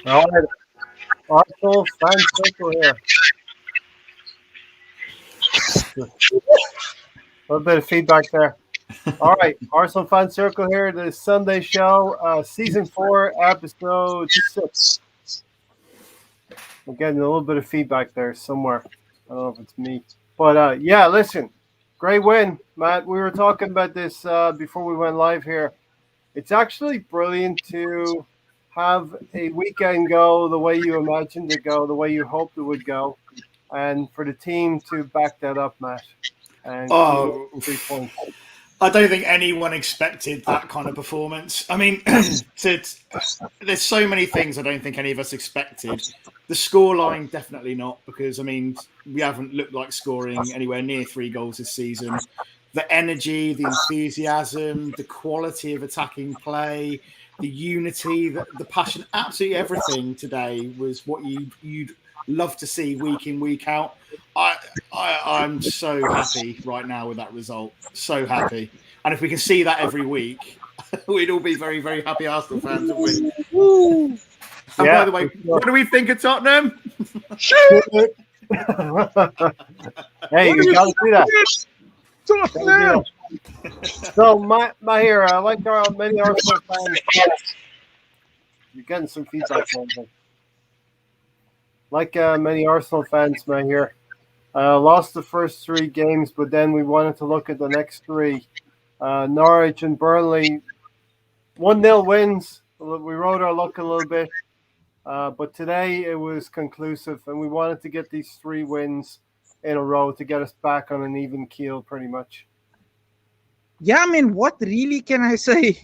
All right, Arsenal fan circle here. A little bit of feedback there. All right, Arsenal fan circle here. The Sunday Show, season 4, episode 6. I'm getting a little bit of feedback there somewhere. I don't know if it's me, but yeah, listen, great win, Matt. We were talking about this before we went live here. It's actually brilliant to have a weekend go the way you imagined it go, the way you hoped it would go, and for the team to back that up, Matt. And Oh, 3 points. I don't think anyone expected that kind of performance. I mean, there's so many things I don't think any of us expected. The scoreline, definitely not, because, I mean, we haven't looked like scoring anywhere near 3 goals this season. The energy, the enthusiasm, the quality of attacking play, the unity, the passion, absolutely everything today was what you'd love to see week in, week out. I'm so happy right now with that result. So happy. And if we can see that every week, we'd all be very, very happy Arsenal fans, wouldn't we? And by the way, what do we think of Tottenham? Hey, you got to see that. Tottenham. So, Mahir, like many Arsenal fans, you're getting some feedback from them. Like many Arsenal fans, Mahir, lost the first 3 games, but then we wanted to look at the next 3. Norwich and Burnley, 1-0 wins. We rode our luck a little bit, but today it was conclusive, and we wanted to get these 3 wins in a row to get us back on an even keel, pretty much. Yeah, I mean, what really can I say?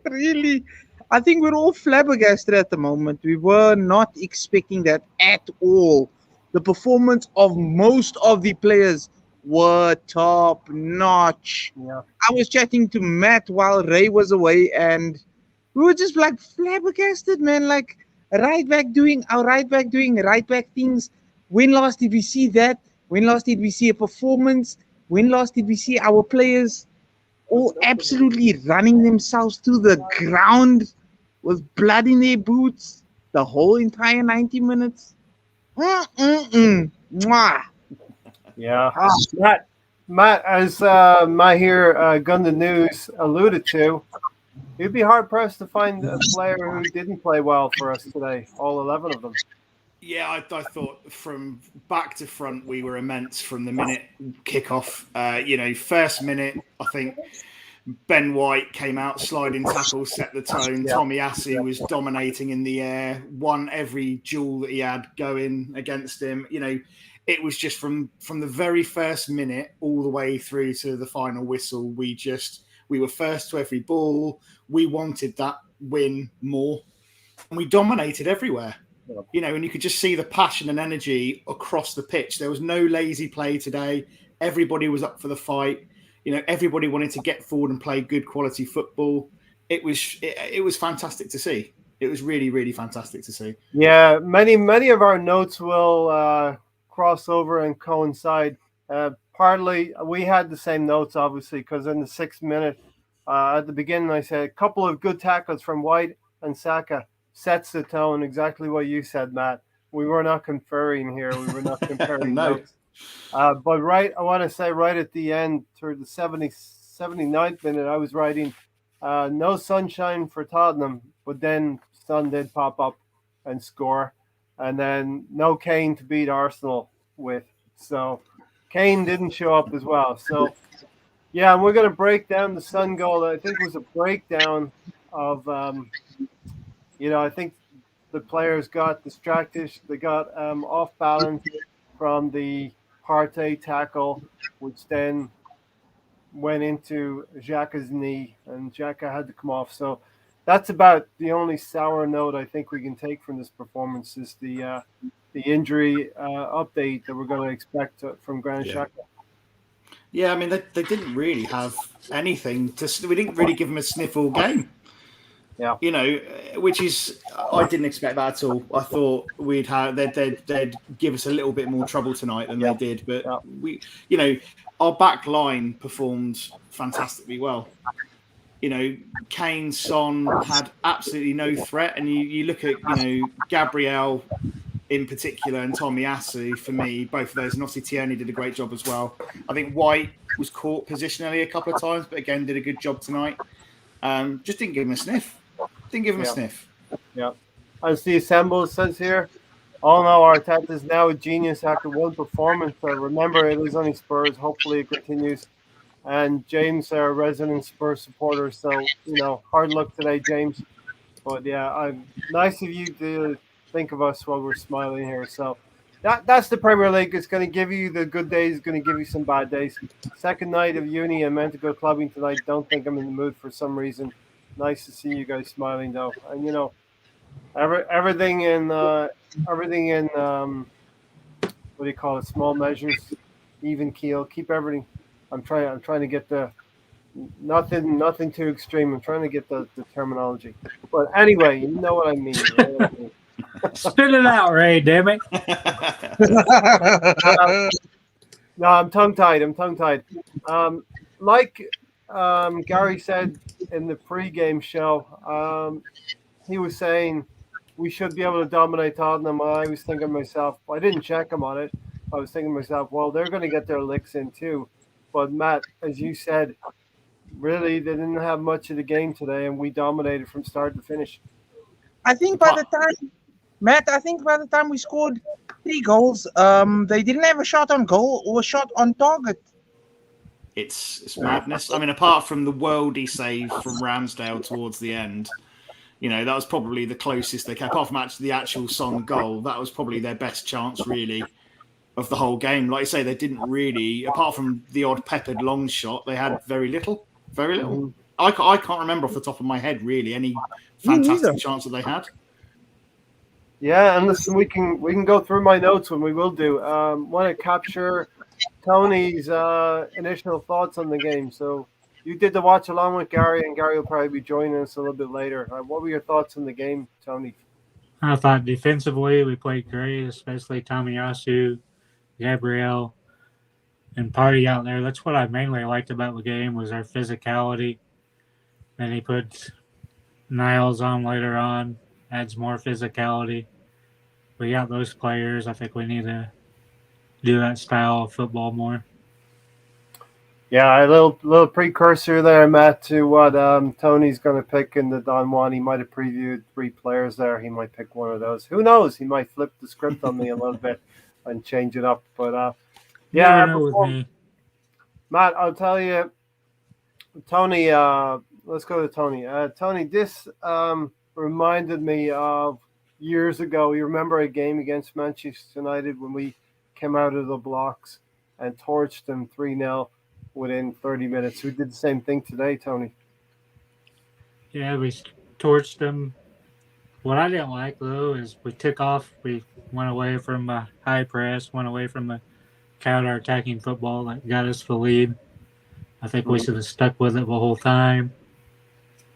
Really, I think we're all flabbergasted at the moment. We were not expecting that at all. The performance of most of the players were top notch. Yeah. I was chatting to Matt while Ray was away, and we were just like flabbergasted, man. Like right back doing right back things. When last did we see that? When last did we see a performance? When last did we see our players all absolutely running themselves to the ground with blood in their boots the whole entire 90 minutes? Mwah. Yeah. Matt, as Mahir Gunda News alluded to, you'd be hard-pressed to find a player who didn't play well for us today, all 11 of them. Yeah, I thought from back to front we were immense from the minute kickoff. First minute, I think Ben White came out, sliding tackle, set the tone. Yeah. Tommy Asu was dominating in the air, won every duel that he had going against him. It was just from the very first minute all the way through to the final whistle. We were first to every ball. We wanted that win more, and we dominated everywhere. And you could just see the passion and energy across the pitch. There was no lazy play today. Everybody was up for the fight. Everybody wanted to get forward and play good quality football. It was fantastic to see. It was really, really fantastic to see. Yeah, many of our notes will cross over and coincide. Partly, we had the same notes, obviously, because in the 6th minute, at the beginning, I said a couple of good tackles from White and Saka sets the tone, exactly what you said, Matt. We were not conferring here. We were not comparing No. notes. But I want to say right at the end, through the 79th minute, I was writing, no sunshine for Tottenham, but then sun did pop up and score. And then no Kane to beat Arsenal with. So Kane didn't show up as well. So, yeah, and we're going to break down the Sun goal. I think it was a breakdown of, I think the players got distracted. They got off balance from the Partey tackle, which then went into Xhaka's knee, and Xhaka had to come off. So that's about the only sour note I think we can take from this performance is the injury update that we're going to expect from Granit Xhaka. Yeah, I mean, they didn't really have anything. We didn't really give them a sniff all game. Yeah, which is I didn't expect that at all. I thought they'd give us a little bit more trouble tonight than they did, but we, our back line performed fantastically well. Kane, Son had absolutely no threat, and you look at Gabriel in particular and Tomiyasu, for me, both of those, and obviously Tierney did a great job as well. I think White was caught positionally a couple of times, but again did a good job tonight. Just didn't give him a sniff. Yeah. As the assemble says here, all in all, Arteta is now a genius after one performance. Remember, it is only Spurs. Hopefully, it continues. And James, our resident Spurs supporter, so hard luck today, James. But yeah, nice of you to think of us while we're smiling here. So that's the Premier League. It's going to give you the good days, going to give you some bad days. Second night of uni, I'm meant to go clubbing tonight. Don't think I'm in the mood for some reason. Nice to see you guys smiling though, and everything in what do you call it? Small measures, even keel. Keep everything. I'm trying to get the nothing too extreme. I'm trying to get the terminology. But anyway, you know what I mean. Spit it out, Ray. Damn it. No, I'm tongue tied. Like Gary said in the pre-game show, he was saying we should be able to dominate Tottenham. I was thinking to myself, I didn't check him on it. I was thinking to myself, well, they're going to get their licks in too. But Matt, as you said, really, they didn't have much of the game today, and we dominated from start to finish. I think by the time we scored 3 goals, they didn't have a shot on goal or a shot on target. It's madness. I mean, apart from the worldy save from Ramsdale towards the end, that was probably the closest they came. Apart from the actual Son goal, that was probably their best chance, really, of the whole game. Like I say, they didn't really, apart from the odd peppered long shot, they had very little. Mm-hmm. I can't remember off the top of my head, really, any fantastic chance that they had. Yeah, and listen, we can go through my notes when we will do. Want to capture Tony's initial thoughts on the game. So you did the watch along with Gary, and Gary will probably be joining us a little bit later. What were your thoughts on the game, Tony? I thought defensively we played great, especially Tomiyasu, Gabriel, and Party out there. That's what I mainly liked about the game was our physicality. Then he put Niles on later on, adds more physicality. We got those players. I think we need to do that style of football more. Yeah, a little precursor there, Matt, to what Tony's going to pick in the Don Juan. He might have previewed 3 players there. He might pick one of those. Who knows? He might flip the script on me a little bit and change it up. But yeah, Matt, I'll tell you, Tony. Let's go to Tony. Tony, this reminded me of years ago. You remember a game against Manchester United when we came out of the blocks and torched them 3-0 within 30 minutes. We did the same thing today, Tony. Yeah, we torched them. What I didn't like, though, is we took off. We went away from a high press, went away from a counter-attacking football that got us the lead. I think we should have stuck with it the whole time.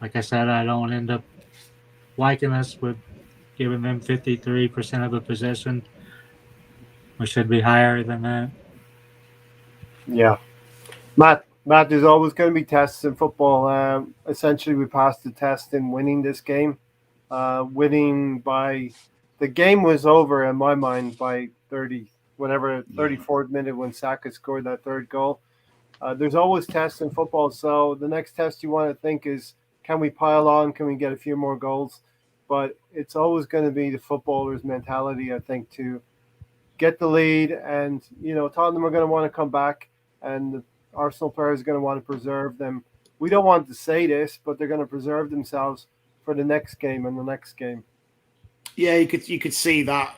Like I said, I don't end up liking us with giving them 53% of the possession. We should be higher than that. Yeah. Matt, there's always going to be tests in football. Essentially, we passed the test in winning this game. Winning by the game was over in my mind by 34th minute when Saka scored that 3rd goal. There's always tests in football. So the next test you want to think is, can we pile on? Can we get a few more goals? But it's always going to be the footballer's mentality, I think, to get the lead. And, Tottenham are going to want to come back, and the Arsenal players are going to want to preserve them. We don't want to say this, but they're going to preserve themselves for the next game and the next game. Yeah, you could see that.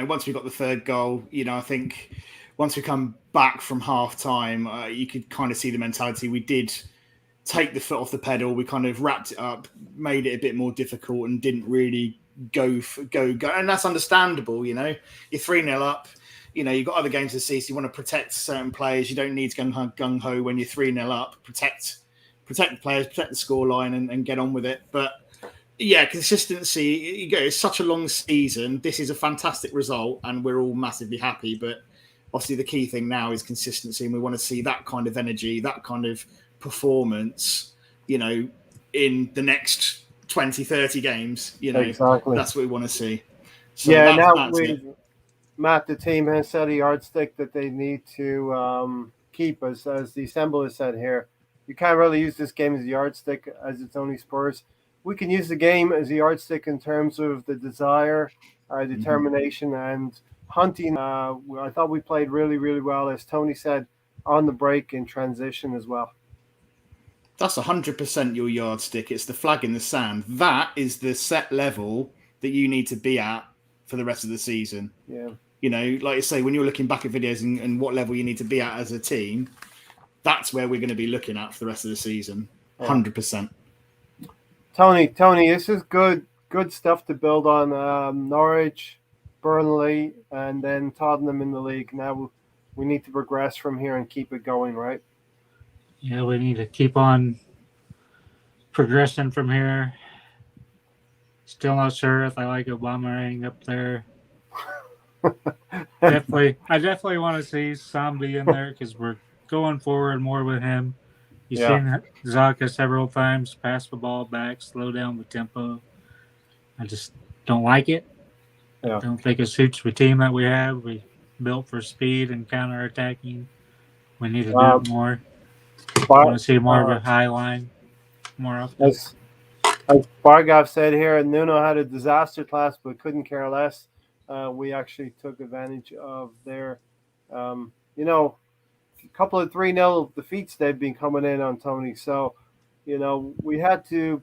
Once we got the 3rd goal, I think once we come back from half time, you could kind of see the mentality. We did take the foot off the pedal. We kind of wrapped it up, made it a bit more difficult, and didn't really go. And that's understandable. You're 3-0 up. You've got other games to see, so you want to protect certain players. You don't need to go gung-ho when you're 3-0 up. Protect the players, protect the scoreline, and get on with it. But yeah, consistency. It's such a long season. This is a fantastic result, and we're all massively happy. But obviously, the key thing now is consistency, and we want to see that kind of energy, that kind of performance in the next 20, 30 games. Exactly. That's what we want to see. So yeah, now that's it. Matt, the team has set a yardstick that they need to keep, as the assembler said here. You can't really use this game as a yardstick as it's only Spurs. We can use the game as a yardstick in terms of the desire, determination, and hunting. I thought we played really, really well, as Tony said, on the break in transition as well. That's 100% your yardstick. It's the flag in the sand. That is the set level that you need to be at for the rest of the season. Yeah. Like you say, when you're looking back at videos and what level you need to be at as a team, that's where we're going to be looking at for the rest of the season. 100%. Tony, this is good stuff to build on. Norwich, Burnley, and then Tottenham in the league. Now we need to progress from here and keep it going, right? Yeah, we need to keep on progressing from here. Still not sure if I like Aubameyang up there. I definitely want to see Sambi in there because we're going forward more with him. You've seen Zaka several times pass the ball back, slow down the tempo. I just don't like it. Yeah. I don't think it suits the team that we have. We built for speed and counterattacking. We need to do it more. I want to see more of a high line more often. As Bargov said here, Nuno had a disaster class but couldn't care less. We actually took advantage of their, a couple of 3-0 defeats they've been coming in on, Tony. So, we had to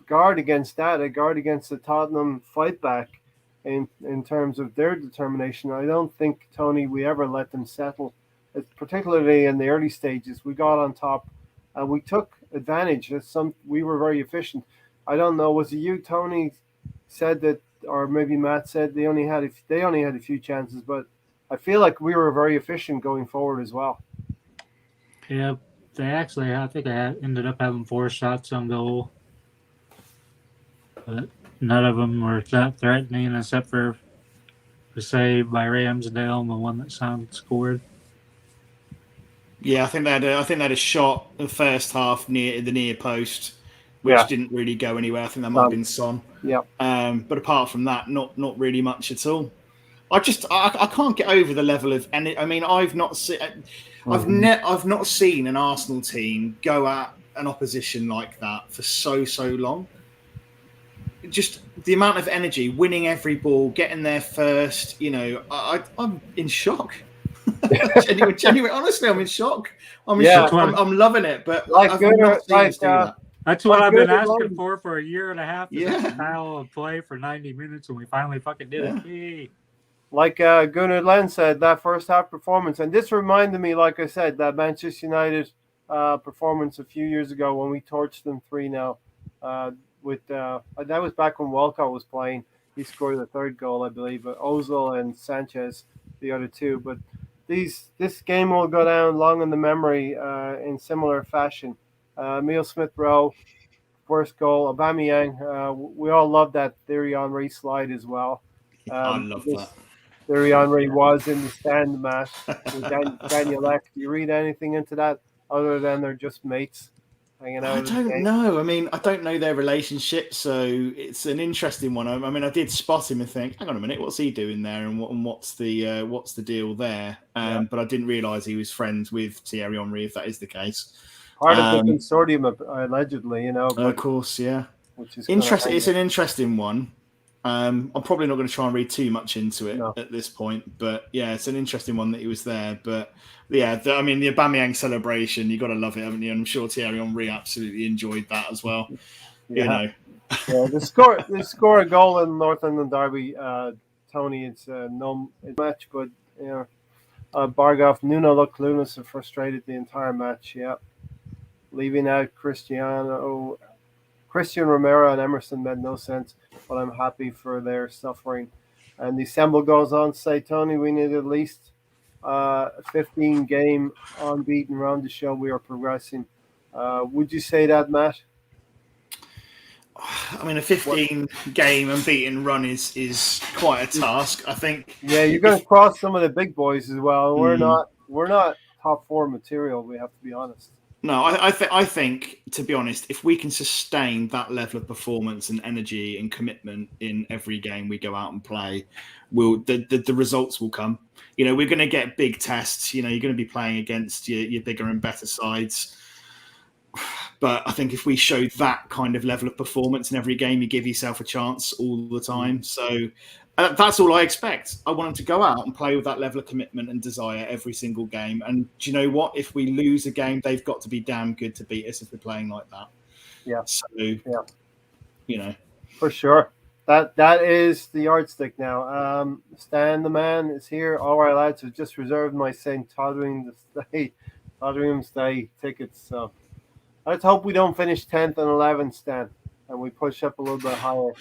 guard against that, guard against the Tottenham fight back in terms of their determination. I don't think, Tony, we ever let them settle, particularly in the early stages. We got on top and we took advantage. We were very efficient. I don't know, was it you, Tony, said that, or maybe Matt said they only had a few chances, but I feel like we were very efficient going forward as well. Yeah, I think I ended up having 4 shots on goal, but none of them were that threatening except for the save by Ramsdale and the one that Son scored. Yeah, I think they had a shot in the first half near the near post, which didn't really go anywhere. I think that might have been Son. Yeah. But apart from that, not really much at all. I can't get over the level of, and I mean, I've not seen an Arsenal team go at an opposition like that for so long. Just the amount of energy, winning every ball, getting there first. I'm in shock. Genuine, honestly, I'm in shock. I'm in shock. I'm loving it, but I've not seen us do that. That's what I've been asking for a year and a half. This style of play for 90 minutes, and we finally fucking did it. Yay. Like Gunnar Len said, that first half performance, and this reminded me, like I said, that Manchester United performance a few years ago when we torched them 3-0. That was back when Walcott was playing. He scored the 3rd goal, I believe, but Ozil and Sanchez the other 2. But this game will go down long in the memory in similar fashion. Emile Smith-Rowe, first goal. Aubameyang, we all love that Thierry Henry slide as well. I love that. Thierry Henry was in the stand, Matt, with Daniel Ek. Do you read anything into that other than they're just mates hanging out? I don't know. I mean, I don't know their relationship, so it's an interesting one. I mean, I did spot him and think, hang on a minute, what's he doing there, and what's the deal there? But I didn't realise he was friends with Thierry Henry, if that is the case. Part of the consortium, allegedly, of course, yeah. Which is interesting. It's an interesting one. I'm probably not going to try and read too much into it at this point, but yeah, it's an interesting one that he was there. But yeah, the Aubameyang celebration, you got to love it, haven't you? And I'm sure Thierry Henry absolutely enjoyed that as well. Yeah. The score a goal in North London derby, Tony. It's no match, but Bargov, Nuno looked clueless and frustrated the entire match. Yeah, leaving out Christian Romero and Emerson made no sense, but I'm happy for their suffering. And the assemble goes on to say, Tony, we need at least 15 game unbeaten round to show we are progressing. Would you say that, Matt? I mean, a 15 game unbeaten run is quite a task, I think. Yeah, you're going to cross some of the big boys as well. We're not top 4 material, we have to be honest. No, I think, to be honest, if we can sustain that level of performance and energy and commitment in every game we go out and play, the results will come. We're going to get big tests. You're going to be playing against your bigger and better sides. But I think if we show that kind of level of performance in every game, you give yourself a chance all the time. So that's all I expect. I want them to go out and play with that level of commitment and desire every single game. And do you know what? If we lose a game, they've got to be damn good to beat us if we're playing like that. Yeah. So, For sure. That is the yardstick now. Stan the man is here. All right, lads, have just reserved my St. Tottenham's Day tickets. So let's hope we don't finish 10th and 11th, Stan, and we push up a little bit higher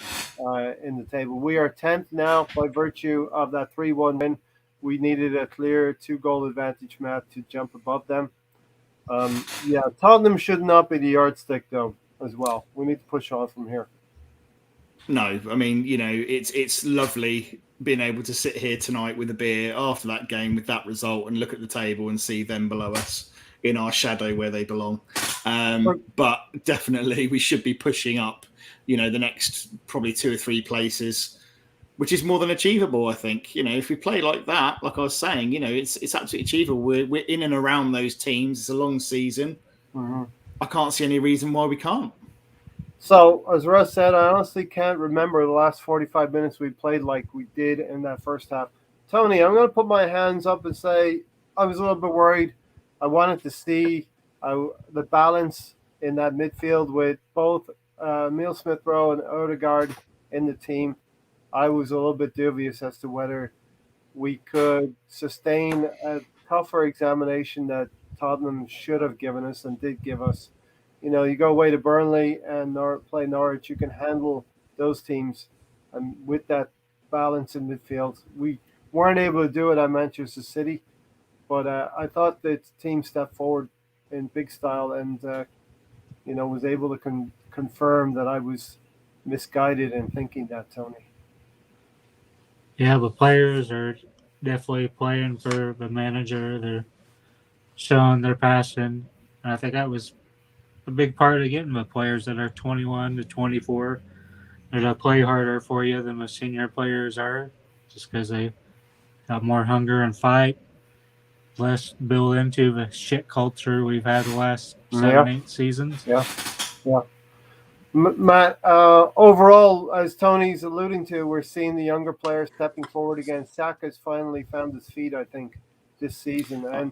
in the table. We are 10th now by virtue of that 3-1 win. We needed a clear 2-goal advantage, Matt, to jump above them. Tottenham should not be the yardstick, though, as well. We need to push on from here. No, I mean, it's lovely being able to sit here tonight with a beer after that game with that result and look at the table and see them below us in our shadow where they belong. But definitely we should be pushing up, the next probably 2 or 3 places, which is more than achievable, I think. If we play like that, like I was saying, it's absolutely achievable. We're in and around those teams. It's a long season. Mm-hmm. I can't see any reason why we can't. So, as Russ said, I honestly can't remember the last 45 minutes we played like we did in that first half. Tony, I'm going to put my hands up and say I was a little bit worried. I wanted to see the balance in that midfield with both Emile Smith-Rowe and Odegaard in the team. I was a little bit dubious as to whether we could sustain a tougher examination that Tottenham should have given us and did give us. You go away to Burnley and play Norwich, you can handle those teams. And with that balance in midfield, we weren't able to do it at Manchester City. But I thought the team stepped forward in big style and, was able to confirm that I was misguided in thinking that, Tony. Yeah, the players are definitely playing for the manager. They're showing their passion. And I think that was a big part of getting the players that are 21 to 24. They're going to play harder for you than the senior players are, just because they got more hunger and fight, less built into the shit culture we've had the last 7-8 seasons. Yeah. Matt, overall, as Tony's alluding to, we're seeing the younger players stepping forward again. Saka's finally found his feet, I think, this season. And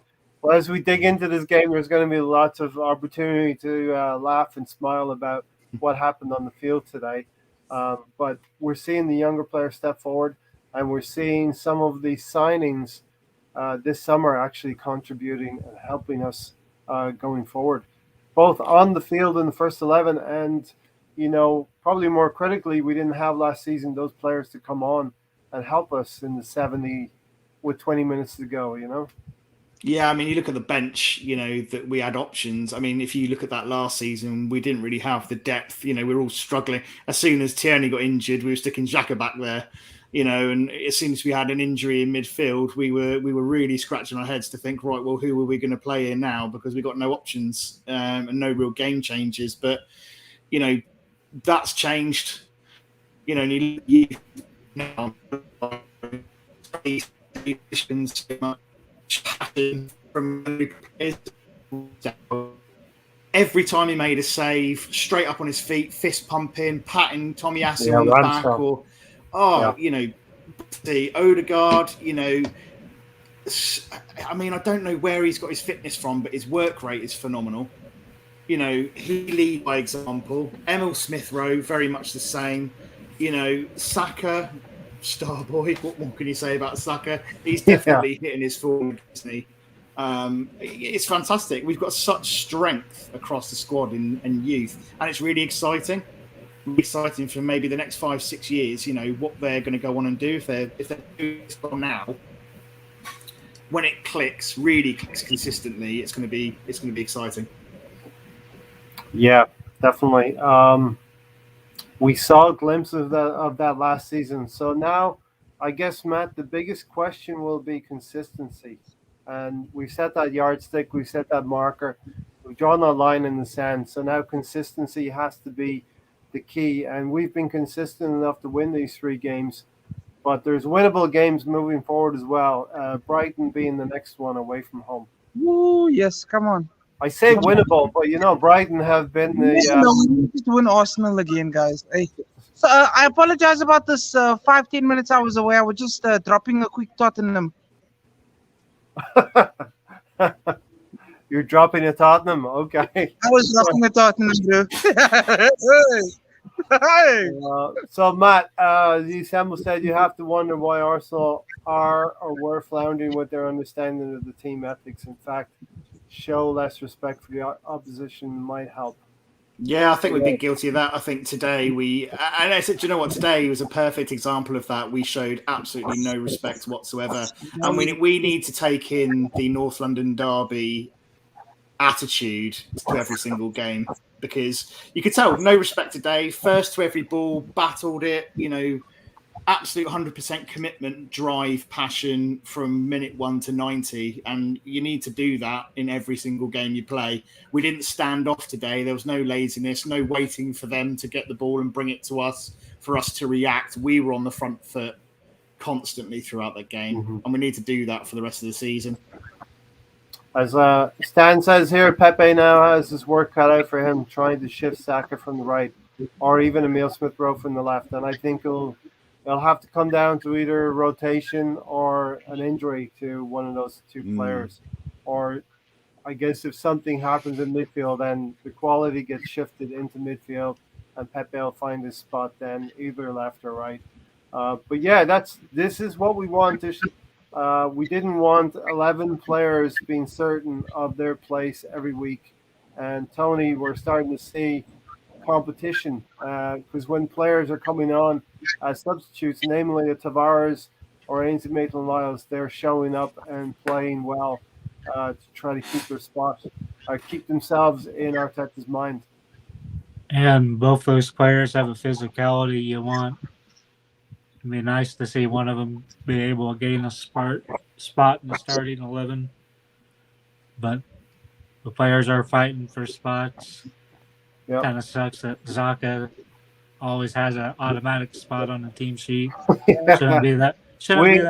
as we dig into this game, there's going to be lots of opportunity to laugh and smile about what happened on the field today. But we're seeing the younger players step forward, and we're seeing some of the signings this summer actually contributing and helping us going forward, both on the field in the first 11 and, probably more critically, we didn't have last season those players to come on and help us in the 70 with 20 minutes to go, Yeah, I mean, you look at the bench, that we had options. I mean, if you look at that last season, we didn't really have the depth. We were all struggling. As soon as Tierney got injured, we were sticking Xhaka back there, and as soon as we had an injury in midfield, we were really scratching our heads to think, right, well, who are we going to play in now? Because we got no options and no real game changes. But, that's changed. Now from every time he made a save, straight up on his feet, fist pumping, patting Tommy Asu on the back, or the Odegaard. I mean, I don't know where he's got his fitness from, but his work rate is phenomenal. He leads by example. Emile Smith-Rowe, very much the same. Saka, star boy. What more can you say about Saka? He's definitely hitting his form, isn't he? It's fantastic. We've got such strength across the squad and youth, and it's really exciting. Exciting for maybe the next 5-6 years. What they're going to go on and do if they're doing this from now. When it really clicks consistently, it's going to be exciting. Yeah, definitely. We saw a glimpse of that last season. So now, I guess, Matt, the biggest question will be consistency. And we've set that yardstick, we've set that marker. We've drawn a line in the sand. So now consistency has to be the key. And we've been consistent enough to win these 3 games. But there's winnable games moving forward as well. Brighton being the next one away from home. Woo, yes, come on. I say winnable, but Brighton have been No, we need to win Arsenal again, guys. Hey. So I apologize about this 5-10 minutes I was away. I was just dropping a quick Tottenham. You're dropping a Tottenham, okay. I was dropping a Tottenham, bro. Hey. So Matt, Samuel said you have to wonder why Arsenal are or were floundering with their understanding of the team ethics. In fact, show less respect for the opposition might help. Yeah, I think we've been guilty of that. I think today and I said, do you know what? Today was a perfect example of that. We showed absolutely no respect whatsoever. And we need to take in the North London derby attitude to every single game, because you could tell no respect today. First to every ball, battled it, absolute 100% commitment, drive, passion from minute 1 to 90. And you need to do that in every single game you play. We didn't stand off today. There was no laziness, no waiting for them to get the ball and bring it to us for us to react. We were on the front foot constantly throughout that game. And we need to do that for the rest of the season. As Stan says here, Pepe now has his work cut out for him, trying to shift Saka from the right, or even Emile Smith-Rowe from the left. And I think it'll have to come down to either rotation or an injury to one of those 2 players. Or I guess if something happens in midfield, then the quality gets shifted into midfield, and Pepe will find his spot then, either left or right. But yeah, this is what we want. We didn't want 11 players being certain of their place every week. And Tony, we're starting to see competition, because when players are coming on as substitutes, namely a Tavares or Ainsley Maitland-Niles, they're showing up and playing well to try to keep their spot, keep themselves in Arteta's mind. And both those players have a physicality you want. It'd be nice to see one of them be able to gain a spot in the starting 11. But the players are fighting for spots. Yep. Kind of sucks that Zaka always has an automatic spot on the team sheet. Shouldn't be that way.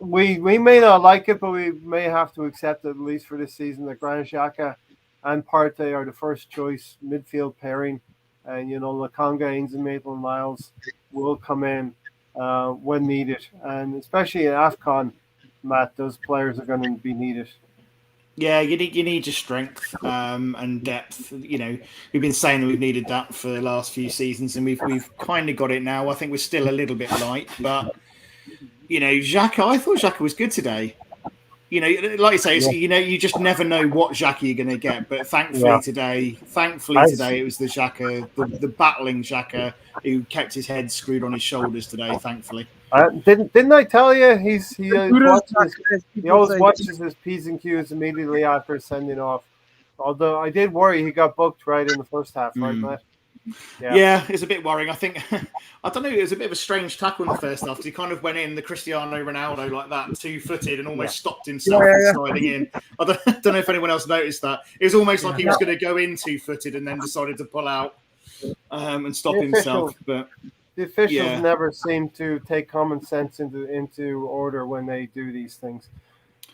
We may not like it, but we may have to accept it, at least for this season, that Granit Xhaka and Partey are the first choice midfield pairing. And, Lokonga, Ainsley Maitland-Niles will come in when needed. And especially in AFCON, Matt, those players are going to be needed. Yeah, you need your strength and depth. We've been saying that we've needed that for the last few seasons, and we've kind of got it now. I think we're still a little bit light, but Xhaka, I thought Xhaka was good today. Like you say, you just never know what Xhaka you're going to get. But thankfully today, it was the Xhaka, the battling Xhaka, who kept his head screwed on his shoulders today. Thankfully, didn't I tell you he always watches his P's and Q's immediately after sending off. Although I did worry he got booked right in the first half, right, Matt? Yeah, it's a bit worrying. I think, I don't know, it was a bit of a strange tackle in the first half. He kind of went in the Cristiano Ronaldo like that, 2-footed, and almost stopped himself from sliding in. I don't know if anyone else noticed that. It was almost like he was going to go in 2-footed and then decided to pull out and stop himself. But the officials never seem to take common sense into order when they do these things.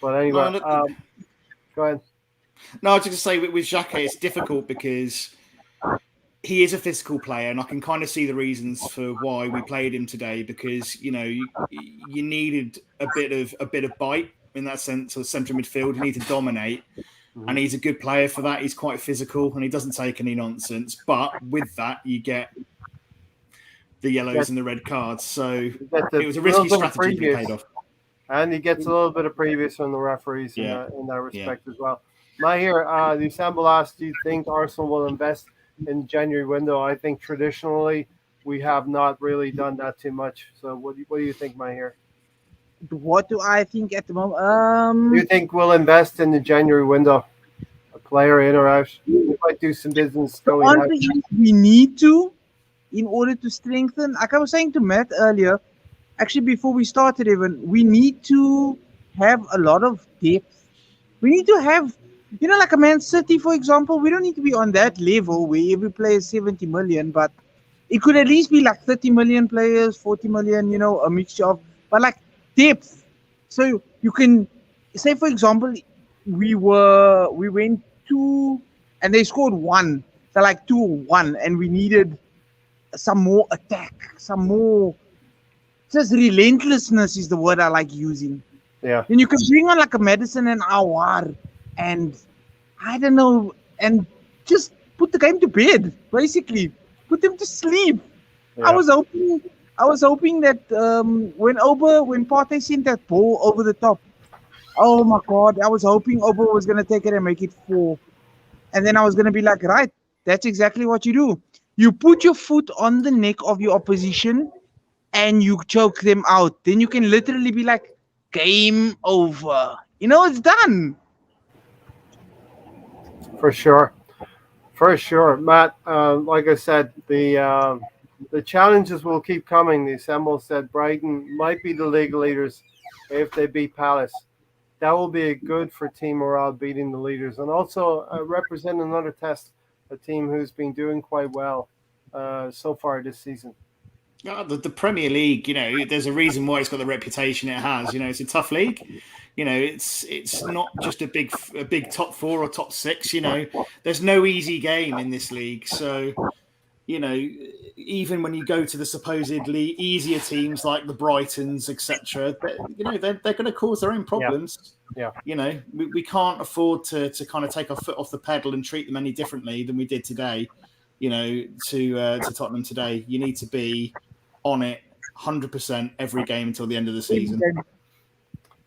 But anyway, go ahead. No, I was just going to say with Xhaka, it's difficult because he is a physical player, and I can kind of see the reasons for why we played him today. Because you needed a bit of bite in that sense, or central midfield. You need to dominate, and he's a good player for that. He's quite physical, and he doesn't take any nonsense. But with that, you get the yellows and the red cards. So it was a risky strategy, but it paid off. And he gets a little bit of previous from the referees in that respect as well. Mahir, the Sample asked, do you think Arsenal will invest in the January window? I think traditionally we have not really done that too much. So what do you think, Mahir? What do I think at the moment? Do you think we'll invest in the January window? A player in or out? We might do some business going out. We need to, in order to strengthen. Like I was saying to Matt earlier, actually before we started even, we need to have a lot of depth. We need to have You know, like a Man City, for example, we don't need to be on that level where every player is 70 million, but it could at least be like 30 million players, 40 million, you know, a mixture of, but like depth. So you can say, for example, we went two and they scored one. So like 2-1, and we needed some more attack, some more, just relentlessness is the word I like using. Yeah. Then you can bring on like a Madison and Awar and I don't know, and just put the game to bed, basically. Put them to sleep. I Yeah. was hoping I was hoping that when Partey sent that ball over the top, oh my god, I was hoping Oba was gonna take it and make it 4. And then I was gonna be like, right, that's exactly what you do. You put your foot on the neck of your opposition and you choke them out. Then you can literally be like, game over. You know, it's done. For sure. For sure, Matt. Like I said, the challenges will keep coming. The Assemble said Brighton might be the league leaders if they beat Palace. That will be good for team morale, beating the leaders, and also represent another test, a team who's been doing quite well so far this season. Yeah, the Premier League, there's a reason why it's got the reputation it has. It's a tough league. It's not just a big top 4 or top 6. There's no easy game in this league. So, even when you go to the supposedly easier teams like the Brightons, etc., they're going to cause their own problems. Yeah. We can't afford to kind of take our foot off the pedal and treat them any differently than we did today. To Tottenham today, you need to be on it 100% every game until the end of the season.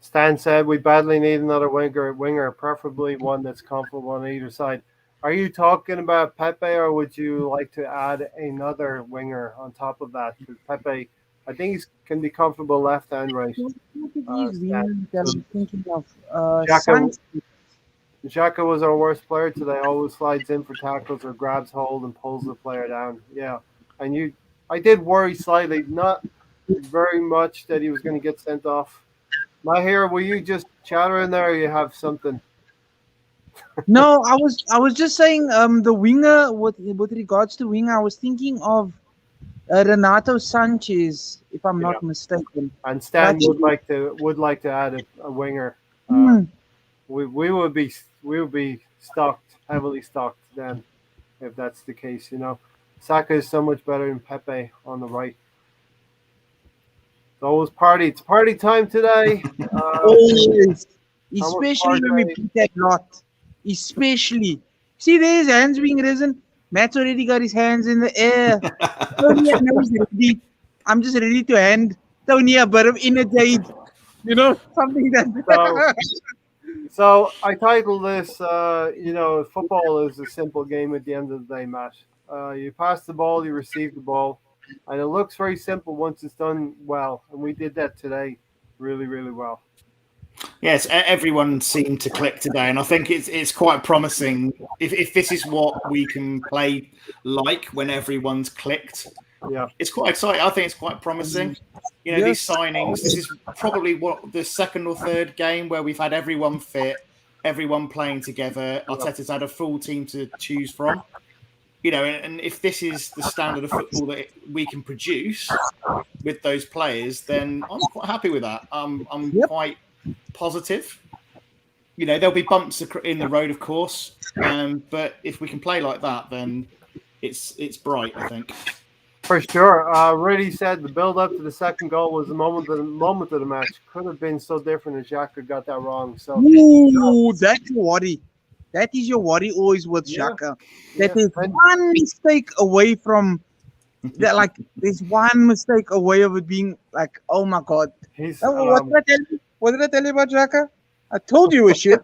Stan said we badly need another winger, preferably one that's comfortable on either side. Are you talking about Pepe, or would you like to add another winger on top of that? Because Pepe, I think he can be comfortable left and right. I'm thinking of Xhaka was our worst player today. Always slides in for tackles or grabs hold and pulls the player down. Yeah, and I did worry slightly, not very much, that he was going to get sent off. Mahir, were you just chattering there, or you have something? No, I was just saying the winger with regards to winger, I was thinking of Renato Sanchez, if I'm not mistaken. And Stan would like to add a winger. We would be heavily stocked then, if that's the case. Saka is so much better than Pepe on the right. So it's party time today. Always, especially when we beat that lot. Especially, see, there's hands being risen. Matt's already got his hands in the air. Tony, I know he's ready. I'm just ready to hand Tony a bit of inner jade. Something that. So I titled this, football is a simple game at the end of the day, Matt. You pass the ball, you receive the ball, and it looks very simple once it's done well. And we did that today really, really well. Yes, everyone seemed to click today, and I think it's quite promising. If this is what we can play like when everyone's clicked, it's quite exciting. I think it's quite promising. These signings. This is probably the second or third game where we've had everyone fit, everyone playing together. Arteta's had a full team to choose from. And if this is the standard of football that we can produce with those players, then I'm quite happy with that. I'm quite positive. There'll be bumps in the road, of course, but if we can play like that, then it's bright, I think. For sure. Rudy said the build-up to the second goal was the moment of the match. Could have been so different if Xhaka got that wrong. So, that's your worry. That is your worry always with Xhaka. That is one mistake away from that. Like, there's one mistake away of it being like, oh my god. What did I tell you about Xhaka? I told you a shit.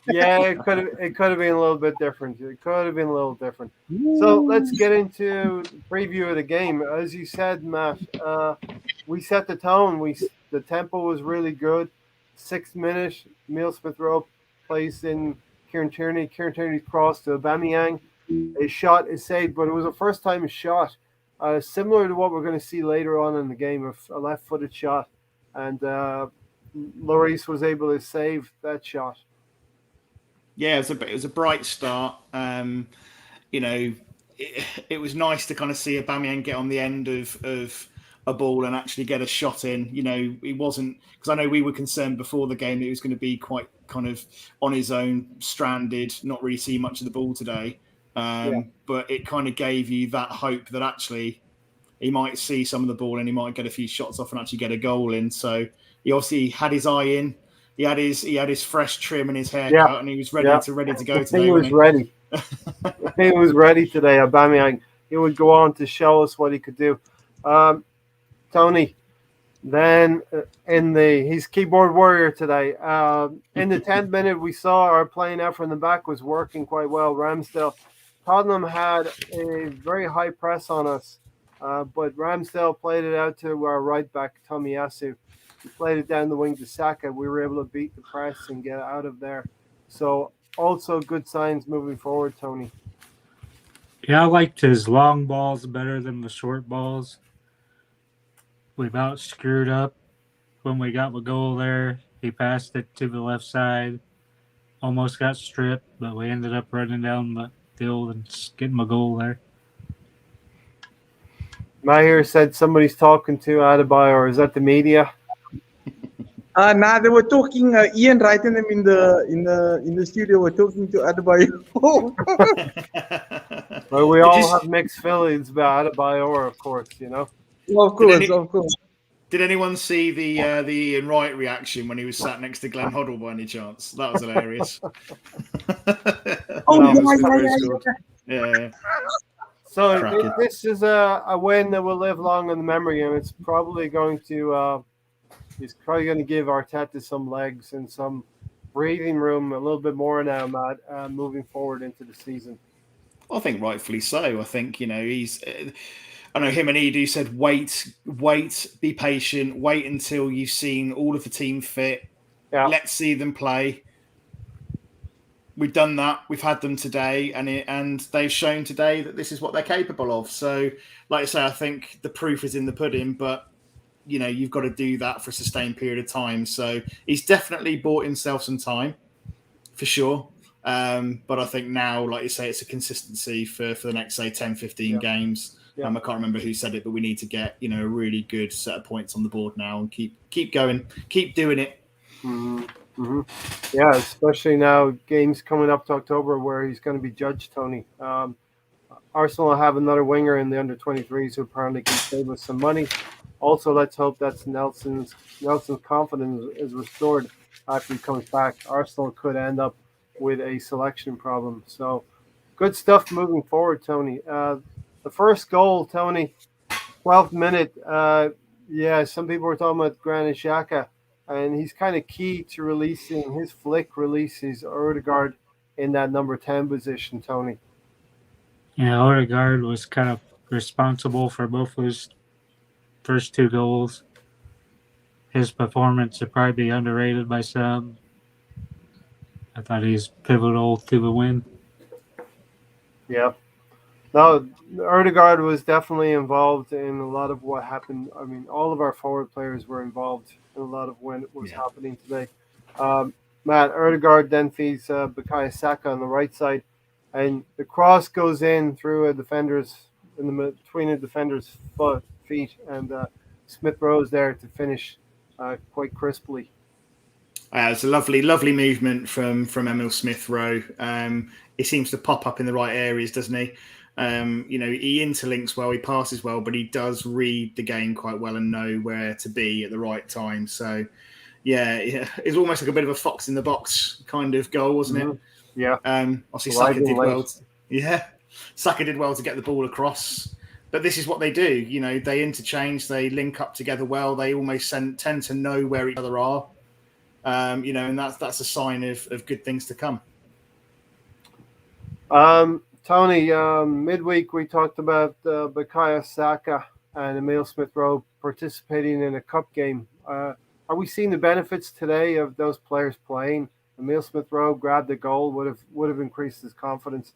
Yeah, it could have been a little bit different. It could have been a little different. So let's get into the preview of the game. As you said, Matt, we set the tone. The tempo was really good. 6th minute, Emile Smith-Rowe plays in Kieran Tierney. Kieran Tierney's cross to Aubameyang. A shot is saved, but it was a first-time shot, similar to what we're going to see later on in the game, a left-footed shot, and Lloris was able to save that shot. Yeah, it was a bright start. You know, it was nice to kind of see Aubameyang get on the end of a ball and actually get a shot in. You know, he wasn't, because I know we were concerned before the game that he was going to be quite kind of on his own, stranded, not really see much of the ball today. But it kind of gave you that hope that actually he might see some of the ball and he might get a few shots off and actually get a goal in. So he obviously had his eye in. He had his fresh trim and his haircut, and he was ready to go today. He was ready. He was ready today. Aubameyang. He would go on to show us what he could do. Tony. Then he's keyboard warrior today. In the 10th minute, we saw our playing out from the back was working quite well. Ramsdale, Tottenham had a very high press on us, but Ramsdale played it out to our right back Tomiyasu. He played it down the wing to Saka. We were able to beat the press and get out of there. So also good signs moving forward, Tony. Yeah, I liked his long balls better than the short balls. We about screwed up when we got the goal there. He passed it to the left side, almost got stripped, but we ended up running down the field and getting a goal there. Mahir said somebody's talking to Adebayor. Is that the media? Nah, they were talking. Ian writing them in the studio were talking to Adebayor. Well, we all have mixed feelings about Adebayor, of course, you know. Well, of course. Did anyone see the Ian Wright reaction when he was sat next to Glenn Hoddle by any chance? That was hilarious. Yeah. So this is a win that will live long in the memory, and it's probably going to give Arteta some legs and some breathing room a little bit more now, Matt, moving forward into the season. I think rightfully so. I think, you know, I know him and Edu said, wait, be patient, wait until you've seen all of the team fit. Yeah. Let's see them play. We've done that. We've had them today, and they've shown today that this is what they're capable of. So, like I say, I think the proof is in the pudding, but, you know, you've got to do that for a sustained period of time. So he's definitely bought himself some time, for sure. But I think now, like you say, it's a consistency for the next, say, 10, 15 games. Yeah. I can't remember who said it, but we need to get, you know, a really good set of points on the board now and keep going, keep doing it. Mm-hmm. Mm-hmm. Yeah, especially now, games coming up to October where he's going to be judged, Tony. Arsenal have another winger in the under-23s who apparently can save us some money. Also, let's hope that Nelson's confidence is restored after he comes back. Arsenal could end up with a selection problem. So, good stuff moving forward, Tony. The first goal, Tony, 12th minute. Some people were talking about Granit Xhaka, and he's kind of key to releasing his flick, releases Odegaard in that number 10 position, Tony. Yeah, Odegaard was kind of responsible for both those first two goals. His performance would probably be underrated by some. I thought he's pivotal to the win. Yeah. No, Odegaard was definitely involved in a lot of what happened. I mean, all of our forward players were involved in a lot of what was happening today. Matt, Odegaard then feeds Bukayo Saka on the right side, and the cross goes in through between a defender's feet, and Smith Rowe's there to finish quite crisply. It's a lovely movement from Emil Smith Rowe. He seems to pop up in the right areas, doesn't he? You know, he interlinks well, he passes well, but he does read the game quite well and know where to be at the right time. So, yeah, it's almost like a bit of a fox in the box kind of goal, wasn't it? Yeah. Obviously, Saka did well. Saka did well to get the ball across. But this is what they do. You know, they interchange, they link up together well. They almost tend to know where each other are. You know, and that's a sign of good things to come. Tony, midweek we talked about Bukayo Saka and Emil Smith Rowe participating in a cup game. Are we seeing the benefits today of those players playing? Emil Smith Rowe grabbed the goal, would have increased his confidence,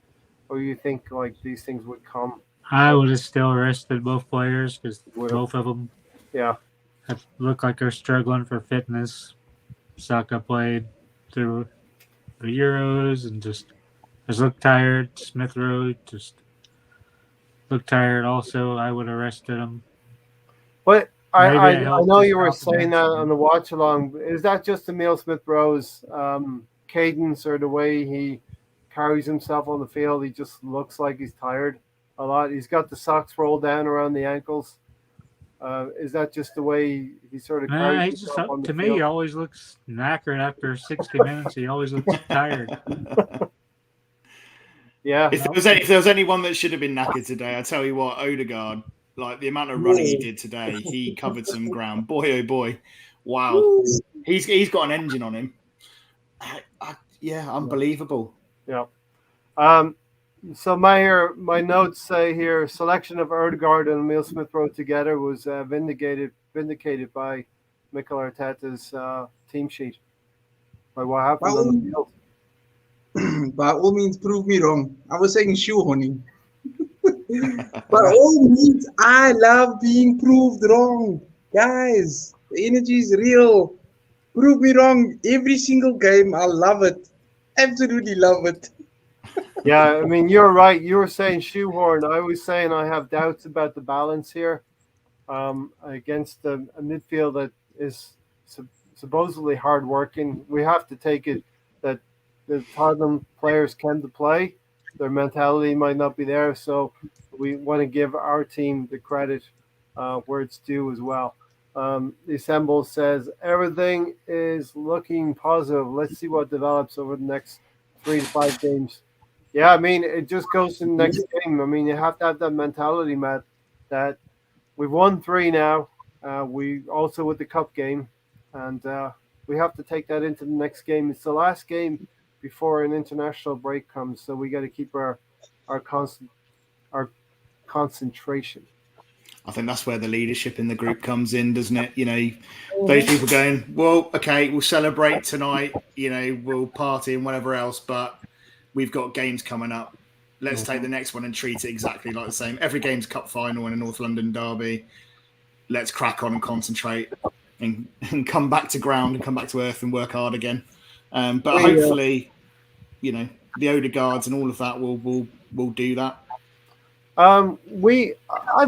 or you think like these things would come? I would have still rested both players because both of them look like they're struggling for fitness. Saka played through the Euros and just looked tired. Smith Rowe just looked tired. Also, I would have rested him. But Maybe I it helped know his you were saying confidence. that on the watch along. Is that just Emil Smith Rowe's cadence or the way he carries himself on the field? He just looks like he's tired a lot. He's got the socks rolled down around the ankles. Is that just the way he sort of Nah, carries he just himself on the to me he field? always looks knackered after 60 minutes. He always looks tired. Yeah. If there was anyone that should have been knackered today, I tell you what, Odegaard, like the amount of running he did today, he covered some ground. Boy, oh boy, wow, he's got an engine on him. Yeah, unbelievable. Yeah. So my notes say here selection of Odegaard and Emil Smith Rowe together was vindicated by Mikel Arteta's team sheet by what happened on the field. By all means, prove me wrong. I was saying shoehorning. By all means, I love being proved wrong. Guys, the energy is real. Prove me wrong every single game. I love it. Absolutely love it. Yeah, I mean, you're right. You were saying shoehorn. I was saying I have doubts about the balance here against a midfield that is supposedly hardworking. We have to take it that the Tottenham players can play. Their mentality might not be there, so we want to give our team the credit where it's due as well. The Assemble says everything is looking positive. Let's see what develops over the next 3 to 5 games. Yeah, I mean, it just goes to the next game. I mean, you have to have that mentality, Matt, that we've won 3 now. We also with the cup game, and we have to take that into the next game. It's the last game before an international break comes, so we got to keep our concentration. I think that's where the leadership in the group comes in, doesn't it? You know, those people going, well, okay, we'll celebrate tonight, you know, we'll party and whatever else, but we've got games coming up. Let's take the next one and treat it exactly like the same. Every game's cup final and a North London derby. Let's crack on and concentrate and come back to ground and come back to earth and work hard again. But hopefully, you know, the Odegaards and all of that will do that. I've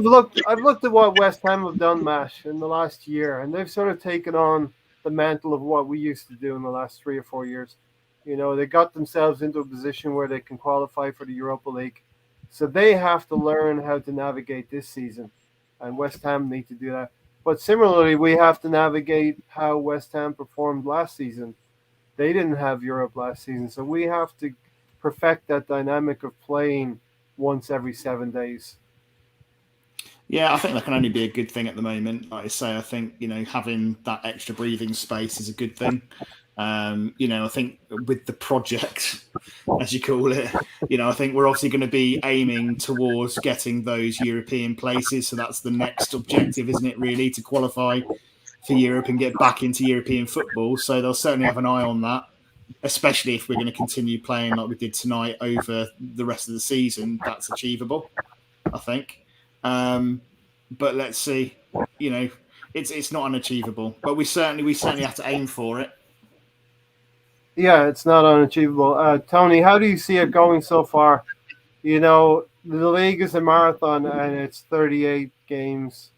looked at what West Ham have done, Mash, in the last year, and they've sort of taken on the mantle of what we used to do in the last 3 or 4 years. You know, they got themselves into a position where they can qualify for the Europa League, so they have to learn how to navigate this season, and West Ham need to do that. But similarly, we have to navigate how West Ham performed last season. They didn't have Europe last season, so we have to perfect that dynamic of playing once every 7 days. Yeah, I think that can only be a good thing at the moment. Like I say, I think, you know, having that extra breathing space is a good thing. You know, I think with the project, as you call it, you know, I think we're obviously going to be aiming towards getting those European places. So that's the next objective, isn't it, really, to qualify for Europe and get back into European football. So they'll certainly have an eye on that, especially if we're going to continue playing like we did tonight over the rest of the season. That's achievable, I think. But let's see. You know, it's not unachievable, but we certainly have to aim for it. Yeah, it's not unachievable. Tony, how do you see it going so far? You know, the league is a marathon and it's 38 games.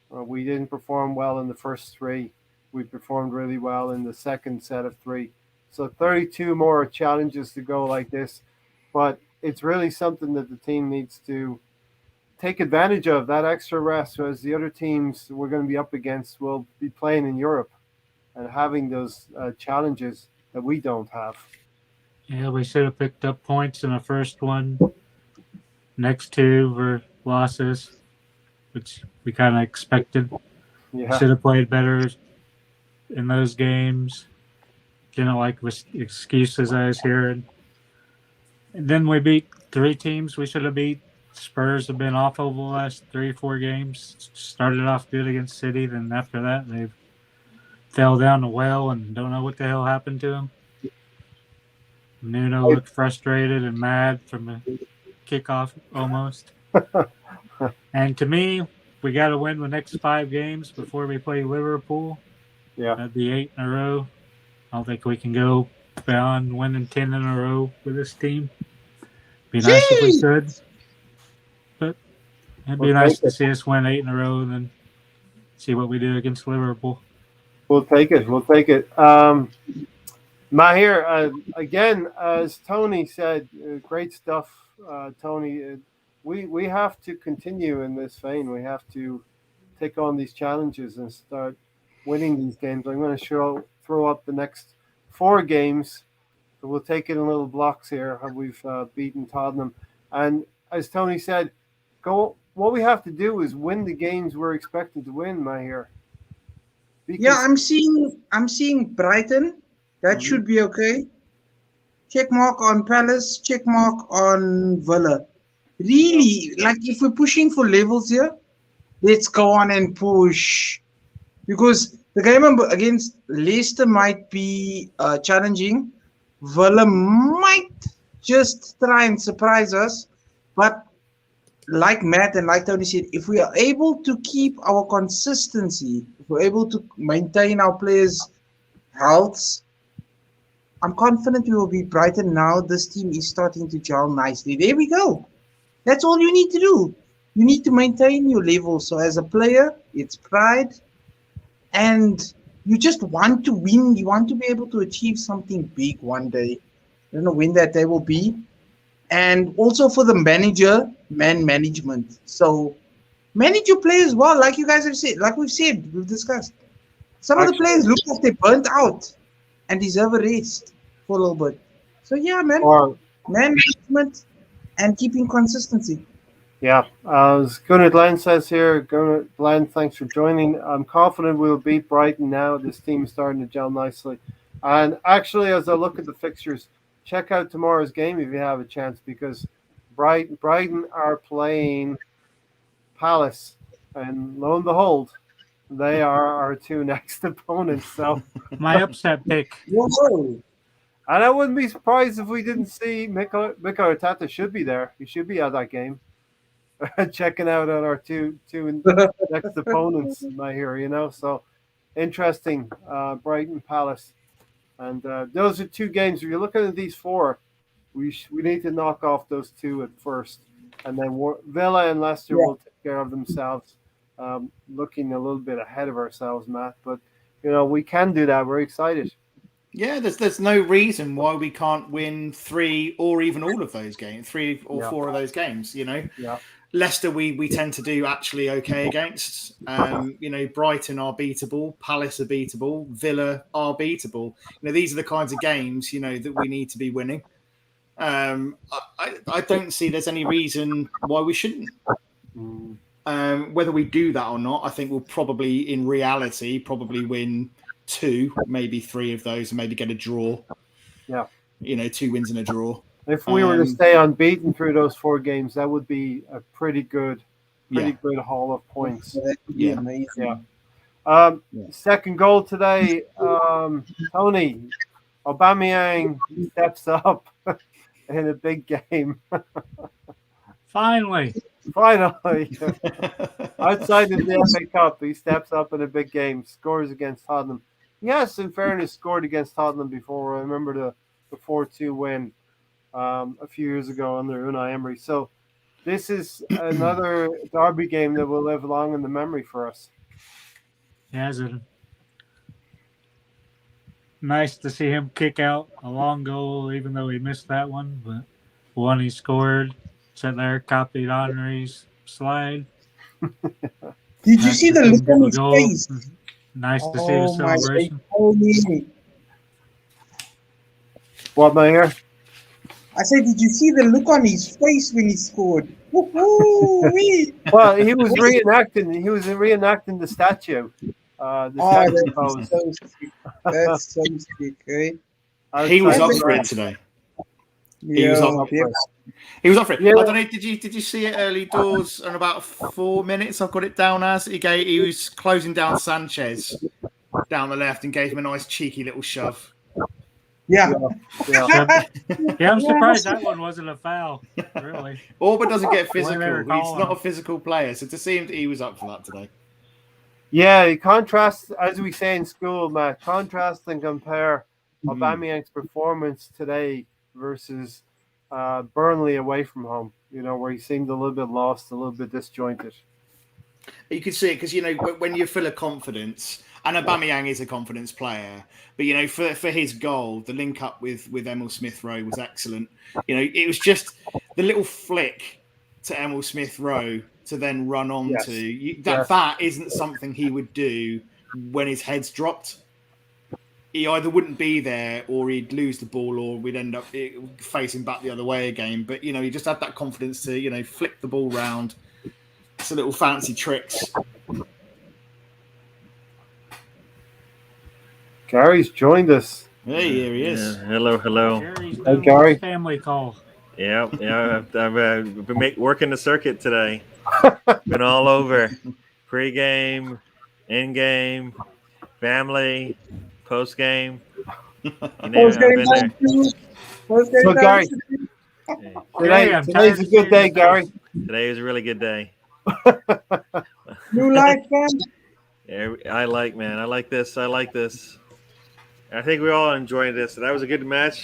We didn't perform well in the first 3. We performed really well in the second set of 3. So 32 more challenges to go like this. But it's really something that the team needs to take advantage of, that extra rest, as the other teams we're going to be up against will be playing in Europe and having those challenges that we don't have. Yeah, we should have picked up points in the first one. Next 2 were losses, which we kind of expected. Yeah. Should have played better in those games. Didn't like excuses I was hearing. And then we beat 3 teams we should have beat. Spurs have been awful the last 3 or 4 games. Started off good against City, then after that they fell down the well and don't know what the hell happened to them. Nuno looked frustrated and mad from the kickoff almost. And to me, we got to win the next 5 games before we play Liverpool. Yeah. That'd be 8 in a row. I don't think we can go beyond winning 10 in a row with this team. Be nice if we Gee! could, but it'd be We'll nice take to it. see us win 8 in a row and then see what we do against Liverpool. We'll take it. We'll take it. Mahir, again, as Tony said, great stuff, Tony. We have to continue in this vein. We have to take on these challenges and start winning these games. I'm going to throw up the next 4 games. So we'll take it in little blocks here. How we've beaten Tottenham, and as Tony said, what we have to do is win the games we're expected to win, Mahir. Yeah, I'm seeing Brighton. That should be okay. Check mark on Palace. Check mark on Villa. Really, like if we're pushing for levels here, let's go on and push. Because the game against Leicester might be challenging. Villa might just try and surprise us. But like Matt and like Tony said, if we are able to keep our consistency, if we're able to maintain our players' healths, I'm confident we will be Brighton now. This team is starting to gel nicely. There we go. That's all you need to do. You need to maintain your level. So as a player, it's pride. And you just want to win. You want to be able to achieve something big one day. I don't know when that day will be. And also for the manager, man management. So manage your players well, like you guys have said, like we've discussed. Some of the players look like they're burnt out and deserve a rest for a little bit. So yeah, man, man management and keeping consistency. Yeah, as Gunnar Glenn says here, Gunnar Glenn, thanks for joining. I'm confident we'll beat Brighton now. This team is starting to gel nicely. And actually, as I look at the fixtures, check out tomorrow's game if you have a chance, because Brighton are playing Palace, and lo and behold, they are our 2 next opponents. So my upset pick. Whoa. And I wouldn't be surprised if we didn't see Mikel Arteta should be there. He should be at that game, checking out on our two next opponents. I hear, so interesting. Brighton, Palace, and those are 2 games. If you're looking at these 4, we need to knock off those 2 at first, and then Villa and Leicester will take care of themselves. Looking a little bit ahead of ourselves, Matt, but we can do that. We're excited. Yeah, there's no reason why we can't win 3 or even all of those games, 3 or 4 of those games. Yeah. Leicester we tend to do actually okay against. Brighton are beatable, Palace are beatable, Villa are beatable. These are the kinds of games that we need to be winning. I don't see there's any reason why we shouldn't. Whether we do that or not, I think we'll probably, in reality, win 2, maybe 3 of those, and maybe get a draw. Yeah. 2 wins and a draw. If we were to stay unbeaten through those 4 games, that would be a pretty good haul of points. That would be amazing. Yeah. Second goal today, Tony Aubameyang steps up in a big game. Finally. Outside of the FA Cup, he steps up in a big game, scores against Tottenham. Yes, in fairness, scored against Tottenham before. I remember the 4-2 win a few years ago under Unai Emery. So this is another derby game that will live long in the memory for us. Yeah, it's nice to see him kick out a long goal, even though he missed that one. But one he scored, sat there, copied Henry's slide. Did you see the look on his face? Nice to see the celebration. What, Mayor? I said, did you see the look on his face when he scored? Well, he was reenacting. He was reenacting the statue. Statue pose. That's so sick, eh? He was up for it today. He was up for it. He was up for it. Yeah. I don't know. Did you see it early doors? In about 4 minutes, I've got it down as he was closing down Sanchez down the left and gave him a nice cheeky little shove. Yeah. I'm surprised that one wasn't a foul. Really. Orba doesn't get physical. He's not a physical player, so to see him, he was up for that today. Yeah, he contrasts, as we say in school, Matt. Contrast and compare Aubameyang's performance today versus Burnley away from home. Where he seemed a little bit lost, a little bit disjointed. You can see it because when you're full of confidence, and Aubameyang is a confidence player, but for his goal, the link up with Emil Smith Rowe was excellent. It was just the little flick to Emil Smith Rowe to then run on to that isn't something he would do when his head's dropped. He either wouldn't be there, or he'd lose the ball, or we'd end up facing back the other way again. But he just had that confidence to flick the ball round. It's a little fancy tricks. Gary's joined us. Hey, here he is. Yeah. Hello. Gary's Hey, Gary. family call. Yeah. I've been working the circuit today. Been all over. Pre-game, in-game, family, post-game. Post-game. So, Gary, today's a good day, Gary. Today is a really good day. New life, man. Yeah, I like this. I think we all enjoyed this. That was a good match.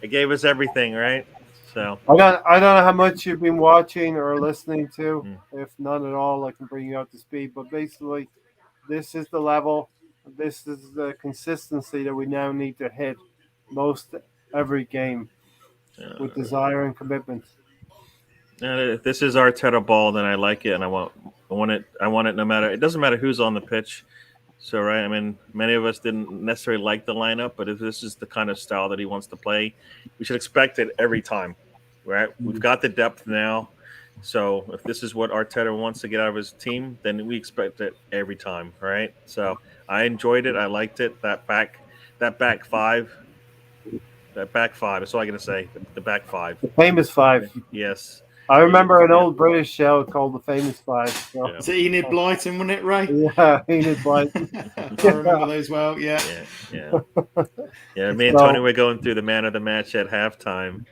It gave us everything, right? So I don't know how much you've been watching or listening to. If none at all, I can bring you up to speed. But basically, this is the level. This is the consistency that we now need to hit most every game with desire and commitment. if this is Arteta ball, then I like it, and I want it no matter. It doesn't matter who's on the pitch. So, right, I mean, many of us didn't necessarily like the lineup, but if this is the kind of style that he wants to play, we should expect it every time, right? We've got the depth now. So if this is what Arteta wants to get out of his team, then we expect it every time, right? So I enjoyed it. I liked it. That back five. That's all I got to say. The back five. The famous five. Yes. I remember an old British show called The Famous Five. So. Is it Enid Blyton, wasn't it, Ray? Yeah, Enid Blyton. I remember those well, yeah. Yeah, me and Tony were going through the man of the match at halftime,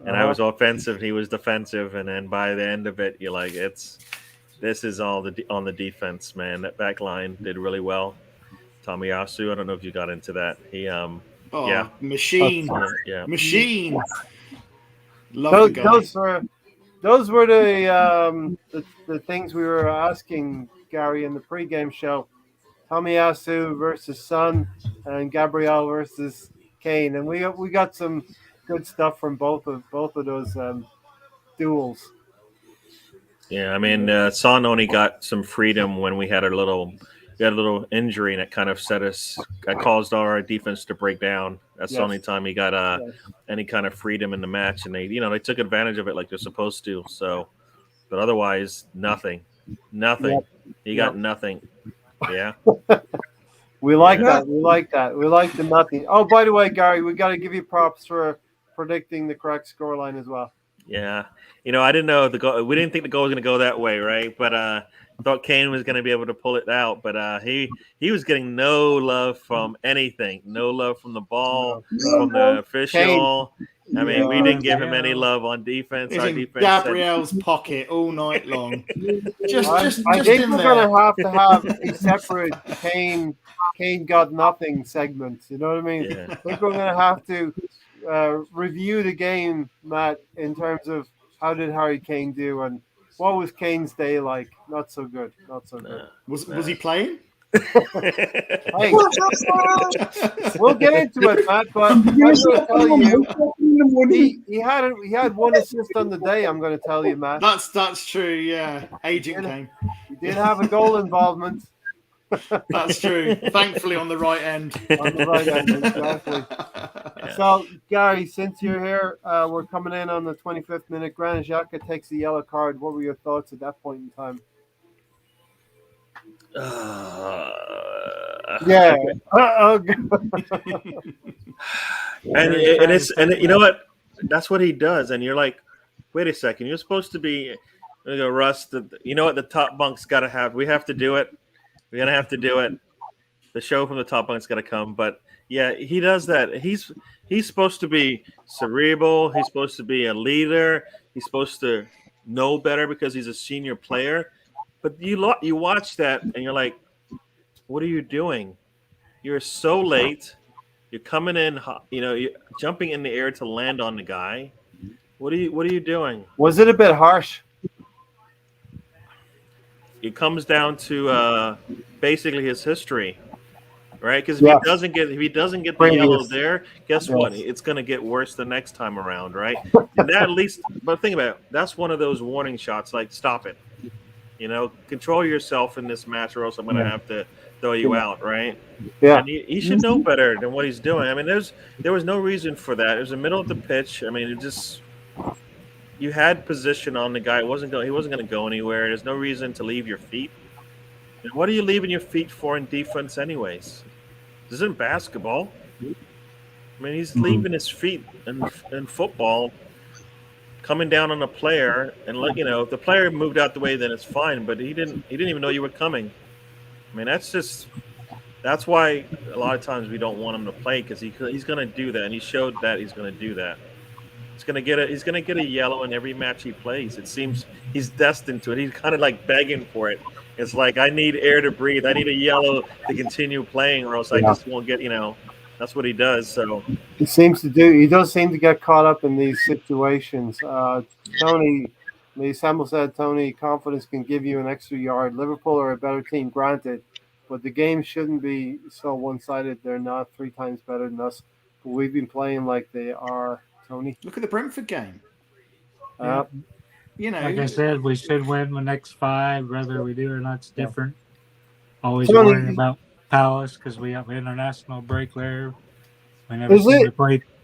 and I was offensive, he was defensive, and then by the end of it, you're like, this is all on the defense, man. That back line did really well. Tomiyasu, I don't know if you got into that. He, machine. Yeah. Machine. Love the guy. Those were the things we were asking Gary in the pregame show. Tomiyasu versus Son and Gabriel versus Kane, and we got some good stuff from both of those duels. Yeah, I mean, Son only got some freedom when we had a little injury, and it kind of caused our defense to break down. That's the only time he got any kind of freedom in the match, and they took advantage of it like they're supposed to. So, but otherwise, nothing. He got nothing. Yeah. We like that. We like the nothing. Oh, by the way, Gary, we got to give you props for predicting the correct scoreline as well. Yeah, I didn't know the goal. We didn't think the goal was going to go that way, right? But I thought Kane was going to be able to pull it out. But he was getting no love from anything. No love from the ball, from the official. I mean, we didn't give him any love on defense. He's Our in defense Gabriel's pocket all night long. I think we're going to have a separate Kane got nothing segment. You know what I mean? Yeah. I think we're going to have to review the game, Matt, in terms of how did Harry Kane do and what was Kane's day like. Not so good. Was he playing? Hey, we'll get into it, Matt. But I'm going to tell you, he had one assist on the day. I'm going to tell you, Matt. That's true. Yeah, Agent Kane. He did have a goal involvement. That's true. Thankfully, on the right end. On the right end, exactly. Yeah. So, Gary, since you're here, we're coming in on the 25th minute. Granit Xhaka takes the yellow card. What were your thoughts at that point in time? Yeah. and you know what? That's what he does. And you're like, wait a second. You're supposed to be, Russ. You know what? The top bunk's got to have. We have to do it. We're gonna have to do it. The show from the top bunk's got to come. But yeah, he does that. He's supposed to be cerebral. He's supposed to be a leader. He's supposed to know better because he's a senior player. But you watch that and you're like, what are you doing? You're so late. You're coming in, you're jumping in the air to land on the guy. What are you doing? Was it a bit harsh? It comes down to basically his history, right? Because Yes. if he doesn't get the Previous. yellow there, guess what? Yes. It's going to get worse the next time around, right? And that at least, but think about it. That's one of those warning shots. Like, stop it. Control yourself in this match, or else I'm going to have to throw you out, right? Yeah. And he should know better than what he's doing. I mean, there was no reason for that. It was the middle of the pitch. I mean, you had position on the guy. He wasn't going to go anywhere. There's no reason to leave your feet. And what are you leaving your feet for in defense, anyways? This isn't basketball. I mean, he's leaving his feet in football, coming down on a player, and if the player moved out the way, then it's fine. But he didn't even know you were coming. I mean, that's why a lot of times we don't want him to play, because he's going to do that, and he showed that he's going to do that. He's going to get a yellow in every match he plays. It seems he's destined to it. He's kind of like begging for it. It's like, I need air to breathe. I need a yellow to continue playing, or else I just won't get. That's what he does. So he does seem to get caught up in these situations. Tony Samuel said, Tony, confidence can give you an extra yard. Liverpool are a better team, granted, but the game shouldn't be so one-sided. They're not 3 times better than us, but we've been playing like they are. Tony, look at the Brentford game. Like I said, we should win the next 5, whether we do or not. It's different. Always Tony, worrying about Palace because we have international break there. We never seem to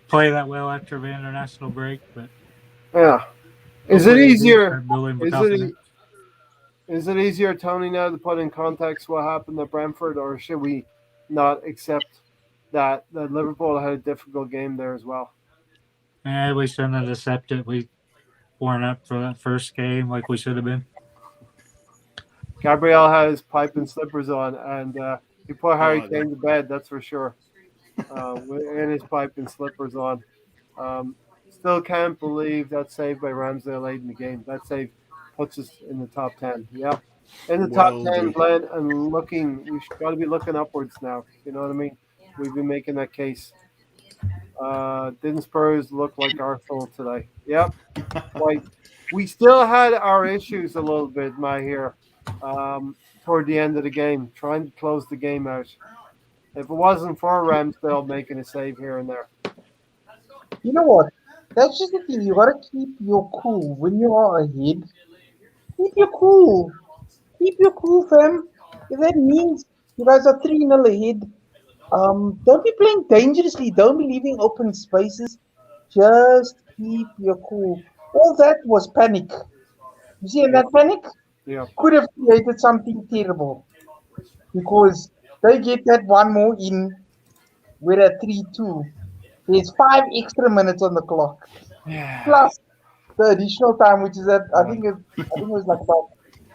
play that well after the international break, but is it easier? Is it easier, Tony, now to put in context what happened at Brentford, or should we not accept that Liverpool had a difficult game there as well? We shouldn't have accepted. We weren't up for that first game like we should have been. Gabriel had his pipe and slippers on, and he put Harry Kane to bed, that's for sure. In his pipe and slippers on. Still can't believe that save by Ramsdale late in the game. That save puts us in the top 10. Yeah. In the top 10, Glenn, and we got to be looking upwards now. You know what I mean? We've been making that case. Didn't Spurs look like Arsenal today? Yep. Right. We still had our issues a little bit, here, toward the end of the game, trying to close the game out. If it wasn't for Ramsdale making a save here and there. You know what? That's just the thing. You gotta keep your cool when you are ahead. Keep your cool. Keep your cool, fam. If that means you guys are 3-0 ahead, don't be playing dangerously. Don't be leaving open spaces. Just keep your cool. All that was panic. You see, in that panic, could have created something terrible. Because they get that one more in with a 3-2. There's 5 extra minutes on the clock. Plus the additional time, which is I think it was like about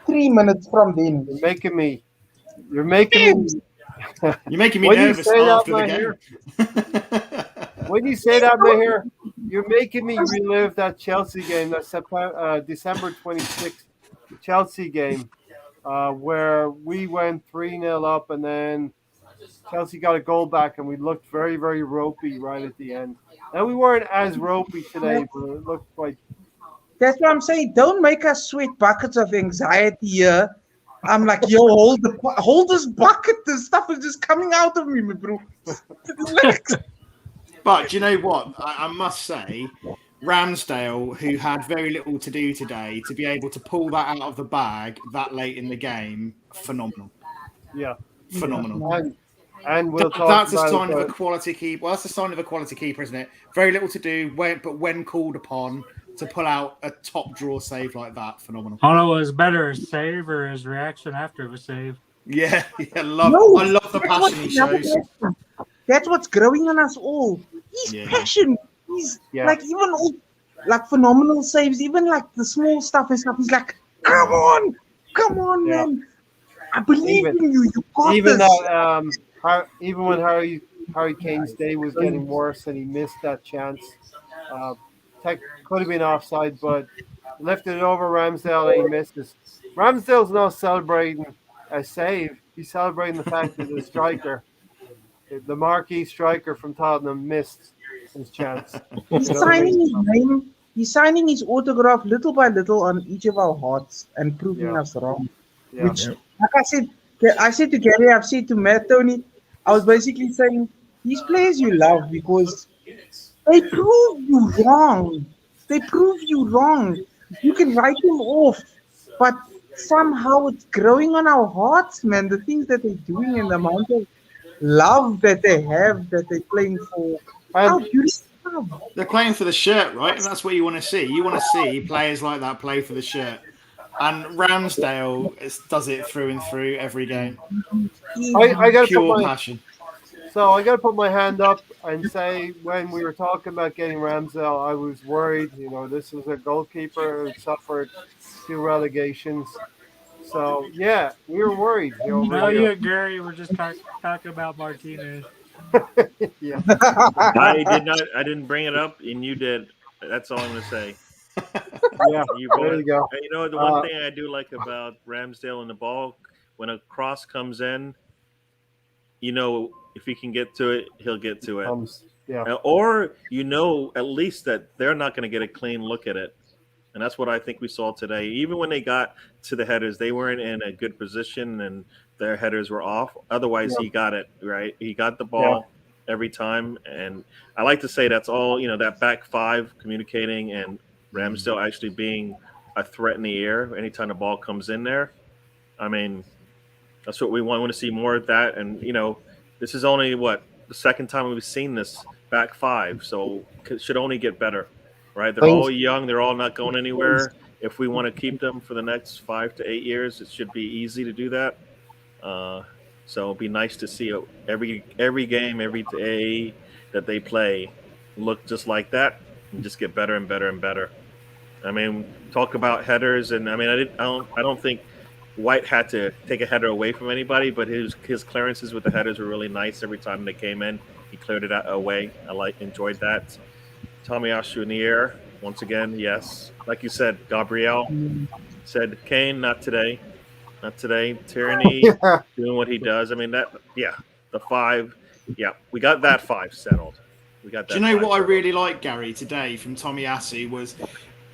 3 minutes from then. You're making me nervous after the game. When you say that, Mahir, you're making me relive that Chelsea game, that December 26th Chelsea game, where we went 3-0 up, and then Chelsea got a goal back, and we looked very, very ropey right at the end. Now, we weren't as ropey today, but it looked quite. That's what I'm saying. Don't make us sweat buckets of anxiety here. I'm like, yo, hold this bucket. This stuff is just coming out of me, bro. But you know what? I must say, Ramsdale, who had very little to do today, to be able to pull that out of the bag that late in the game, phenomenal. Yeah. Phenomenal. And we'll talk that's about a sign of a quality keeper. Well, that's a sign of a quality keeper, isn't it? Very little to do, but when called upon to pull out a top draw save like that, phenomenal. I don't know, was better his save or his reaction after the save. Yeah, I love the passion he shows. That's what's growing on us all. He's passion. He's like even all like phenomenal saves, even like the small stuff and stuff. He's like, come on, man. I believe in you. You got even this. That, even when Harry Kane's day was getting worse and he missed that chance, could have been offside, but lifted it over Ramsdale and he misses. Ramsdale's not celebrating a save. He's celebrating the fact that the striker the marquee striker from Tottenham missed his chance. He's You know what I signing mean? his name. He's signing his autograph little by little on each of our hearts and proving Yeah. us wrong. Yeah. Which, like I said to Gary, I've said to Matt, Tony, I was basically saying these players you love because they prove you wrong. They prove you wrong. You can write them off, but somehow it's growing on our hearts, man. The things that they're doing and the amount of love that they have that they're playing for. How And beautiful. They're playing for the shirt, right? And that's what you want to see. You want to see players like that play for the shirt. And Ramsdale does it through and through every game. I got to put Pure my passion. I got to put my hand up and say when we were talking about getting Ramsdale, I was worried. You know, this is a goalkeeper who suffered 2 relegations. So yeah, we were worried. You know, No, we, you and Gary were just talking about Martinez. yeah, I did not. I didn't bring it up, and you did. That's all I'm going to say. yeah. You There brought. you go. And you know the one thing I do like about Ramsdale and the ball when a cross comes in, you know if he can get to it, he'll get to it. Yeah, Or you know at least that they're not going to get a clean look at it. And that's what I think we saw today. Even when they got to the headers, they weren't in a good position and their headers were off. Otherwise, Yeah. he got it, right? He got the Yeah. ball every time. And I like to say that's all, that back five communicating and Ramsdale actually being a threat in the air anytime the ball comes in there. I mean, that's what we want. We want to see more of that. And, this is only the second time we've seen this back five. So it should only get better. Right, they're all young. They're all not going anywhere. If we want to keep them for the next 5 to 8 years, it should be easy to do that. So it'd be nice to see every game, every day that they play look just like that, and just get better and better and better. I mean, talk about headers, and I mean, I don't think White had to take a header away from anybody, but his clearances with the headers were really nice every time they came in. He cleared it away. I enjoyed that. Tomiyasu in the air once again. Yes, like you said, Gabriel said, "Kane, not today, not today." Tierney doing what he does. I mean the five. Yeah, we got that five settled. We got that. Do you know what settled. I really liked, Gary, today from Tomiyasu was,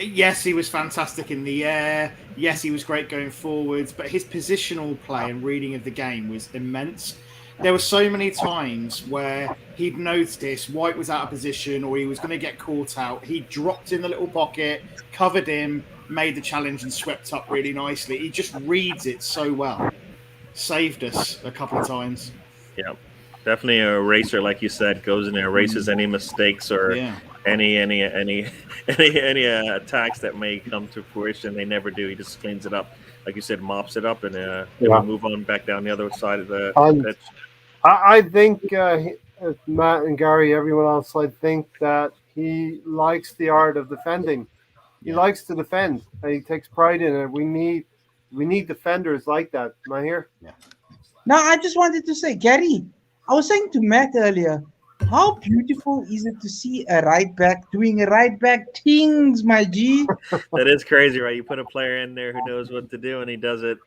yes, he was fantastic in the air. Yes, he was great going forwards, but his positional play and reading of the game was immense. There were so many times where he'd noticed White was out of position or he was going to get caught out. He dropped in the little pocket, covered him, made the challenge and swept up really nicely. He just reads it so well. Saved us a couple of times. Yeah, definitely a eraser, like you said, goes in there, erases any mistakes or any attacks that may come to fruition. They never do. He just cleans it up, like you said, mops it up, and then we move on back down the other side of the pitch. I think Matt and Gary, everyone else, I think that he likes the art of defending. He likes to defend, and he takes pride in it. We need defenders like that. Am I here? Yeah. Now, I just wanted to say, Gary, I was saying to Matt earlier, how beautiful is it to see a right back doing a right back things, my G? That is crazy, right? You put a player in there who knows what to do, and he does it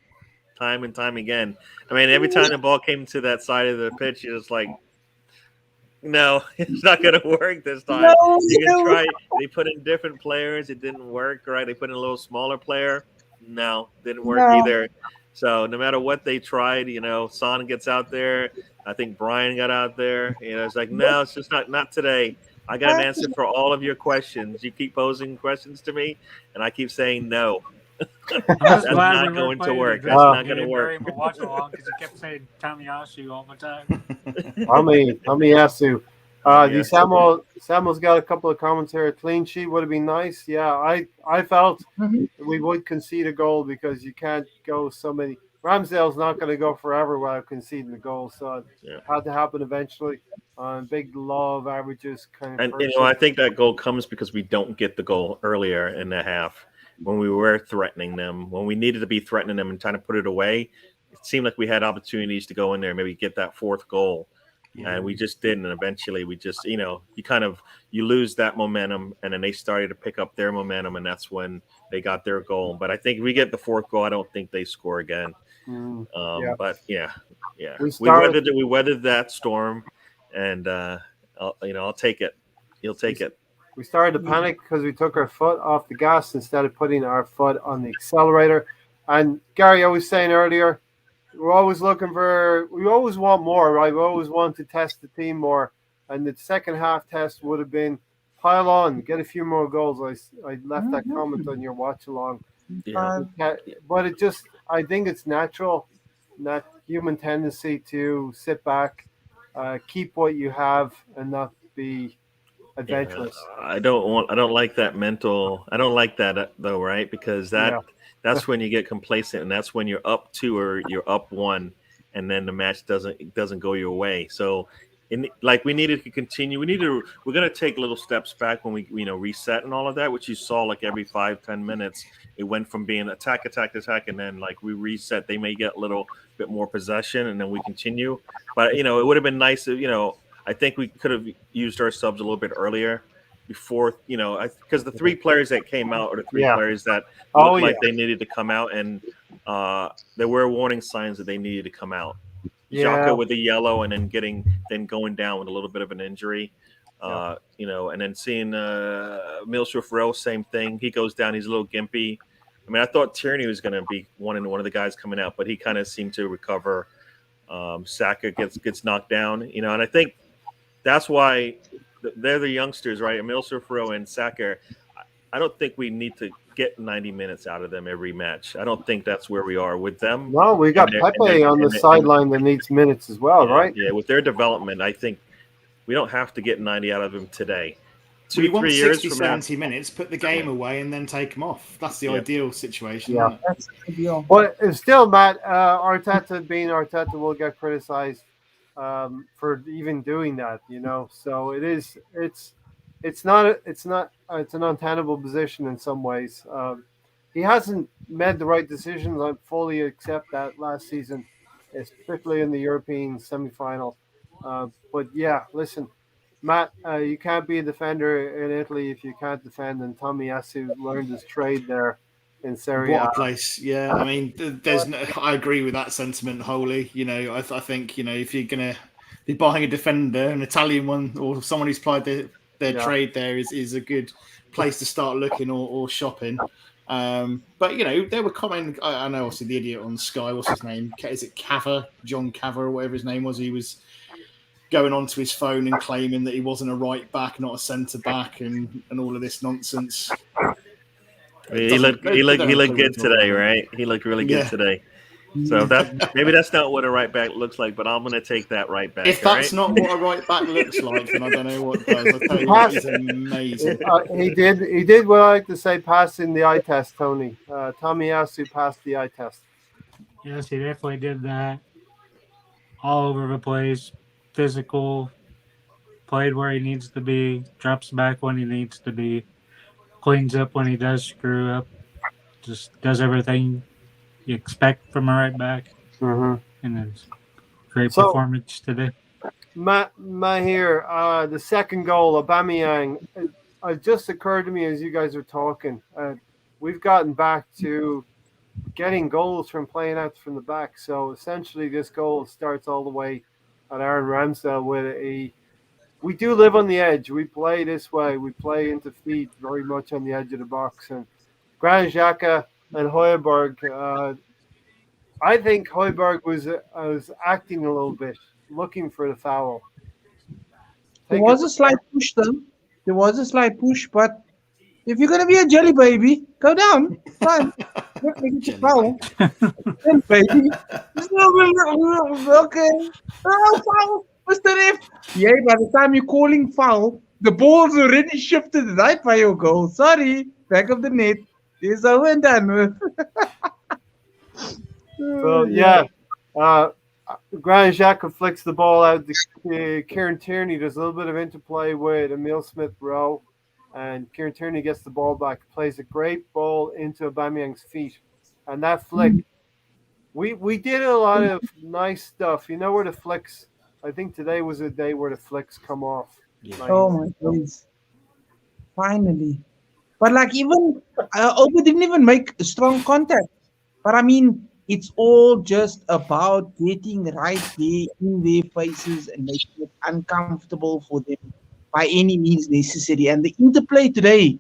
time and time again. I mean, every time the ball came to that side of the pitch, you're just like, no, it's not going to work this time. You can try. They put in different players. It didn't work, right? They put in a little smaller player. No, didn't work either. So no matter what they tried, Son gets out there. I think Brian got out there. It's like, no, it's just not today. I got an answer for all of your questions. You keep posing questions to me, and I keep saying no. That's not going to work. That's not going to work. Watch along because you kept saying Tomiyasu all the time. Tomiyasu. Samuel's got a couple of comments here. A clean sheet would have been nice. Yeah, I felt we would concede a goal because you can't go so many. Ramsdale's not going to go forever without conceding the goal, so it had to happen eventually. Big law of averages kind of. And I think that goal comes because we don't get the goal earlier in the half when we were threatening them, when we needed to be threatening them and trying to put it away. It seemed like we had opportunities to go in there and maybe get that fourth goal. And we just didn't. And eventually we just, you lose that momentum, and then they started to pick up their momentum, and that's when they got their goal. But I think if we get the fourth goal, I don't think they score again. But we weathered that storm. and I'll take it. He'll take it. We started to panic because we took our foot off the gas instead of putting our foot on the accelerator. And Gary, I was saying earlier, we always want more, right? We always want to test the team more. And the second half test would have been pile on, get a few more goals. I left that comment on your watch along. Yeah. But I think it's natural, not human tendency to sit back, keep what you have, and not be adventurous. Yeah, I don't like that mental. I don't like that though, right? Because that's when you get complacent, and that's when you're up 2 or you're up 1, and then the match doesn't go your way. So, we needed to continue. We're gonna take little steps back when we reset and all of that, which you saw like every 5-10 minutes. It went from being attack, and then like we reset. They may get a little bit more possession, and then we continue. But it would have been nice if I think we could have used our subs a little bit earlier before, because the 3 players that came out are the 3 players that looked like they needed to come out, and there were warning signs that they needed to come out. Xhaka with the yellow, and then going down with a little bit of an injury, and then seeing Milsrif Rowe, same thing. He goes down. He's a little gimpy. I mean, I thought Tierney was going to be one of the guys coming out, but he kind of seemed to recover. Saka gets knocked down, and I think that's why they're the youngsters, right? Milsrif Rowe and Saka. I don't think we need to get 90 minutes out of them every match. I don't think that's where we are with them. No, we got Pepe on the sideline that needs minutes as well, right? Yeah, with their development, I think we don't have to get 90 out of them today. 2-3 years from 70 minutes, put the game away, and then take them off. That's the ideal situation. Yeah, that's ideal. But still, Matt, Arteta being Arteta will get criticized for even doing that. So it's an untenable position in some ways. He hasn't made the right decisions. I fully accept that last season, especially in the European semi-final. But yeah, listen, Matt, you can't be a defender in Italy if you can't defend, and Tomiyasu learned his trade there in Serie A. What a place. Yeah, I mean, I agree with that sentiment wholly. I think, if you're going to be buying a defender, an Italian one, or someone who's played their trade there is a good place to start looking or shopping. But they were commenting. I know, obviously, the idiot on Sky. What's his name? Is it Cava? John Cava, or whatever his name was. He was going onto his phone and claiming that he wasn't a right back, not a centre back, and all of this nonsense. He looked good today, right? He looked really good today. So maybe that's not what a right back looks like, but I'm going to take that right back. If that's not what a right back looks like, then I don't know what does. I tell you what, he's amazing. He did what I like to say, passing the eye test, Tony. Tomiyasu passed the eye test. Yes, he definitely did that. All over the place, physical, played where he needs to be, drops back when he needs to be, cleans up when he does screw up, just does everything you expect from a right back. Mm-hmm. And it's great performance today. Matt here, the second goal, Aubameyang. It just occurred to me as you guys are talking. We've gotten back to getting goals from playing out from the back. So essentially, this goal starts all the way at Aaron Ramsdale with we do live on the edge. We play this way. We play into feet very much on the edge of the box. And Granit Xhaka and Højbjerg, I think Højbjerg was acting a little bit, looking for the foul. There was a slight push, though. There was a slight push, but if you're going to be a jelly baby, go down. Fine. Make it foul. Jelly baby. Okay. Oh, foul. Mr. Ref. Yeah, by the time you're calling foul, the ball's already shifted right by your goal. Sorry. Back of the net. It's over and done with. So, yeah. Granit Xhaka flicks the ball out. Kieran Tierney does a little bit of interplay with Emile Smith-Rowe. And Kieran Tierney gets the ball back, plays a great ball into Aubameyang's feet. And that flick, we did a lot of nice stuff. Where the flicks, I think today was a day where the flicks come off. Yeah. Oh, my goodness. Finally. But even Oba didn't even make strong contact. But I mean, It's all just about getting right there in their faces and making it uncomfortable for them by any means necessary. And the interplay today,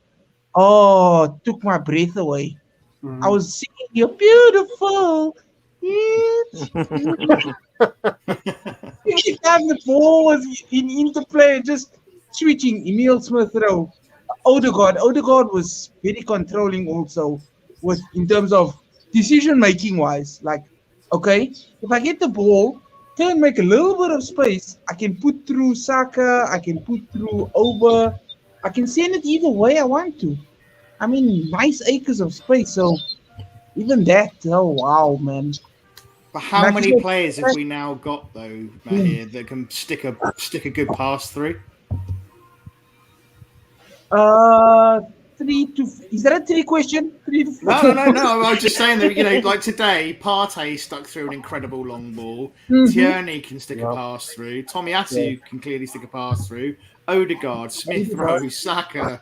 oh, took my breath away. I Mhm. was singing, "You're beautiful." It's every time the ball was in interplay, just switching. Emil Smith Rowe, Odegaard. Odegaard was very controlling also with in terms of decision making wise. Like, okay, if I get the ball, can make a little bit of space. I can put through Saka. I can put through over. I can send it either way I want to. I mean, nice acres of space. So even that, oh wow, man. But how many players have we now got though, Mahir, that can stick a good pass through? Uh, three to is that a three question? 3 to 4. No. I was just saying that like today, Partey stuck through an incredible long ball. Mhm. Tierney can stick a Yeah. pass through. Tomiyasu can clearly stick a pass through. Odegaard, Smith Rowe, Saka.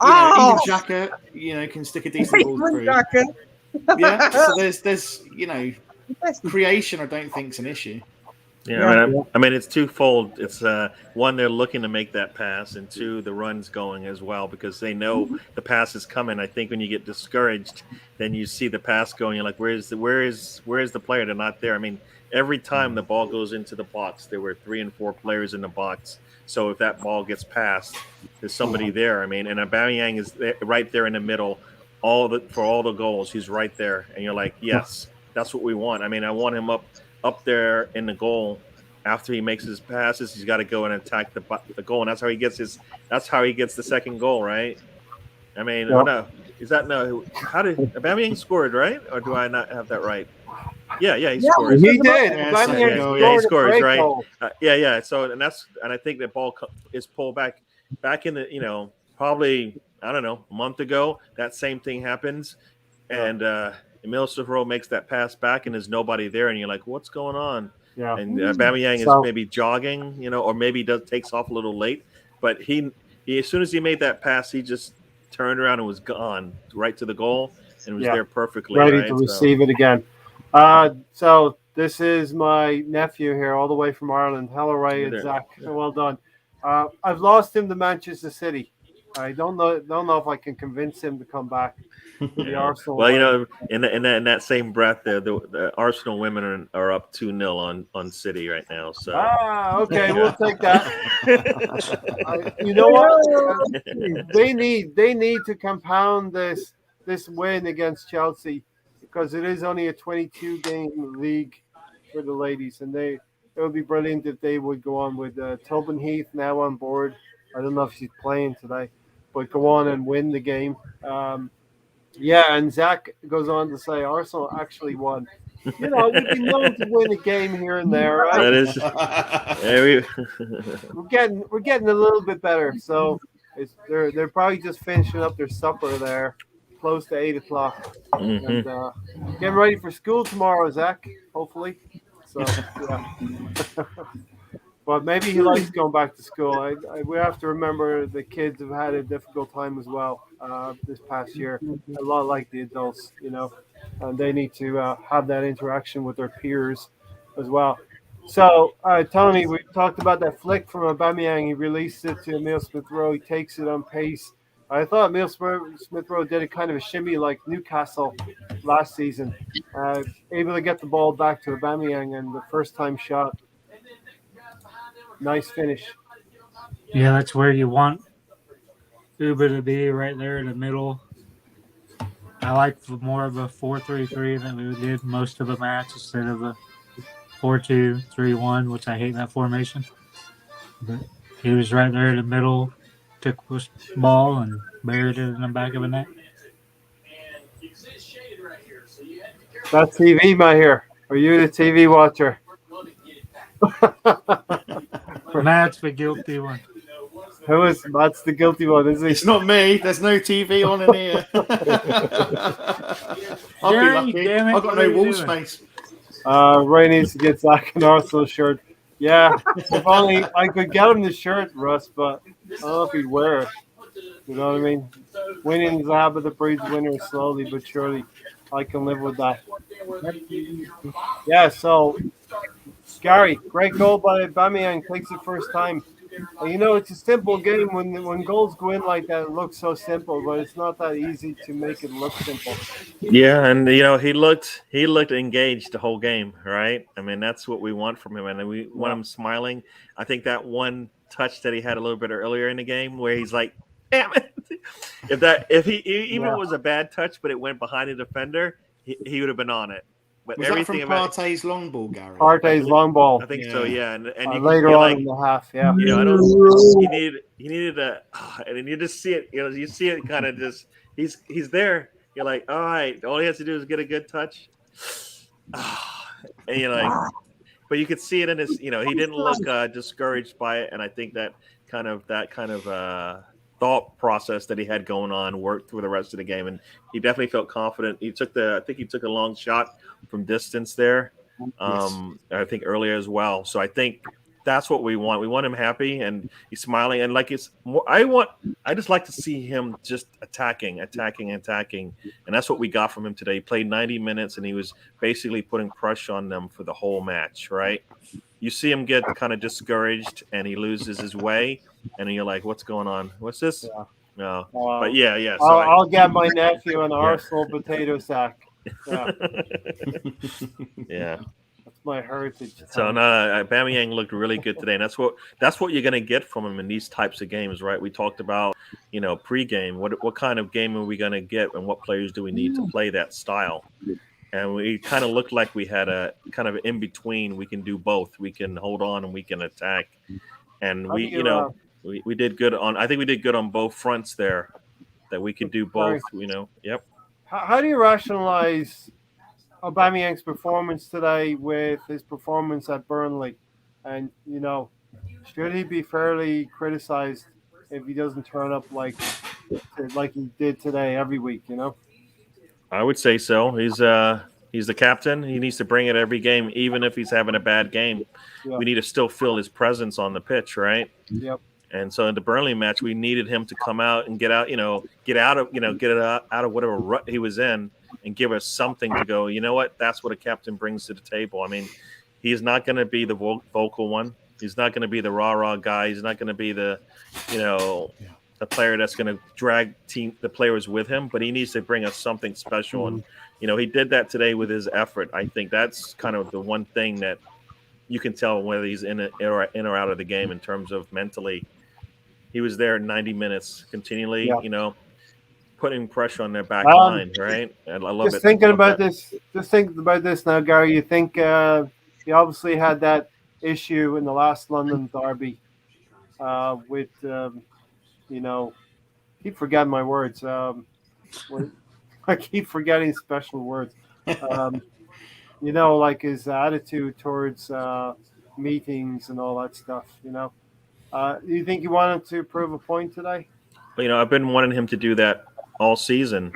Even Xhaka, can stick a decent ball through. Yeah. So there's creation. I don't think is an issue. Yeah, I mean, it's twofold. It's one, they're looking to make that pass, and two, the run's going as well because they know the pass is coming. I think when you get discouraged, then you see the pass going. You're like, where is the player? They're not there. I mean, every time the ball goes into the box, there were 3 and 4 players in the box. So if that ball gets passed, there's somebody there. I mean, and Aubameyang is right there in the middle, for all the goals. He's right there, and you're like, yes, that's what we want. I mean, I want him up there in the goal after he makes his passes. He's got to go and attack the goal, and that's how he gets the second goal, right? I mean, no, is that no? How did Aubameyang scored, right? Or do I not have that right? Yeah, he scored. He did. He scores, right? Yeah. So, and I think the ball is pulled back in the, probably, I don't know, a month ago. That same thing happens, and Emil Smith Rowe makes that pass back, and there's nobody there, and you're like, what's going on? Yeah. And Aubameyang is maybe jogging, or maybe takes off a little late, but he as soon as he made that pass, he just turned around and was gone right to the goal and was there perfectly, ready right? to receive it again. So this is my nephew here, all the way from Ireland. Hello, Ray and Zach. Well done. I've lost him to Manchester City. I don't know if I can convince him to come back. The Arsenal. Well, in that same breath, the Arsenal women are up 2-0 on City right now. So okay, we'll take that. You know what? They need to compound this win against Chelsea because it is only a 22-game league for the ladies, and it would be brilliant if they would go on with Tobin Heath now on board. I don't know if she's playing today, but go on and win the game. And Zach goes on to say Arsenal actually won. We've been known to win a game here and there, right? That is, we're getting a little bit better. So they're probably just finishing up their supper there, close to 8:00, and getting ready for school tomorrow, Zach. Hopefully, so yeah. But maybe he likes going back to school. We have to remember the kids have had a difficult time as well this past year. A lot like the adults, and they need to have that interaction with their peers as well. So, Tony, we talked about that flick from Aubameyang. He released it to Emil Smith Rowe. He takes it on pace. I thought Emil Smith Rowe did a kind of a shimmy like Newcastle last season, able to get the ball back to Aubameyang, and the first time shot. Nice finish. Yeah, that's where you want Uber to be, right there in the middle. I like more of a 4-3-3 than we did most of the match instead of a 4-2-3-1, which I hate that formation. But he was right there in the middle, took the ball and buried it in the back of the net. That's TV, my here. Are you the TV watcher? Matt's the guilty one. Matt's the guilty one, isn't he? It's not me. There's no TV on in here. I'll be lucky. I've got no wall space. Ray needs to get Zach an Arsenal shirt. Yeah, if only I could get him the shirt, Russ, but I don't know if he'd wear it. You know what I mean? Winning is a habit that breeds winners slowly but surely. I can live with that. Yeah, so Gary, great goal by Aubameyang, takes it first time. You know, it's a simple game. When goals go in like that, it looks so simple, but it's not that easy to make it look simple. Yeah, and he looked engaged the whole game, right? I mean, that's what we want from him, and we want him smiling. I think that one touch that he had a little bit earlier in the game, where he's like, "Damn it!" if he even was a bad touch, but it went behind the defender, he would have been on it. But Was that from Partey's long ball, Gary? Partey's long ball. I think so, yeah. And you later can on like, in the half, yeah. you know, I don't. He needed a, and then you just see it. You know, you see it kind of just. He's there. You're like, all right. All he has to do is get a good touch, and you're like, but you could see it in his. You know, he didn't look discouraged by it, and I think that kind of thought process that he had going on worked through the rest of the game, and he definitely felt confident. I think he took a long shot from distance there. I think earlier as well. So I think that's what we want. We want him happy and he's smiling, and like it's more. I just like to see him just attacking, and that's what we got from him today. He played 90 minutes, and he was basically putting pressure on them for the whole match. Right? You see him get kind of discouraged, and he loses his way, and you're like, "What's going on? What's this?" Yeah. No, but yeah. So I'll get my nephew an Arsenal potato sack. Yeah. Yeah. That's my heritage. So no, Aubameyang looked really good today, and that's what you're going to get from him in these types of games, right? We talked about, you know, pregame. What kind of game are we going to get, and what players do we need to play that style? And we kind of looked like we had a kind of in between. We can do both. We can hold on and we can attack. And we did good on. I think we did good on both fronts there. That we could do both. You know. Yep. How do you rationalize Aubameyang's performance today with his performance at Burnley? And, you know, should he be fairly criticized if he doesn't turn up like he did today every week, you know? I would say so. He's the captain. He needs to bring it every game, even if he's having a bad game. Yeah. We need to still feel his presence on the pitch, right? Yep. And so in the Burnley match, we needed him to come out and get out of whatever rut he was in and give us something to go, you know what? That's what a captain brings to the table. I mean, he's not going to be the vocal one. He's not going to be the rah-rah guy. He's not going to be the, the player that's going to drag the players with him, but he needs to bring us something special. And, he did that today with his effort. I think that's kind of the one thing that you can tell whether he's in or out of the game in terms of mentally. He was there 90 minutes continually, putting pressure on their back line, right? And I love it. Just thinking about this now, Gary, you think he obviously had that issue in the last London derby with, keep forgetting my words. I keep forgetting special words. Like his attitude towards meetings and all that stuff, Do you think you wanted to prove a point today? I've been wanting him to do that all season.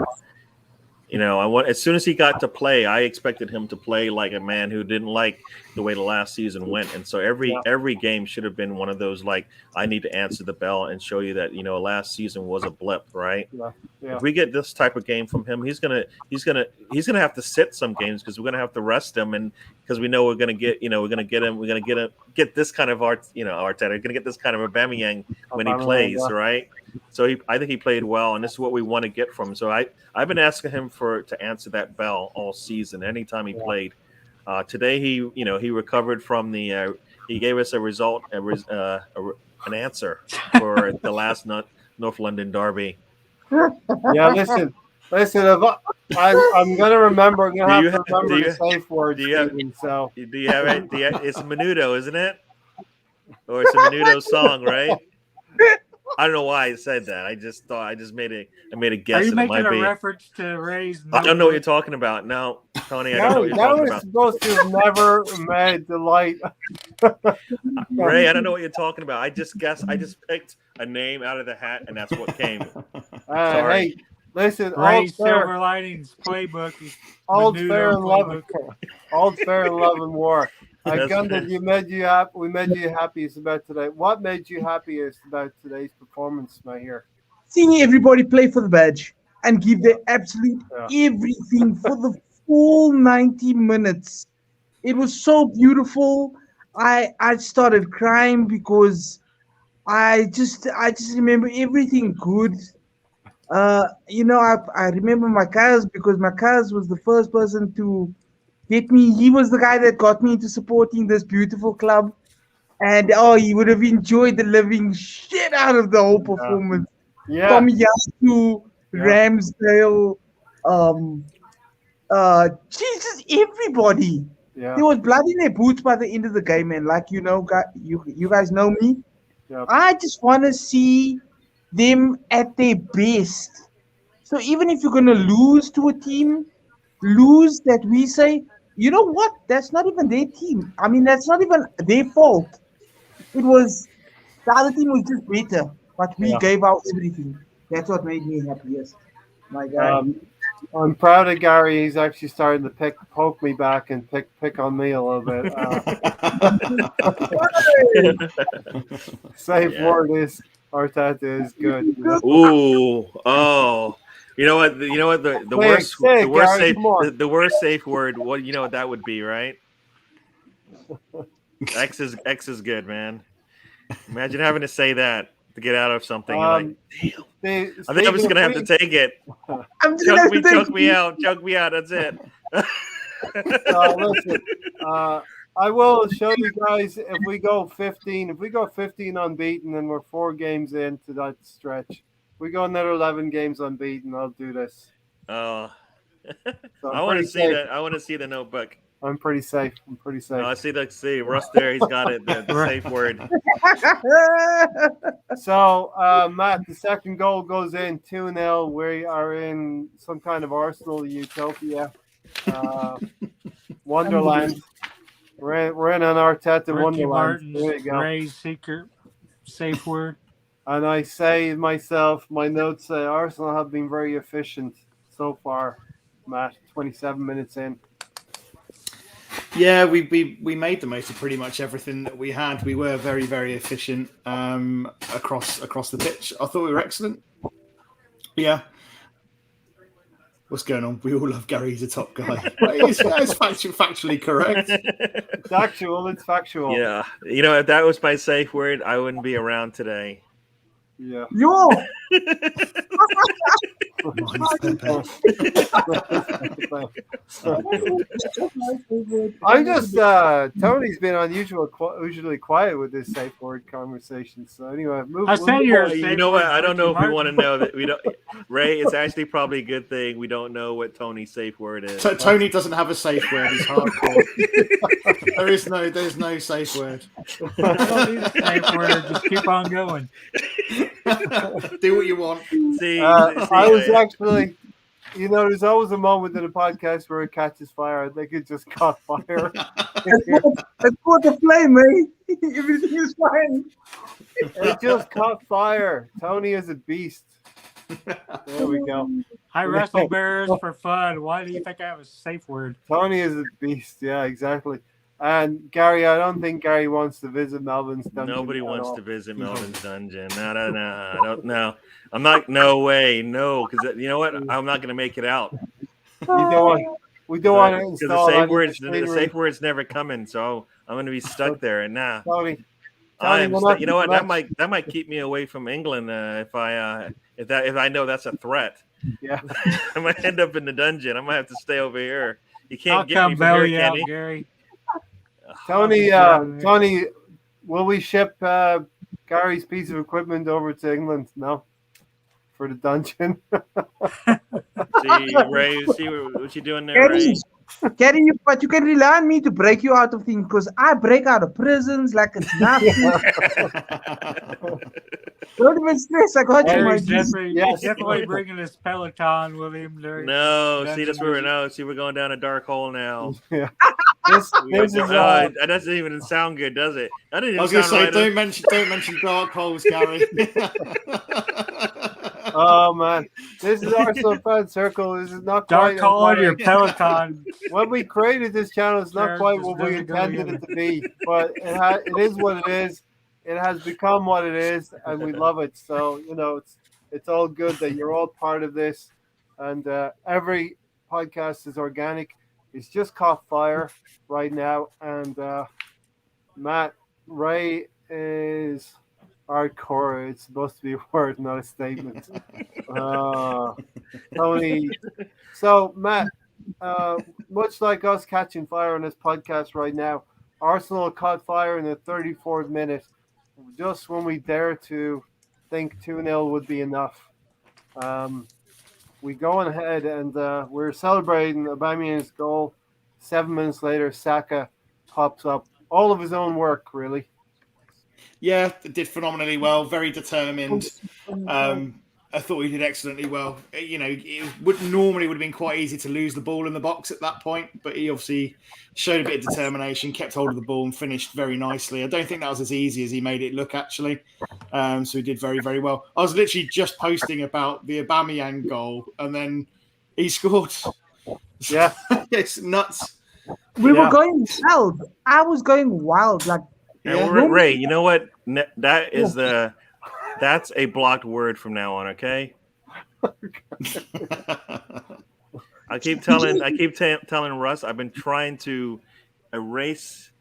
As soon as he got to play, I expected him to play like a man who didn't like the way the last season went. And so every game should have been one of those, like, I need to answer the bell and show you that, last season was a blip, right? Yeah. If we get this type of game from him, he's gonna have to sit some games because we're gonna have to rest him, and because we know we're gonna get this kind of Arteta. We're gonna get this kind of Aubameyang when he plays, right? So I think he played well, and this is what we want to get from him. So I've been asking him to answer that bell all season, anytime he played. Today he recovered from the he gave us a result, an answer for the last North London derby. Yeah, listen. I'm gonna remember. I'm gonna have to remember the safe word. Do you have it? It's Menudo, isn't it? Or it's a Menudo song, right? I don't know why I said that. I just thought I made a guess. Are you that making it might a be. reference to Ray's? I don't know what you're talking about. No, Tony, I don't know what you're talking about. That was supposed to have never made the light. Ray, I don't know what you're talking about. I just picked a name out of the hat, and that's what came. Sorry. Hey, listen, Ray's Silver Linings playbook. Old fair and love and war. We made you happiest about today. What made you happiest about today's performance, my here? Seeing everybody play for the badge and give their absolute everything for full 90 minutes. It was so beautiful. I started crying because I just remember everything good. I remember my cuz because my cuz was the first person to get me. He was the guy that got me into supporting this beautiful club. And he would have enjoyed the living shit out of the whole performance. Yeah. From Yasu, Yeah. Ramsdale, um, Jesus, everybody. Yeah. There was blood in their boots by the end of the game, man. Like you guys know me. Yeah. I just want to see them at their best. So even if you're gonna lose to a team, lose that we say, you know what? That's not even their team. I mean, that's not even their fault. It was the other team was just better, but we Yeah. gave out everything. That's what made me happiest. My God. I'm proud of Gary. He's actually starting to poke me back and pick on me a little bit. Safe Yeah. word is Arteta is good. Ooh, oh, you know what? You know what? The worst, say it, the worst Gary, safe, come on. the worst safe word. What you know what that would be, right? X is good, man. Imagine having to say that to get out of something. You're like, damn. I think I'm just gonna have to take it. I'm just gonna have to Choke me out. That's it. Listen, I will show you guys if we go 15. If we go 15 unbeaten and we're 4 games into that stretch, we go another 11 games unbeaten. I'll do this. Oh, So I want to see that. I want to see the notebook. I'm pretty safe. Oh, I see Russ there. He's got it. The safe word. So, Matt, the second goal goes in 2-0. We are in some kind of Arsenal utopia, Wonderland. We're in an Arteta Ricky Wonderland. There you Martin's go. Ray's secret safe word. And I say myself, my notes say Arsenal have been very efficient so far, Matt. 27 minutes in. Yeah, we made the most of pretty much everything that we had. We were very, very efficient across the pitch. I thought we were excellent. Yeah. What's going on? We all love Gary. He's a top guy. It's factually correct. It's factual. Yeah, you know, if that was my safe word, I wouldn't be around today. Yeah. Yo. I'm just Tony's been usually quiet with this safe word conversation. So anyway, you know what? I don't know if we want to know that we don't. Ray, it's actually probably a good thing we don't know what Tony's safe word is. So Tony doesn't have a safe word. He's hardcore. There's no safe word. Safe word. Just keep on going. Do what you want. I was actually, there's always a moment in a podcast where it catches fire. I think it just caught fire. It's caught the flame, eh? Everything is fine. It just caught fire. Tony is a beast. There we go. I wrestle bears for fun. Why do you think I have a safe word? Tony is a beast. Yeah, exactly. And Gary, I don't think Gary wants to visit Melvin's dungeon. Nobody wants to visit Melvin's dungeon. No. I'm not. No way. No, because you know what? I'm not going to make it out. We don't want to install the safe word's never coming, so I'm going to be stuck there. And Tony, you know what? That might keep me away from England if I know that's a threat. Yeah, I might end up in the dungeon. I might have to stay over here. You can't I'll get come me from here, out, can you? Gary. Tony, will we ship Gary's piece of equipment over to England? No, for the dungeon. See, Ray, what you doing there, Ray? Gary, but you can rely on me to break you out of things because I break out of prisons like it's nothing. Don't even stress. I got you, my definitely bringing this Peloton with him. No, see, that's where we're going down a dark hole now. Yeah. That doesn't even sound good, does it? I didn't even I was going to say, right. don't mention dark holes, Gary. Oh man, this is Arsenal Fan Circle. This is not dark quite hole on your Peloton. When we created this channel, it's not quite what we intended it to be, but it is what it is. It has become what it is, and we love it. So it's all good that you're all part of this, and every podcast is organic. He's just caught fire right now, and Matt, Ray is hardcore. It's supposed to be a word, not a statement. Tony. So, Matt, uh, much like us catching fire on this podcast right now, Arsenal caught fire in the 34th minute, just when we dare to think 2-0 would be enough. Um, we go on ahead and we're celebrating Aubameyang's goal. 7 minutes later, Saka pops up. All of his own work, really. Yeah, did phenomenally well. Very determined. I thought he did excellently well. You know, it would have been quite easy to lose the ball in the box at that point, but he obviously showed a bit of determination, kept hold of the ball, and finished very nicely. I don't think that was as easy as he made it look, actually. So he did very, very well. I was literally just posting about the Aubameyang goal, and then he scored. Yeah, It's nuts. We were going wild. I was going wild. Like, and Ray, you know what? That is that's a blocked word from now on. Okay. I keep telling Russ. I've been trying to erase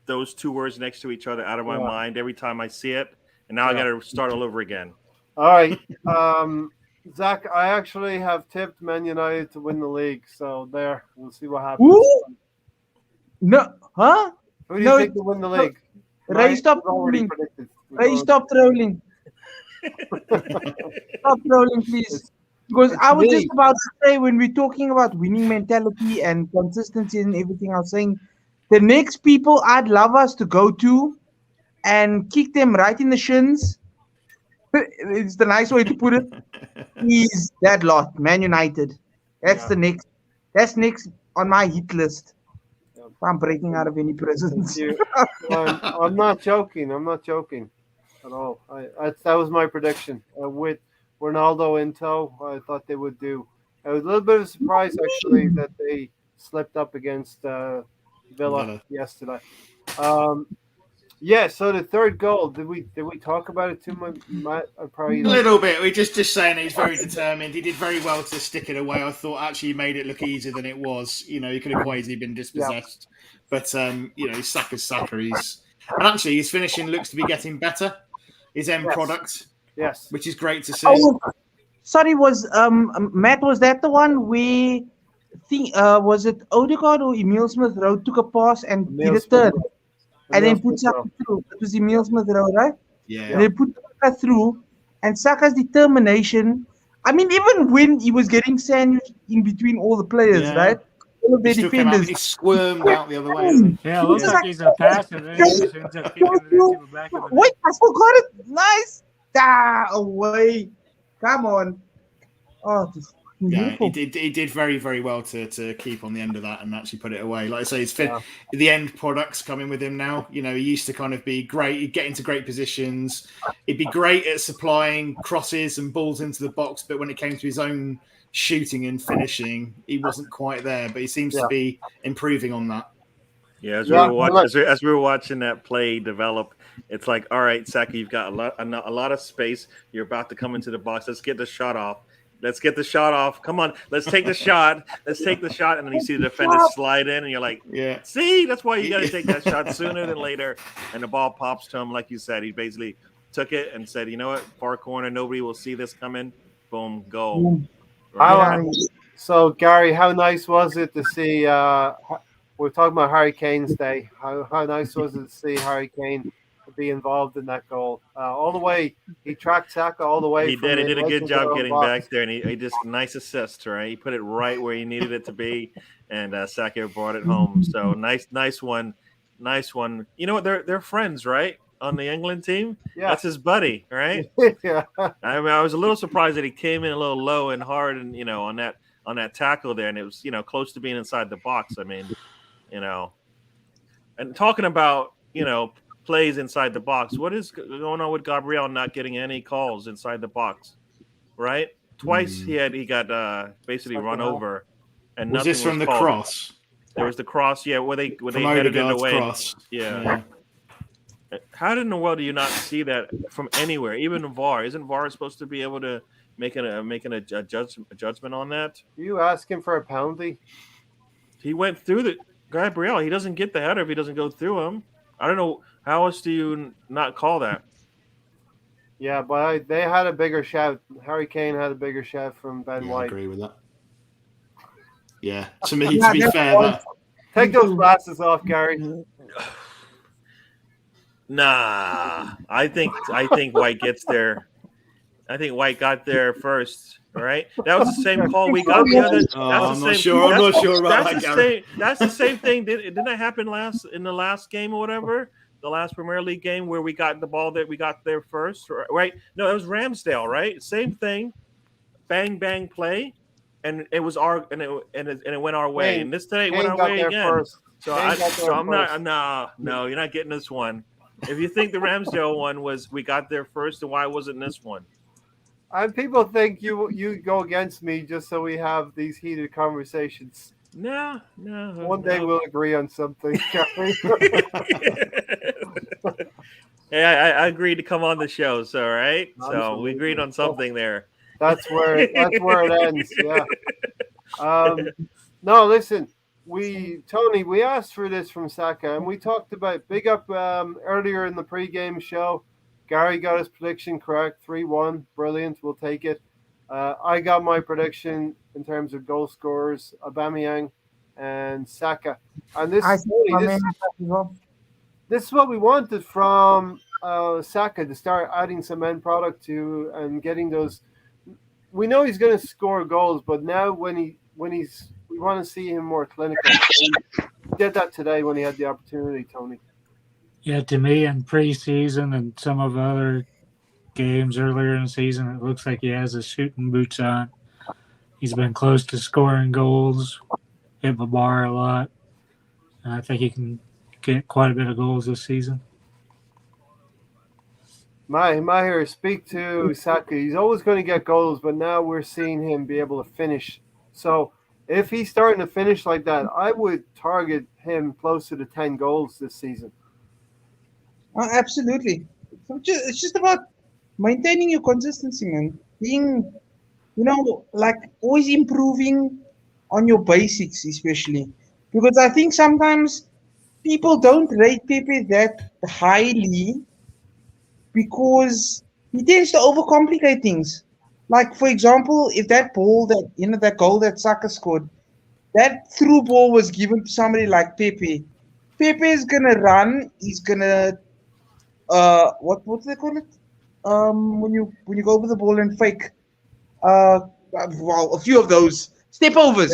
those two words next to each other out of my mind every time I see it, and now I got to start all over again. All right, Zach. I actually have tipped Man United to win the league, so there. We'll see what happens. Who? No, huh? Who do you think will win the league? Ray, stop trolling. Ray, stop trolling. Stop trolling, please. Because I was just about to say, when we're talking about winning mentality and consistency and everything, I was saying the next people I'd love us to go to and kick them right in the shins. It's the nice way to put it. Is that lot, Man United. That's the next. That's next on my hit list. I'm breaking out of any presents. I'm not joking. I'm not joking at all. That was my prediction. With Ronaldo in tow, I thought they would do. It was a little bit of a surprise, actually, that they slipped up against Villa yesterday. Yeah, so the third goal, did we talk about it too much, Matt? A little bit. We're just saying he's very determined. He did very well to stick it away. I thought actually he made it look easier than it was. You know, he could have quite easily been dispossessed. But, you know, Saka's Saka. And actually his finishing looks to be getting better. His end product. Yes. Which is great to see. Oh, sorry, was Matt, was that the one where was it Odegaard or Emile Smith Rowe took a pass and did a turn? And then put Saka through. It was Emile Smith Rowe, right? Yeah. And they put Saka through, and Saka's determination. I mean, even when he was getting sandwiched in between all the players, right? All of the defenders. He squirmed out the other way. Yeah, it looks like he's a passer. Then he just ends up kicking it into the back of the net. Wait, I forgot it. Nice. Away. Come on. Oh, this yeah, he did very, very well to keep on the end of that and actually put it away. Like I say, the end product's coming with him now. You know, he used to kind of be great. He'd get into great positions. He'd be great at supplying crosses and balls into the box. But when it came to his own shooting and finishing, he wasn't quite there. But he seems to be improving on that. Yeah, as we were watching that play develop, it's like, all right, Saka, you've got a lot of space. You're about to come into the box. Let's get the shot off. Come on, let's take the shot. And then you see the defender slide in, and you're like, see, that's why you got to take that shot sooner than later. And the ball pops to him, like you said. He basically took it and said, you know what, far corner, nobody will see this coming. Boom, goal. Right. So, Gary, how nice was it to see? We're talking about Harry Kane's day. How nice was it to see Harry Kane be involved in that goal all the way? He tracked Saka all the way. He did a good job getting back there, and he just nice assist, right? He put it right where he needed it to be, and Saka brought it home. So nice one. You know what? They're friends, right? On the England team, that's his buddy, right? Yeah. I mean, I was a little surprised that he came in a little low and hard, and on that tackle there, and it was close to being inside the box. I mean, and talking about plays inside the box. What is going on with Gabriel not getting any calls inside the box? Right, twice he got basically run over, and was this from the called. Cross? There was the cross, where they headed it away. Cross. Yeah. How in the world do you not see that from anywhere? Even VAR, isn't VAR supposed to be able to making a judgment on that? You asking for a penalty? He went through the Gabriel. He doesn't get the header if he doesn't go through him. I don't know how else do you not call that. Yeah, but they had a bigger shout. Harry Kane had a bigger shout from Ben Yeah, I White. agree with that. Yeah, to me, Yeah, to be that's fair, one. that Take those glasses off, Gary. Nah, I think White gets there. I think White got there first. All right, that was the same call we got the other. I'm not same, sure. I'm not sure about that's that, the Gary. same. That's the same thing. Didn't that happen in the last game or whatever? The last Premier League game where we got the ball that we got there first, right? No, it was Ramsdale, right? Same thing. Bang bang play, and it was it went our way. Kane- And this today it Kane went our got way there again. first. So Kane got there I'm first. not. No, you're not getting this one. If you think the Ramsdale one was we got there first, then why wasn't this one? And people think you go against me just so we have these heated conversations. No. One day we'll agree on something, Gary. Hey, I agreed to come on the show, so right. So Absolutely. we agreed on something there. That's where it ends. Yeah. No, listen. Tony, we asked for this from Saka, and we talked about big up earlier in the pregame show. Gary got his prediction correct, 3-1. Brilliant. We'll take it. I got my prediction in terms of goal scorers, Aubameyang and Saka. And this is what we wanted from Saka, to start adding some end product to and getting those. We know he's going to score goals, but now we want to see him more clinical. He did that today when he had the opportunity, Tony. Yeah, to me, in preseason and some of the other games earlier in the season, it looks like he has his shooting boots on. He's been close to scoring goals, hit the bar a lot, and I think he can get quite a bit of goals this season. Mahir, speak to Saka. He's always going to get goals, but now we're seeing him be able to finish. So if he's starting to finish like that, I would target him closer to 10 goals this season. Absolutely. So it's just about maintaining your consistency, man. Being, like always improving on your basics, especially. Because I think sometimes people don't rate Pepe that highly because he tends to overcomplicate things. Like, for example, if that ball that goal that Saka scored, that through ball was given to somebody like Pepe. Pepe is gonna run. He's gonna what do they call it? When you go over the ball and fake. Well, a few of those step overs.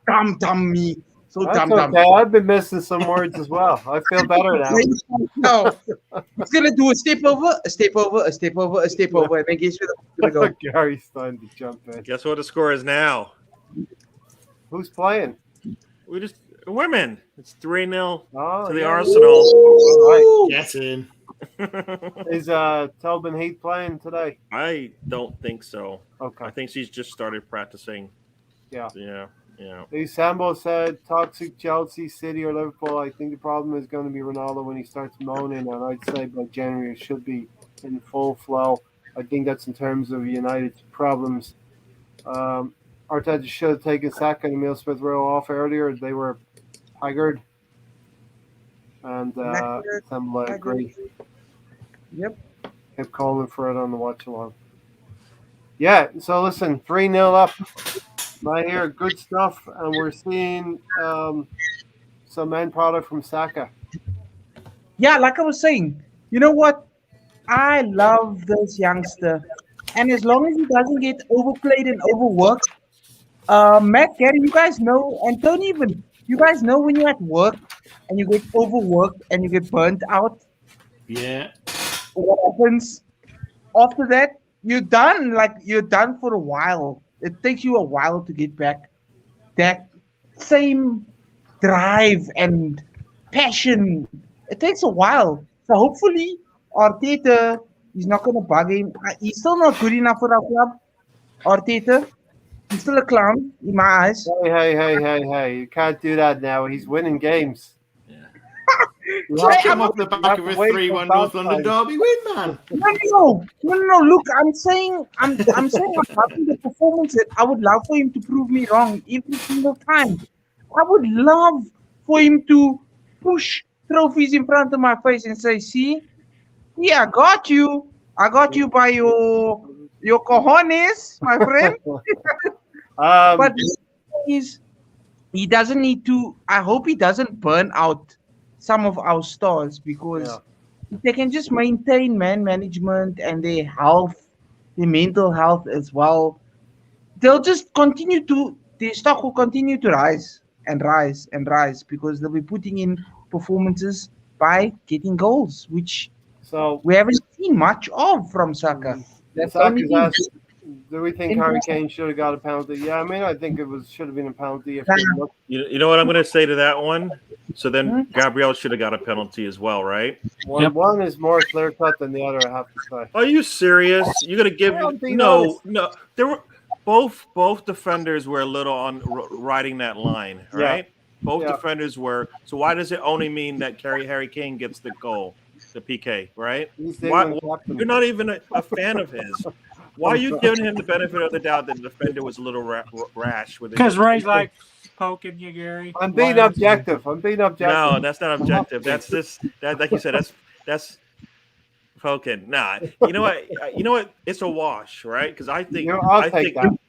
Dumb me. So That's dumb. Okay. I've been missing some words as well. I feel better now. No, he's gonna do a step over, a step over, a step over, a step over, and then guess where the gonna go? Gary's starting to jump in. Guess what the score is now? Who's playing? Women. It's 3-0 to the yeah. Arsenal. All right. Get in. Is Tobin Heath playing today? I don't think so. Okay. I think she's just started practicing. Yeah. Yeah. Sambo said toxic Chelsea, City, or Liverpool. I think the problem is going to be Ronaldo when he starts moaning, and I'd say by January it should be in full flow. I think that's in terms of United's problems. Arteta should have taken Saka and Emile Smith-Rowe off earlier. They were haggard. And Sambo agree. Yep. Kept calling for it on the watch along. Yeah, so listen, 3-0 up. Right here, good stuff, and we're seeing some end product from Saka. Yeah, like I was saying, you know what? I love this youngster, and as long as he doesn't get overplayed and overworked, Matt, Gary, you guys know, and don't even, you guys know when you're at work and you get overworked and you get burnt out. Yeah. What happens after that? You're done. Like you're done for a while. It takes you a while to get back that same drive and passion. It takes a while. So hopefully Arteta is not going to bug him. He's still not good enough for our club. Arteta, he's still a clown in my eyes. Hey. You can't do that now. He's winning games. Just come off the back of a 3-1 North London derby win, man. No. Look, I'm saying I'm having the performance that I would love for him to prove me wrong every single time. I would love for him to push trophies in front of my face and say, "See, yeah, I got you. I got you by your cojones, my friend." But the thing is, he doesn't need to. I hope he doesn't burn out some of our stars, because if they can just maintain man management and their health, their mental health as well, they'll just continue to, their stock will continue to rise and rise and rise, because they'll be putting in performances by getting goals, which so we haven't seen much of from Saka. That's the only Saka's thing. asked, do we think Harry Kane should have got a penalty? Yeah, I mean, I think it should have been a penalty if they looked. You know what I'm going to say to that one? So then Gabriel should have got a penalty as well, right? One is more clear cut than the other, I have to say. Are you serious? You're going to give me no. There were both defenders were a little on riding that line, right? Both defenders were. So why does it only mean that Harry Kane gets the goal, the PK, right? Why, you're not even a fan of his. Why are you giving him the benefit of the doubt that the defender was a little rash with it? Because Ray's like poking you, Gary. I'm being objective. No, that's not objective. That's just that, like you said. That's poking. Nah, you know what? It's a wash, right? Because I think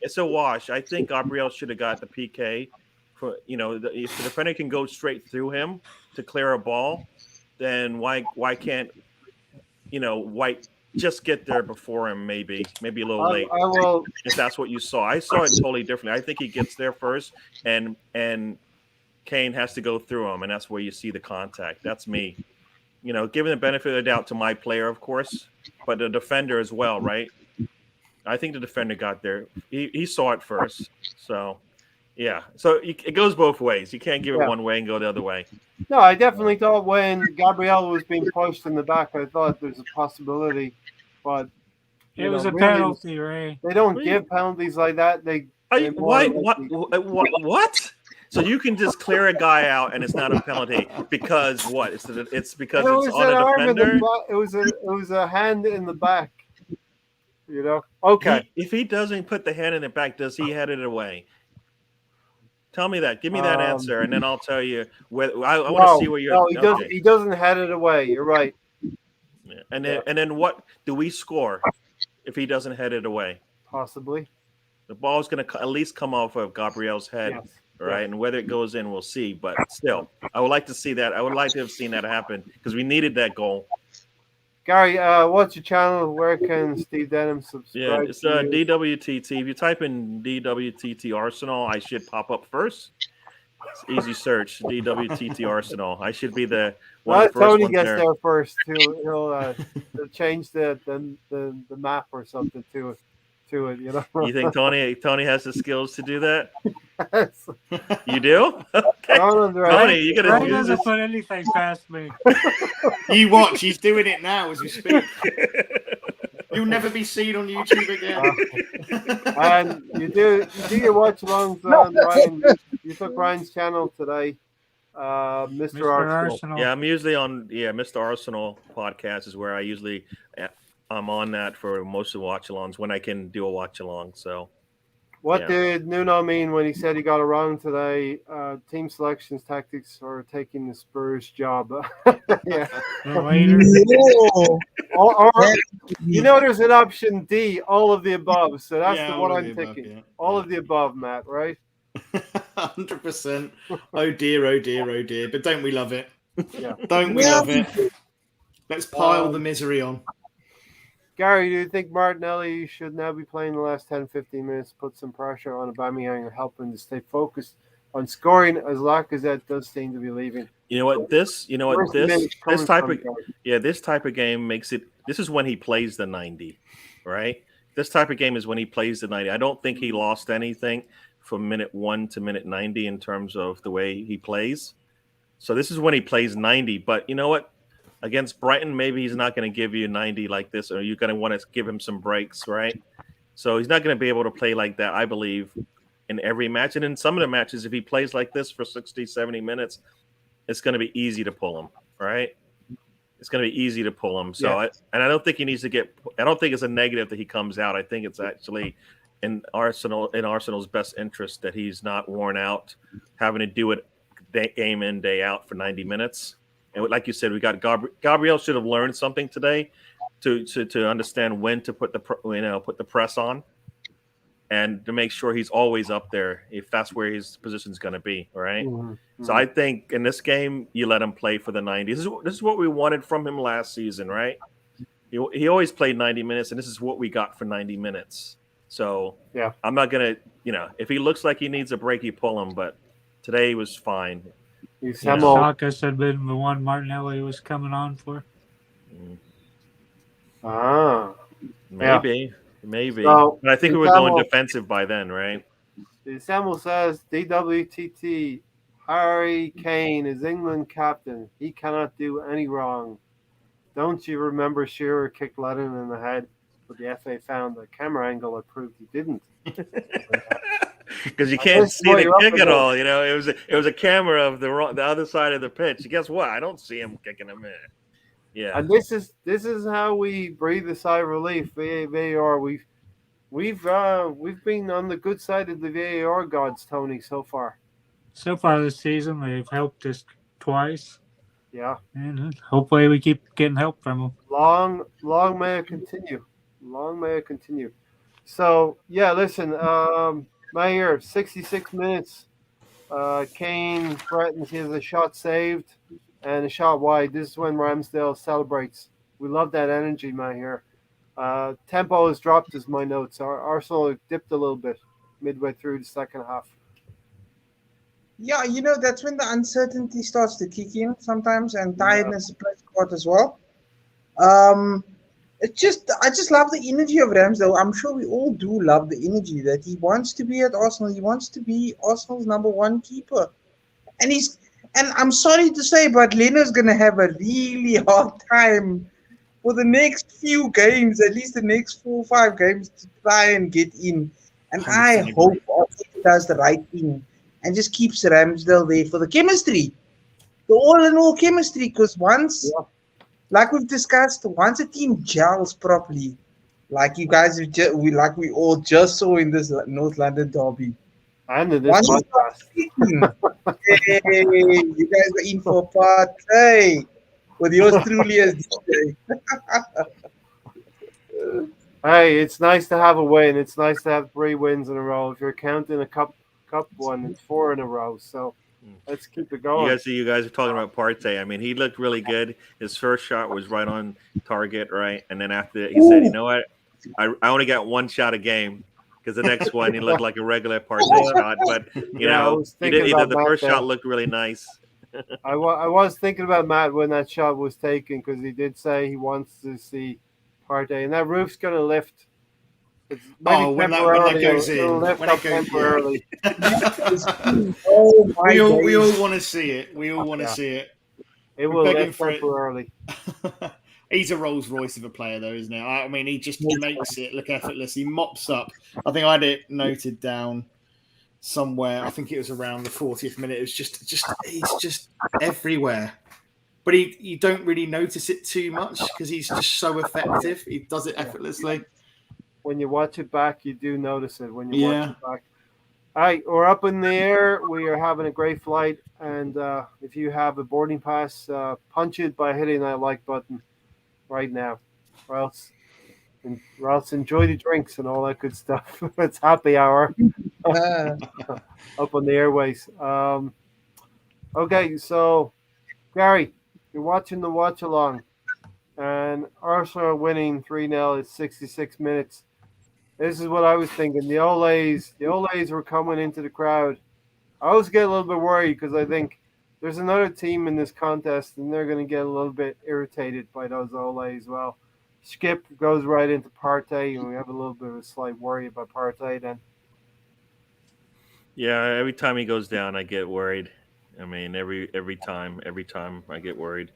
it's a wash. I think Gabriel should have got the PK. For if the defender can go straight through him to clear a ball, then why can't White just get there before him? Maybe a little late. I will. If that's what you saw, I saw it totally differently. I think he gets there first, and Kane has to go through him, and that's where you see the contact. That's me. Giving the benefit of the doubt to my player, of course, but the defender as well, right? I think the defender got there. He saw it first, so. Yeah, so it goes both ways. You can't give it one way and go the other way. No, I definitely thought when Gabriel was being pushed in the back, I thought there's a possibility, but it was a penalty, Ray. They don't give penalties like that. What? So you can just clear a guy out and it's not a penalty because what? It's because it's on a defender. It was a hand in the back. Okay. If he doesn't put the hand in the back, does he head it away? Tell me that. Give me that answer, and then I'll tell you where. I want to see where you're. No, he doesn't head it away. You're right. Yeah. And then what do we score if he doesn't head it away? Possibly. The ball's going to at least come off of Gabriel's head, right? And whether it goes in, we'll see. But still, I would like to see that. I would like to have seen that happen because we needed that goal. Gary, what's your channel? Where can Steve Denham subscribe? Yeah, it's DWTT. If you type in DWTT Arsenal, I should pop up first. It's easy search, DWTT Arsenal. I should be the one of the first Tony ones gets there first. He'll change the map or something to it. You think Tony has the skills to do that? Yes. You do? Okay. Tony, you gotta Ray doesn't put anything past me. You watch, he's doing it now as we speak. You'll never be seen on YouTube again. And you do your watch alongs on Ryan. You took Ryan's channel today. Mr. Arsenal. Yeah, I'm usually on Mr. Arsenal podcast is where I'm on that for most of the watch-alongs when I can do a watch-along. So, what did Nuno mean when he said he got it wrong today? Team selections tactics are taking the Spurs job. Yeah. Or there's an option D, all of the above. So that's what I'm thinking. All of the above, Matt. Right? 100%. Oh dear, oh dear, oh dear. But don't we love it? Yeah. Don't we love it? Let's pile the misery on. Gary, do you think Martinelli should now be playing the last 10, 15 minutes, put some pressure on Aubameyang or help him to stay focused on scoring as Lacazette does seem to be leaving? This type of game makes it. This is when he plays the 90, right? This type of game is when he plays the 90. I don't think he lost anything from minute 1 to minute 90 in terms of the way he plays. So this is when he plays 90. But you know what? Against Brighton, maybe he's not going to give you 90 like this, or you're going to want to give him some breaks, right? So he's not going to be able to play like that, I believe, in every match. And in some of the matches, if he plays like this for 60, 70 minutes, it's going to be easy to pull him, right? It's going to be easy to pull him. So, I don't think he needs to I don't think it's a negative that he comes out. I think it's actually in Arsenal's best interest that he's not worn out, having to do it game in, day out for 90 minutes. And like you said, we got Gabriel should have learned something today to understand when to put the press on, and to make sure he's always up there if that's where his position's going to be. All right? So I think in this game, you let him play for the 90. This is what we wanted from him last season, right? He always played 90 minutes, and this is what we got for 90 minutes. So Yeah. I'm not going to, if he looks like he needs a break, you pull him. But today was fine. Saka had been the one Martinelli was coming on for. Maybe. So, but I think we were going defensive by then, right? Samuel says, DWTT, Harry Kane is England captain. He cannot do any wrong. Don't you remember Shearer kicked Lennon in the head, but the FA found the camera angle that proved he didn't? Because you can't see the kick at all. It was a camera of the other side of the pitch. Guess what? I don't see him kicking him in. Yeah. And this is how we breathe a sigh of relief. VAR. We've been on the good side of the VAR gods, Tony, so far. So far this season, they've helped us twice. Yeah. And hopefully we keep getting help from them. Long may it continue. Long may it continue. So, yeah, listen, Mayer, 66 minutes. Kane threatens, he has a shot saved and a shot wide. This is when Ramsdale celebrates. We love that energy, Mayer. Tempo has dropped, as my notes. Arsenal dipped a little bit midway through the second half. Yeah, that's when the uncertainty starts to kick in sometimes, and tiredness plays part as well. I just love the energy of Ramsdale. I'm sure we all do love the energy that he wants to be at Arsenal. He wants to be Arsenal's number one keeper, and I'm sorry to say, but Leno's gonna have a really hard time for the next few games, at least the next 4 or 5 games, to try and get in. And I hope Arsenal does the right thing and just keeps Ramsdale there for the chemistry, the all-in-all chemistry. Because once, like we've discussed, once a team gels properly, like you guys, we all just saw in this North London derby, and in this podcast, hey, you guys are in for a party with yours truly as DJ. Hey, it's nice to have a win. It's nice to have 3 wins in a row. If you're counting a cup one, it's 4 in a row. So let's keep it going. You guys are talking about Partey. I mean, he looked really good. His first shot was right on target, right? And then after that, he said, "You know what? I only got 1 shot a game." Because the next one, he looked like a regular Partey shot. But, the first shot looked really nice. I was thinking about Matt when that shot was taken, because he did say he wants to see Partey. And that roof's going to lift. When that goes in. Lift up temporarily. We all want to see it. We all want to see it. It will lift temporarily. He's a Rolls Royce of a player, though, isn't he? I mean, he just makes it look effortless. He mops up. I think I had it noted down somewhere. I think it was around the 40th minute. It was he's just everywhere. But you don't really notice it too much because he's just so effective. He does it effortlessly. When you watch it back, you do notice it. When you watch it back. All right, we're up in the air. We are having a great flight. And if you have a boarding pass, punch it by hitting that like button right now, or else enjoy the drinks and all that good stuff. It's happy hour up on the airways. Okay, so Gary, you're watching the watch along, and Arsenal are winning 3-0 at 66 minutes. This is what I was thinking. The Olays were coming into the crowd. I always get a little bit worried because I think there's another team in this contest, and they're going to get a little bit irritated by those Ole as well. Skip goes right into Partey, and we have a little bit of a slight worry about Partey then. Yeah, every time he goes down, I get worried. I mean, every time I get worried.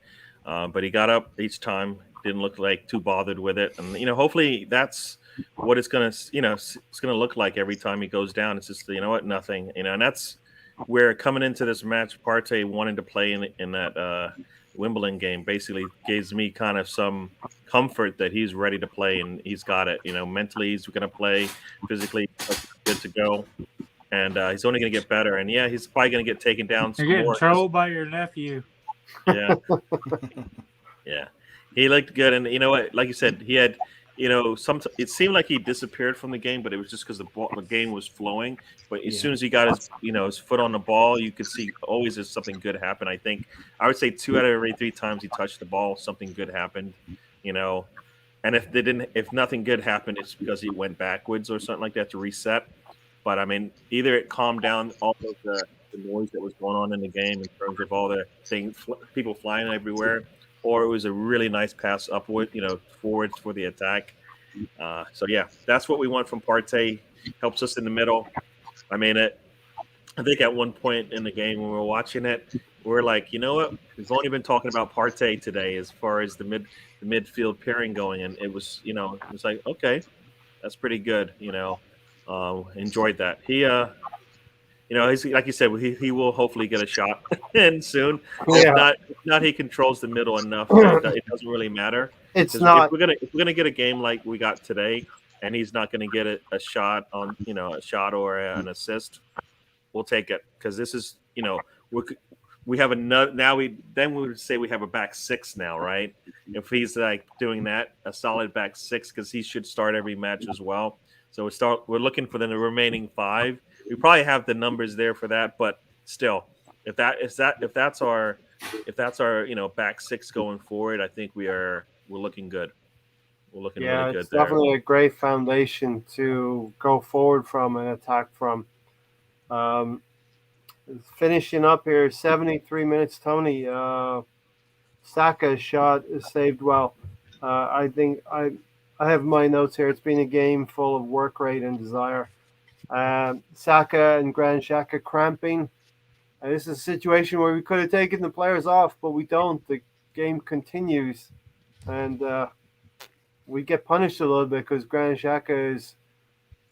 But he got up each time. Didn't look like too bothered with it, and hopefully that's what it's gonna, it's gonna look like every time he goes down. It's just nothing, and that's where coming into this match, Partey wanting to play in that Wimbledon game basically gives me kind of some comfort that he's ready to play and he's got it. Mentally he's going to play, physically good to go, and he's only going to get better. And yeah, he's probably going to get taken down some You're getting more. trolled by your nephew. Yeah, yeah, he looked good, and you know what? Like you said, he had. It seemed like he disappeared from the game, but it was just because the game was flowing. But as soon as he got his foot on the ball, you could see always there's something good happen. I think I would say 2 out of every 3 times he touched the ball, something good happened. And if nothing good happened, it's because he went backwards or something like that to reset. But I mean, either it calmed down all of the noise that was going on in the game in terms of all the things, people flying everywhere, or it was a really nice pass upward, forwards for the attack. So yeah, that's what we want from Partey. Helps us in the middle. I mean, I think at one point in the game when we were watching it, we're like, you know what? We've only been talking about Partey today as far as the midfield pairing going, and it was, it was like, okay, that's pretty good. Enjoyed that. He, he's like you said, he will hopefully get a shot in soon. Yeah. If not, he controls the middle enough that it doesn't really matter. It's not. If we're gonna get a game like we got today, and he's not going to get a shot on, a shot or an assist, we'll take it because this is, we have another. Now we would say we have a back 6 now, right? If he's like doing that, a solid back 6, because he should start every match as well. So we're looking for the remaining 5. We probably have the numbers there for that, but still, if that's our back 6 going forward, I think we're looking good. We're looking really good it's there. definitely a great foundation to go forward from and attack from. Finishing up here, 73 minutes. Tony, Saka's shot is saved well. I think I have my notes here. It's been a game full of work rate and desire. Saka and Granit Xhaka cramping. This is a situation where we could have taken the players off, but we don't. The game continues, and we get punished a little bit because Granit Xhaka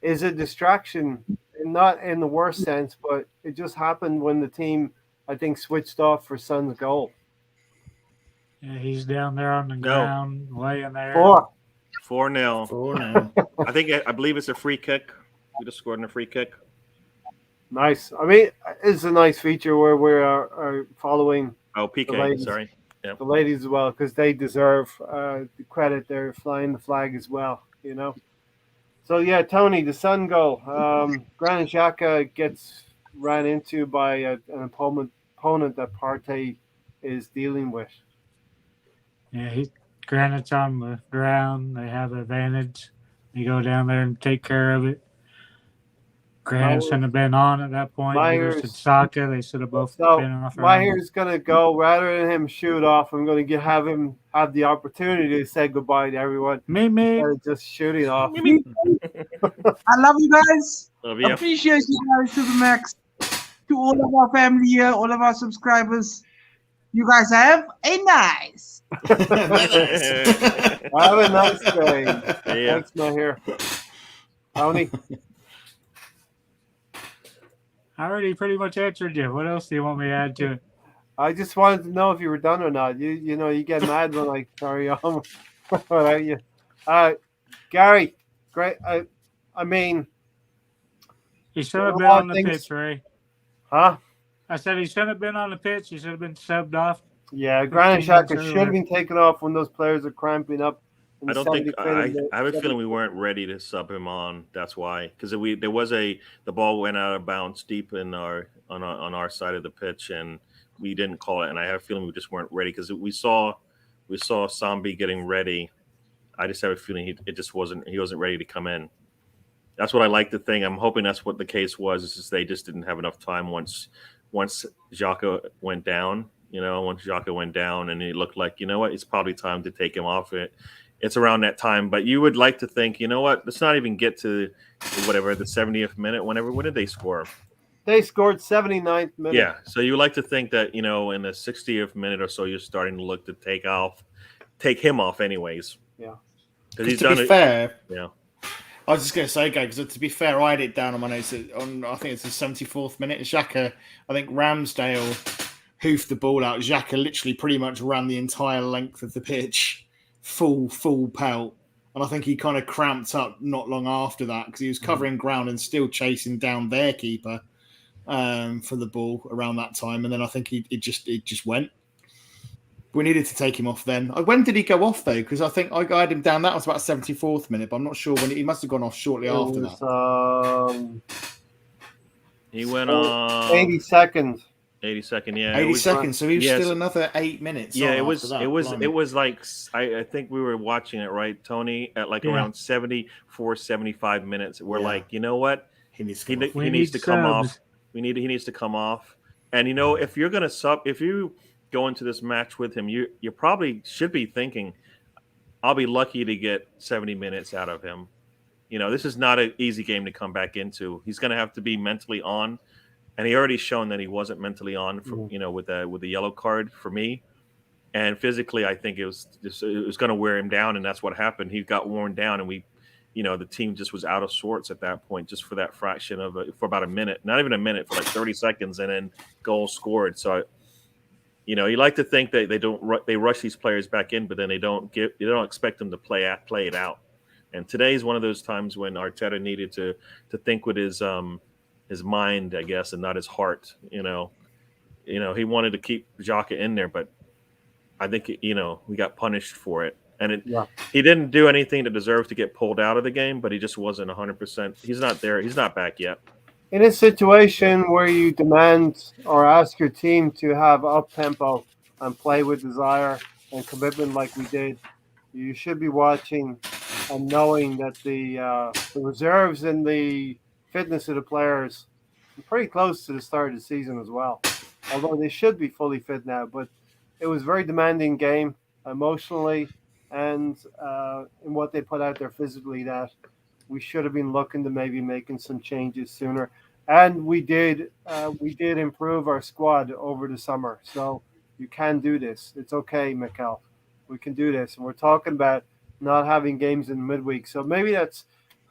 is a distraction, not in the worst sense, but it just happened when the team, I think, switched off for Son's goal. Yeah, he's down there on the ground, laying there. 4-0. 4-0. I believe it's a free kick. We just scored on a free kick. Nice. I mean, it's a nice feature where we are following. Oh, PK. Sorry. Yeah. The ladies as well, because they deserve the credit. They're flying the flag as well, So yeah, Tony, the Sun goal. Granit Xhaka gets ran into by an opponent that Partey is dealing with. Yeah, Granit's on the ground. They have advantage. You go down there and take care of it. Granit shouldn't have been on at that point. Neither should Saka. They should have both been off. Meyer's going to go, rather than him shoot off, I'm going to have him have the opportunity to say goodbye to everyone. Me. Instead of just shooting off. I love you guys. Love you. Appreciate you guys to the max. To all of our family here, all of our subscribers. You guys have a nice. Have a nice day. Yeah. Thanks, Maher. Tony? I already pretty much answered you. What else do you want me to add to it? I just wanted to know if you were done or not. You get mad when I carry on without you. Gary, great. I mean, he should have been on the pitch, Ray. Huh? I said he shouldn't have been on the pitch. He should have been subbed off. Yeah, Granit Xhaka should have been taken off when those players are cramping up. I don't think I have a feeling we weren't ready to sub him on. That's why, because the ball went out of bounds deep in on our side of the pitch, and we didn't call it. And I have a feeling we just weren't ready because we saw Sambi getting ready. I just have a feeling he wasn't ready to come in. That's what I like to think. I'm hoping that's what the case was. Is just they just didn't have enough time once Xhaka went down. Once Xhaka went down, and it looked like, it's probably time to take him off it. It's around that time, but you would like to think, let's not even get to whatever the 70th minute. When did they score? They scored 79th minute. Yeah, so you would like to think that in the 60th minute or so, you're starting to look to take him off, anyways. Yeah, because he's done it. Fair, yeah. I was just going to say, guys, because to be fair, I had it down on my notes. I think it's the 74th minute. Xhaka, I think Ramsdale hoofed the ball out. Xhaka literally pretty much ran the entire length of the pitch full pelt. And I think he kind of cramped up not long after that because he was covering ground and still chasing down their keeper for the ball around that time. And then I think it just went. We needed to take him off then. When did he go off though? Because I think I had him down. That was about 74th minute, but I'm not sure when. He must have gone off shortly after that. He went on 80 seconds. 82nd, yeah. 80 seconds. So he was still another 8 minutes. Yeah, it was like I think we were watching it, right, Tony, at like around 74, 75 minutes. We're like, you know what? He needs to come off. He needs to come off. And you know, if you're gonna if you go into this match with him, you probably should be thinking, I'll be lucky to get 70 minutes out of him. You know, this is not an easy game to come back into. He's going to have to be mentally on, and he already shown that he wasn't mentally on for, you know, with the yellow card for me. And physically, I think it was going to wear him down, and that's what happened. He got worn down, and the team just was out of sorts at that point, just for that fraction for about a minute, not even a minute, for like 30 seconds, and then goal scored. So, you know, you like to think that they rush these players back in, but then they don't expect them to play it out. And today is one of those times when Arteta needed to think with his mind, I guess, and not his heart. You know, he wanted to keep Xhaka in there, but I think we got punished for it. And he didn't do anything to deserve to get pulled out of the game, but he just wasn't 100%. He's not there. He's not back yet. In a situation where you demand or ask your team to have up tempo and play with desire and commitment like we did, you should be watching and knowing that the reserves and the fitness of the players are pretty close to the start of the season as well. Although they should be fully fit now, but it was a very demanding game emotionally and in what they put out there physically, that we should have been looking to maybe making some changes sooner. And we did improve our squad over the summer. So you can do this. It's okay, Mikel. We can do this. And we're talking about not having games in midweek. So maybe that's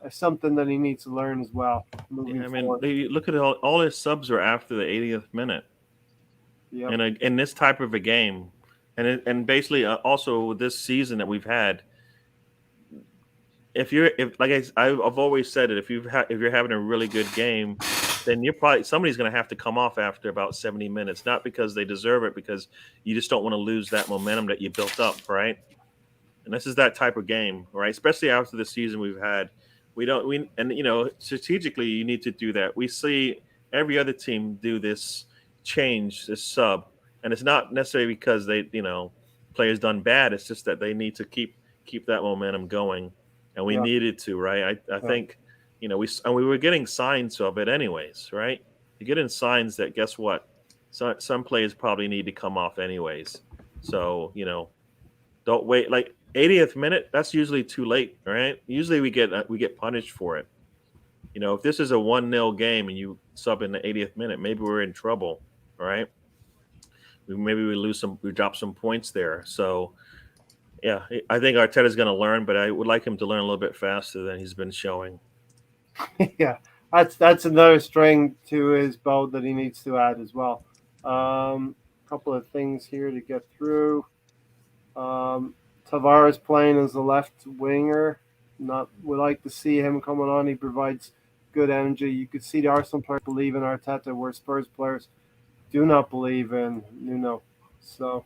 something that he needs to learn as well. Yeah, I mean, look at all his subs are after the 80th minute. Yeah. In this type of a game, and basically also this season that we've had, if I've always said it, if you're having a really good game, then somebody's going to have to come off after about 70 minutes, not because they deserve it, because you just don't want to lose that momentum that you built up, right? And this is that type of game, right? Especially after the season we've had, strategically you need to do that. We see every other team do this sub, and it's not necessarily because players done bad. It's just that they need to keep that momentum going. And we needed to, right? I think, we were getting signs of it anyways, right? You're getting signs that, guess what? Some players probably need to come off anyways. So, don't wait. Like 80th minute, that's usually too late, right? Usually we get punished for it. If this is a 1-0 game and you sub in the 80th minute, maybe we're in trouble, right? Maybe we drop some points there. So, yeah, I think Arteta's going to learn, but I would like him to learn a little bit faster than he's been showing. Yeah, that's another string to his bow that he needs to add as well. Couple of things here to get through. Tavares playing as a left winger. Would like to see him coming on. He provides good energy. You could see the Arsenal players believe in Arteta, where Spurs players do not believe in Nuno. So.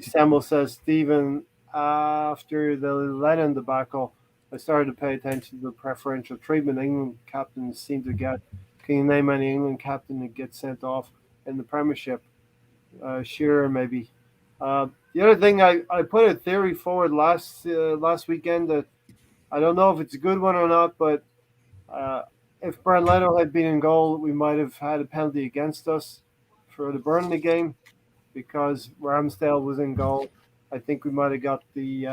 Samuel says, Stephen, after the Lennon debacle, I started to pay attention to the preferential treatment England captains seem to get. Can you name any England captain that gets sent off in the Premiership? Shearer, maybe. The other thing, I put a theory forward last weekend that I don't know if it's a good one or not, but if Bernd Leno had been in goal, we might have had a penalty against us for the Burnley game. Because Ramsdale was in goal, I think we might have got the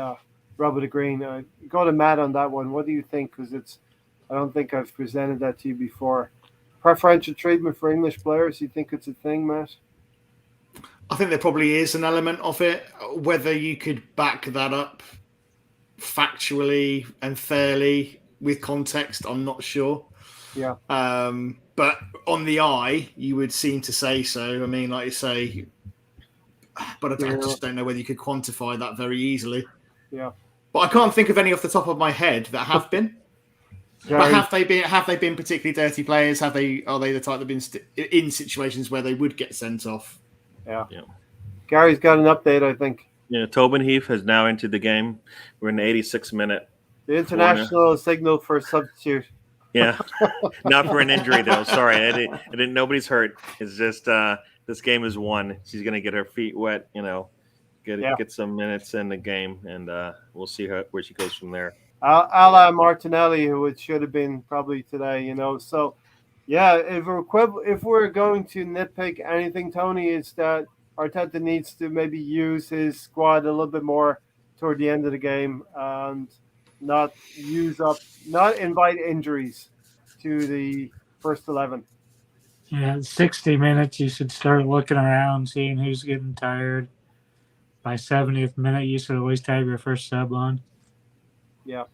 rub of the green. Go to Matt on that one. What do you think? Because I don't think I've presented that to you before. Preferential treatment for English players. You think it's a thing, Matt? I think there probably is an element of it. Whether you could back that up factually and fairly with context, I'm not sure. Yeah. But on the eye, you would seem to say so. I mean, like you say. But I just don't know whether you could quantify that very easily. Yeah. But I can't think of any off the top of my head that have been. But have they been particularly dirty players? Are they the type that have been in situations where they would get sent off? Yeah. Yeah. Gary's got an update, I think. Yeah, Tobin Heath has now entered the game. We're in the 86th minute. The international signal for substitute. Yeah, not for an injury though. Sorry, I didn't. Nobody's hurt. It's just this game is won. She's gonna get her feet wet. Get some minutes in the game, and we'll see where she goes from there. A la Martinelli, who it should have been probably today. So yeah, if we're going to nitpick anything, Tony, is that Arteta needs to maybe use his squad a little bit more toward the end of the game and not invite injuries to the first 11. Yeah, 60 minutes, you should start looking around, seeing who's getting tired. By 70th minute, you should at least have your first sub on. Yeah.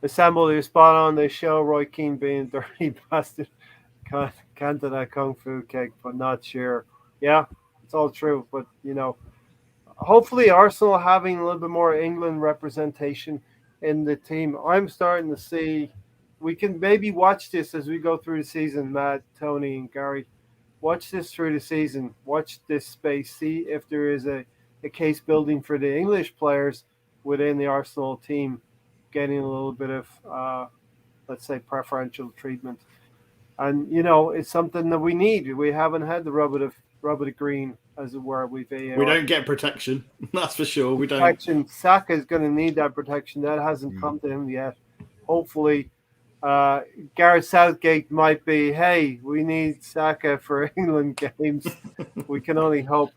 Assemble your spot on. They show Roy Keane being a dirty bastard. Can't do that kung fu kick, but not sure. Yeah, it's all true. But hopefully Arsenal having a little bit more England representation in the team. I'm starting to see we can maybe watch this as we go through the season, Matt, Tony, and Gary. Watch this through the season. Watch this space. See if there is a case building for the English players within the Arsenal team getting a little bit of, let's say, preferential treatment. And, it's something that we need. We haven't had the rub of green, as it were. We don't get protection. That's for sure. We don't. Protection. Saka is going to need that protection. That hasn't come to him yet. Hopefully, Gareth Southgate might be, hey, we need Saka for England games. We can only hope.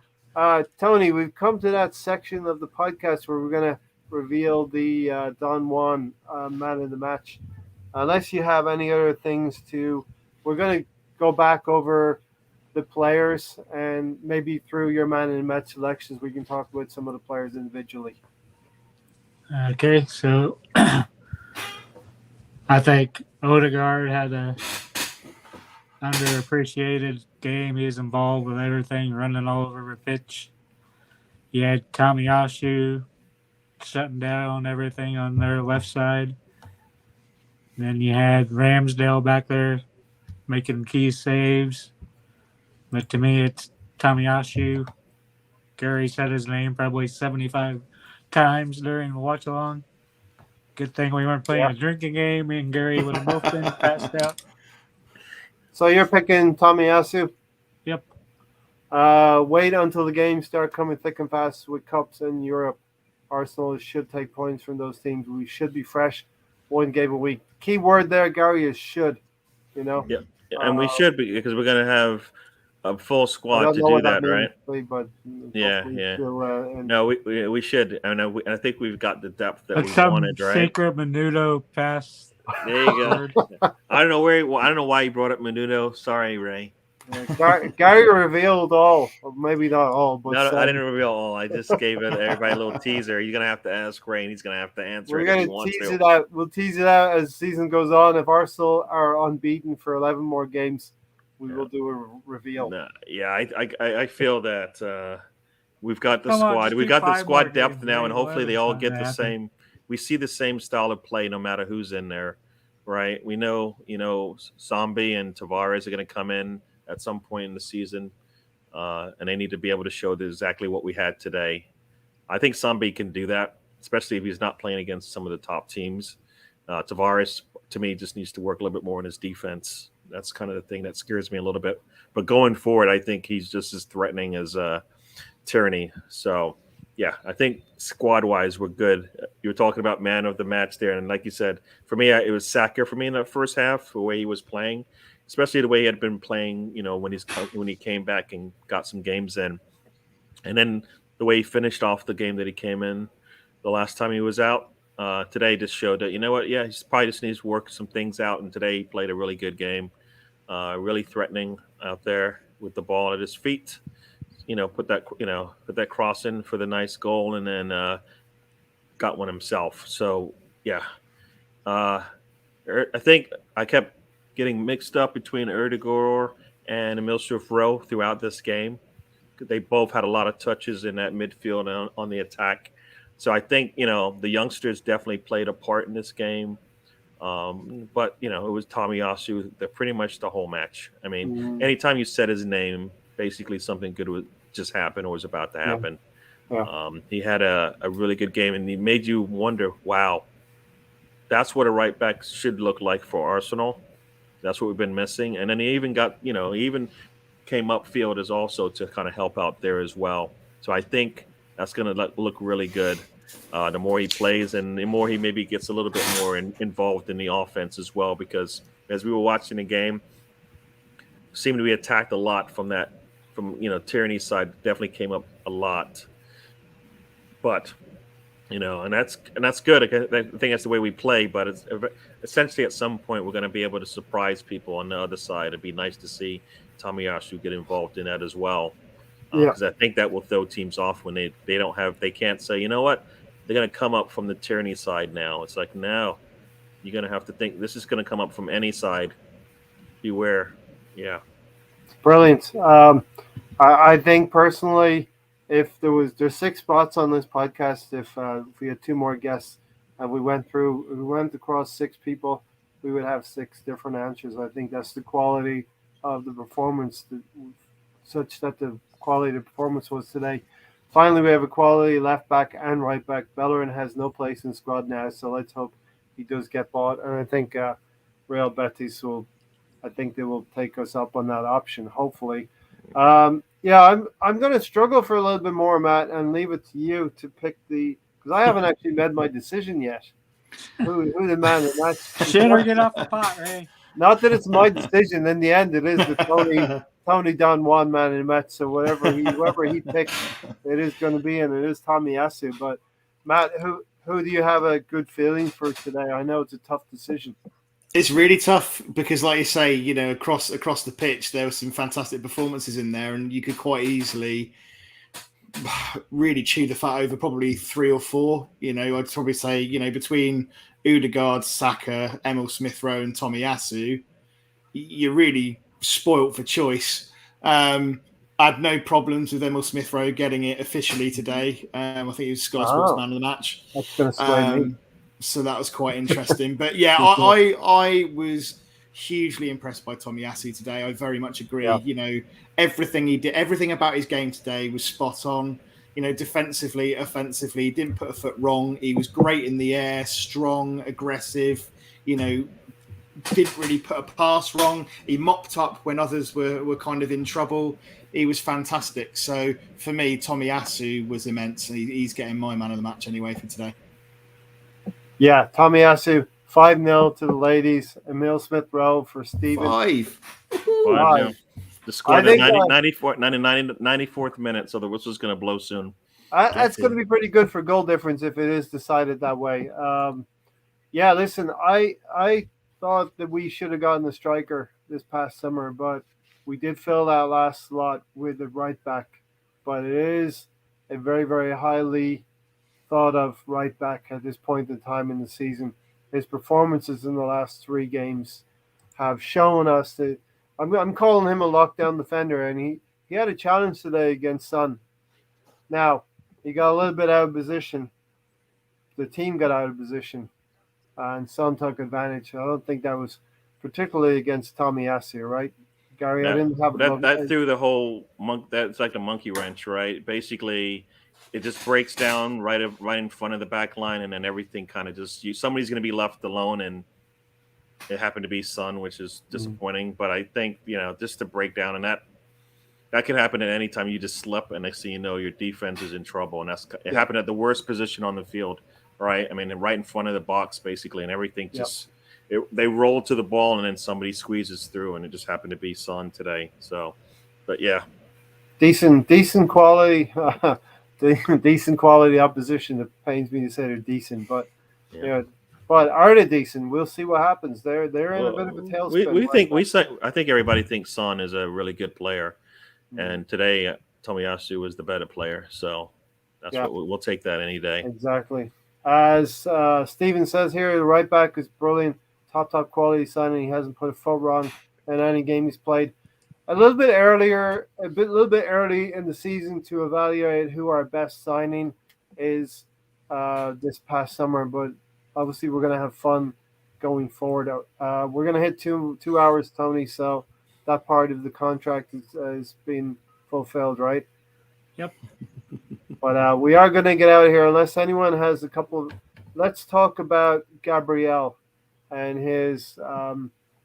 Tony, we've come to that section of the podcast where we're going to reveal the Don Juan man of the match. Unless you have any other things we're going to go back over the players and maybe through your man of the match selections, we can talk about some of the players individually. Okay, so I think Odegaard had a underappreciated game. He was involved with everything, running all over the pitch. You had Tomiyasu shutting down everything on their left side. Then you had Ramsdale back there making key saves. But to me, it's Tomiyasu. Gary said his name probably 75 times during the watch along. Good thing we weren't playing a drinking game. Me and Gary would have both been passed out. So you're picking Tomiyasu? Yep. Wait until the games start coming thick and fast with cups in Europe. Arsenal should take points from those teams. We should be fresh one game a week. Key word there, Gary, is should. Yeah, and we should be because we're going to have a full squad to do that, right? But yeah. No, we should. I think we've got the depth that we wanted, right? Sacred Menudo pass. There you go. I don't know why you brought up Menudo. Sorry, Ray. Gary revealed all, or maybe not all, but no, I didn't reveal all. I just gave everybody a little teaser. You're gonna have to ask Ray, and he's gonna have to answer. We're gonna tease it out. We'll tease it out as the season goes on. If Arsenal are unbeaten for 11 more games, we will do a reveal. No, yeah, I feel that we've got the squad. We've got the squad depth now, and hopefully they all get the same. We see the same style of play no matter who's in there, right? We know, Zombie and Tavares are going to come in at some point in the season, and they need to be able to show exactly what we had today. I think Zombie can do that, especially if he's not playing against some of the top teams. Tavares, to me, just needs to work a little bit more on his defense. That's kind of the thing that scares me a little bit. But going forward, I think he's just as threatening as Tierney. So, yeah, I think squad-wise, we're good. You were talking about man of the match there. And like you said, for me, it was Saka for me in the first half, the way he was playing, especially the way he had been playing, when he came back and got some games in. And then the way he finished off the game that he came in the last time he was out. Today just showed that, he probably just needs to work some things out. And today he played a really good game, really threatening out there with the ball at his feet. Put that cross in for the nice goal, and then got one himself. So yeah, I think I kept getting mixed up between Erdegaard and Emil Smith Rowe throughout this game. They both had a lot of touches in that midfield on the attack. So I think the youngsters definitely played a part in this game. But it was Tomiyasu pretty much the whole match. I mean, Mm, anytime you said his name, basically something good would just happen or was about to yeah, happen. yeah, He had a really good game, and he made you wonder, wow, that's what a right back should look like for Arsenal. That's what we've been missing. And then he even he even came upfield as also to kind of help out there as well. So I think that's going to look really good. The more he plays and the more he maybe gets a little bit more involved in the offense as well, because as we were watching the game, seemed to be attacked a lot from Tierney's side. Definitely came up a lot, but and that's good. I think that's the way we play. But it's essentially at some point we're going to be able to surprise people on the other side. It'd be nice to see Tomiyasu get involved in that as well, yeah. because I think that will throw teams off when they can't say, you know what, they're going to come up from the Tierney side now. It's like, no, you're going to have to think this is going to come up from any side. Beware. Yeah. Brilliant. I think personally, if there's 6 spots on this podcast, if we had 2 more guests and we went across 6 people, we would have 6 different answers. I think that's the quality of the performance, such that the quality of the performance was today. Finally, we have a quality left back and right back. Bellerin has no place in the squad now, so let's hope he does get bought. And I think Real Betis I think they will take us up on that option, hopefully. Yeah, I'm going to struggle for a little bit more, Matt, and leave it to you to pick because I haven't actually made my decision yet. Who the man of the match? Shit or get off the pot, Ray. Not that it's my decision. In the end, it is the Tony Don Juan man in the match. So whoever he picks, it is going to be, and it is Tomiyasu. But Matt, who do you have a good feeling for today? I know it's a tough decision. It's really tough because, like you say, across the pitch, there were some fantastic performances in there, and you could quite easily really chew the fat over probably 3 or 4. I'd probably say, between Odegaard, Saka, Emil Smith-Rowe, and Tomiyasu, you're really spoilt for choice. I had no problems with Emil Smith-Rowe getting it officially today. I think he was Sky Sports Man of the match. That's going to sway me. So that was quite interesting. But yeah, I was hugely impressed by Tomiyasu today. I very much agree. Yeah. Everything he did, everything about his game today was spot on. Defensively, offensively, he didn't put a foot wrong. He was great in the air, strong, aggressive. Didn't really put a pass wrong. He mopped up when others were kind of in trouble. He was fantastic. So for me, Tomiyasu was immense. He's getting my man of the match anyway for today. Yeah, Tomiyasu, 5-0 to the ladies. Emil Smith-Rowe for Steven. 5. 5-0. The score the 94th minute, so the whistle's going to blow soon. That's going to be pretty good for goal difference if it is decided that way. Yeah, listen, I thought that we should have gotten a striker this past summer, but we did fill that last slot with the right back. But it is a very, very highly thought of right back at this point in time in the season. His performances in the last 3 games have shown us that I'm calling him a lockdown defender, and he had a challenge today against Son. Now, he got a little bit out of position. The team got out of position, and Son took advantage. I don't think that was particularly against Tomiyasu, right? Gary, I didn't have that threw the whole that's like a monkey wrench, right? Basically, it just breaks down right in front of the back line, and then everything kind of somebody's going to be left alone, and it happened to be Son, which is disappointing. But I think just to break down, and that can happen at any time you just slip, and next thing you know, your defense is in trouble, and it happened at the worst position on the field, right? I mean, right in front of the box, basically, and everything just. They roll to the ball, and then somebody squeezes through, and it just happened to be Son today. So, but yeah, decent quality, decent quality opposition. It pains me to say they're decent, but but are they decent? We'll see what happens. They're in a bit of a tailspin. I think everybody thinks Son is a really good player, and today Tomiyasu was the better player. So that's what we'll take that any day. Exactly. As Steven says here, the right back is brilliant. Top quality signing. He hasn't put a foot wrong in any game he's played. a little bit earlier, little bit early in the season to evaluate who our best signing is this past summer. But obviously, we're gonna have fun going forward. We're gonna hit 2 hours, Tony. So that part of the contract is been fulfilled, right? Yep. But we are gonna get out of here unless anyone has a couple. Let's talk about Gabriel and his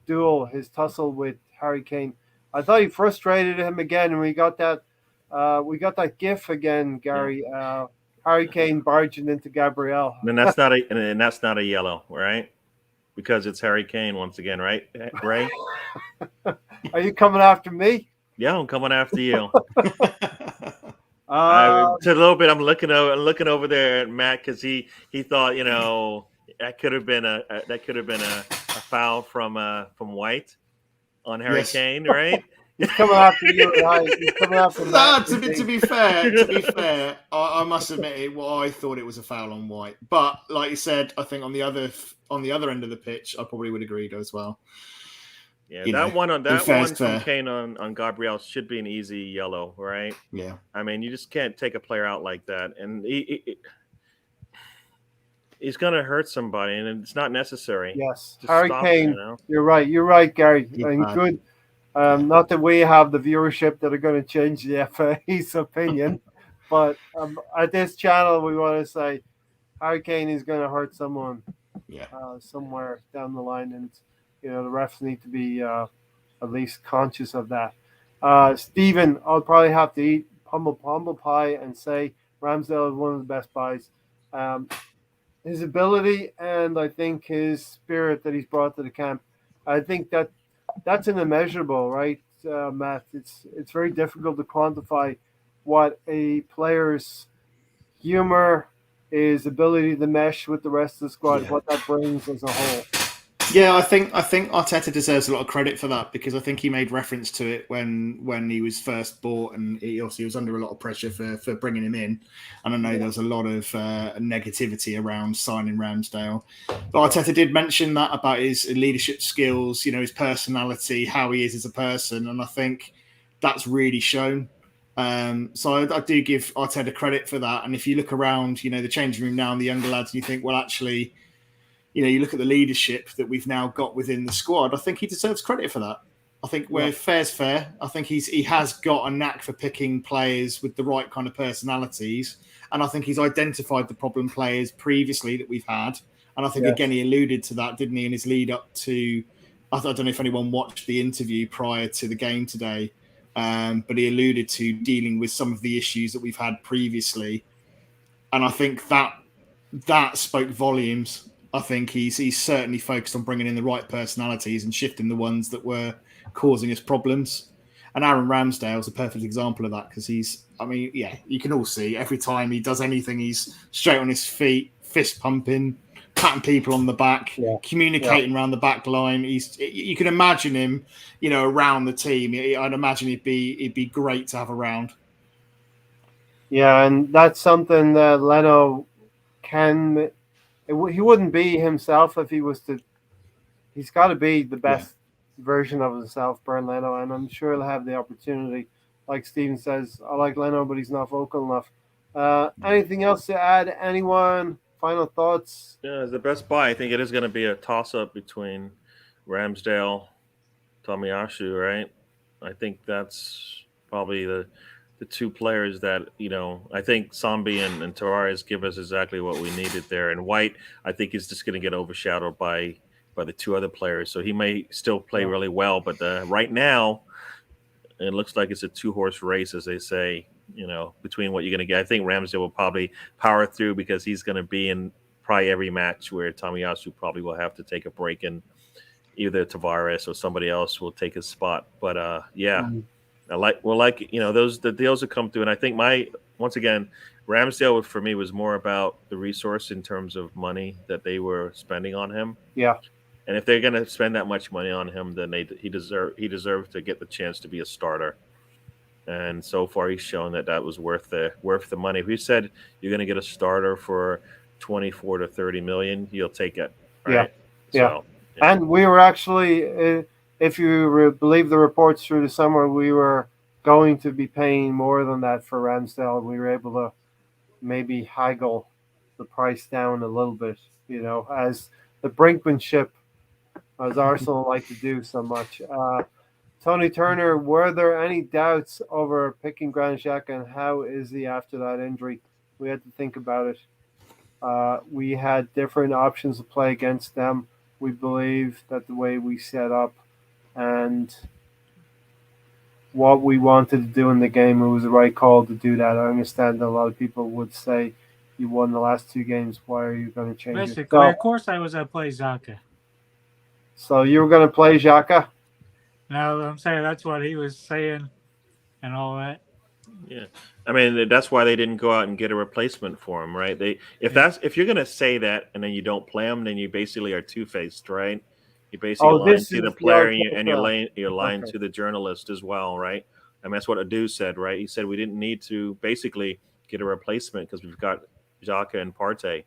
his tussle with Harry Kane. I thought he frustrated him again, and we got that. GIF again, Gary. Harry Kane barging into Gabriel. And that's not a yellow, right? Because it's Harry Kane once again, right, Ray? Are you coming after me? Yeah, I'm coming after you. Uh, To a little bit, I'm looking over there at Matt because he thought that could have been a foul from White on Harry Yes. Kane, right? he's coming after you, right? He's coming after No, Matt. to be fair, I must admit I thought it was a foul on White. But like you said, I think on the other end of the pitch, I probably would agree as well. Yeah, You that know, one fair's from fair. Kane on Gabriel should be an easy yellow, right? Yeah. I mean, you just can't take a player out like that, and he's going to hurt somebody, and it's not necessary. Yes, Just Harry stop Kane. it, You're right. You're right, Gary. He's And bad. good. Not that we have the viewership that are going to change the FA's opinion, but at this channel, we want to say Harry Kane is going to hurt someone Yeah. somewhere down the line, and the refs need to be at least conscious of that. Stephen, I'll probably have to eat humble pie and say Ramsdale is one of the best buys. His ability and I think his spirit that he's brought to the camp, I think that's an immeasurable, right, Matt? It's very difficult to quantify what a player's humor, his ability to mesh with the rest of the squad, Yeah. what that brings as a whole. Yeah, I think Arteta deserves a lot of credit for that because I think he made reference to it when he was first bought, and he obviously was under a lot of pressure for bringing him in. And I know there was a lot of negativity around signing Ramsdale, but Arteta did mention that about his leadership skills, his personality, how he is as a person, and I think that's really shown. So I do give Arteta credit for that. And if you look around, the changing room now and the younger lads, and you think, well, actually, you look at the leadership that we've now got within the squad. I think he deserves credit for that. I think where fair's fair. I think he has got a knack for picking players with the right kind of personalities, and I think he's identified the problem players previously that we've had. And I think again he alluded to that, didn't he, in his lead up to? I don't know if anyone watched the interview prior to the game today, but he alluded to dealing with some of the issues that we've had previously, and I think that spoke volumes. I think he's certainly focused on bringing in the right personalities and shifting the ones that were causing us problems. And Aaron Ramsdale is a perfect example of that because you can all see every time he does anything, he's straight on his feet, fist pumping, patting people on the back, communicating around the back line. You can imagine him, around the team. I'd imagine he'd be great to have around. Yeah, and that's something that Leno can. He wouldn't be himself if he was to. He's got to be the best version of himself, Bernd Leno, and I'm sure he'll have the opportunity. Like Steven says, I like Leno, but he's not vocal enough. Anything else to add? Anyone? Final thoughts? Yeah, as the best buy, I think it is going to be a toss-up between Ramsdale, Tomiyasu, right? I think that's probably the two players that, I think Sambi and Tavares give us exactly what we needed there. And White, I think, is just going to get overshadowed by the two other players. So he may still play really well, but right now it looks like it's a two-horse race, as they say, between what you're going to get. I think Ramsdale will probably power through because he's going to be in probably every match where Tomiyasu probably will have to take a break, and either Tavares or somebody else will take his spot. But the deals that come through, and I think once again, Ramsdale for me was more about the resource in terms of money that they were spending on him. Yeah. And if they're going to spend that much money on him, then he deserved to get the chance to be a starter. And so far, he's shown that was worth the money. If you said you're going to get a starter for 24 to 30 million, you'll take it. Right? Yeah. And we were actually if you believe the reports through the summer, we were going to be paying more than that for Ramsdale. We were able to maybe haggle the price down a little bit, as the brinkmanship, as Arsenal like to do so much. Tony Turner, were there any doubts over picking Granit Xhaka, and how is he after that injury? We had to think about it. We had different options to play against them. We believe that the way we set up and what we wanted to do in the game, it was the right call to do that. I understand that a lot of people would say you won the last two games. Why are you going to change it? Basically, of course, I was going to play Xhaka. So you were going to play Xhaka? No, I'm saying that's what he was saying and all that. Yeah, I mean that's why they didn't go out and get a replacement for him, right? If you're gonna say that and then you don't play him, then you basically are two-faced, right? You basically lying to the player and you're lying to the journalist as well, right? I mean that's what Adu said, right? He said we didn't need to basically get a replacement because we've got Xhaka and Partey.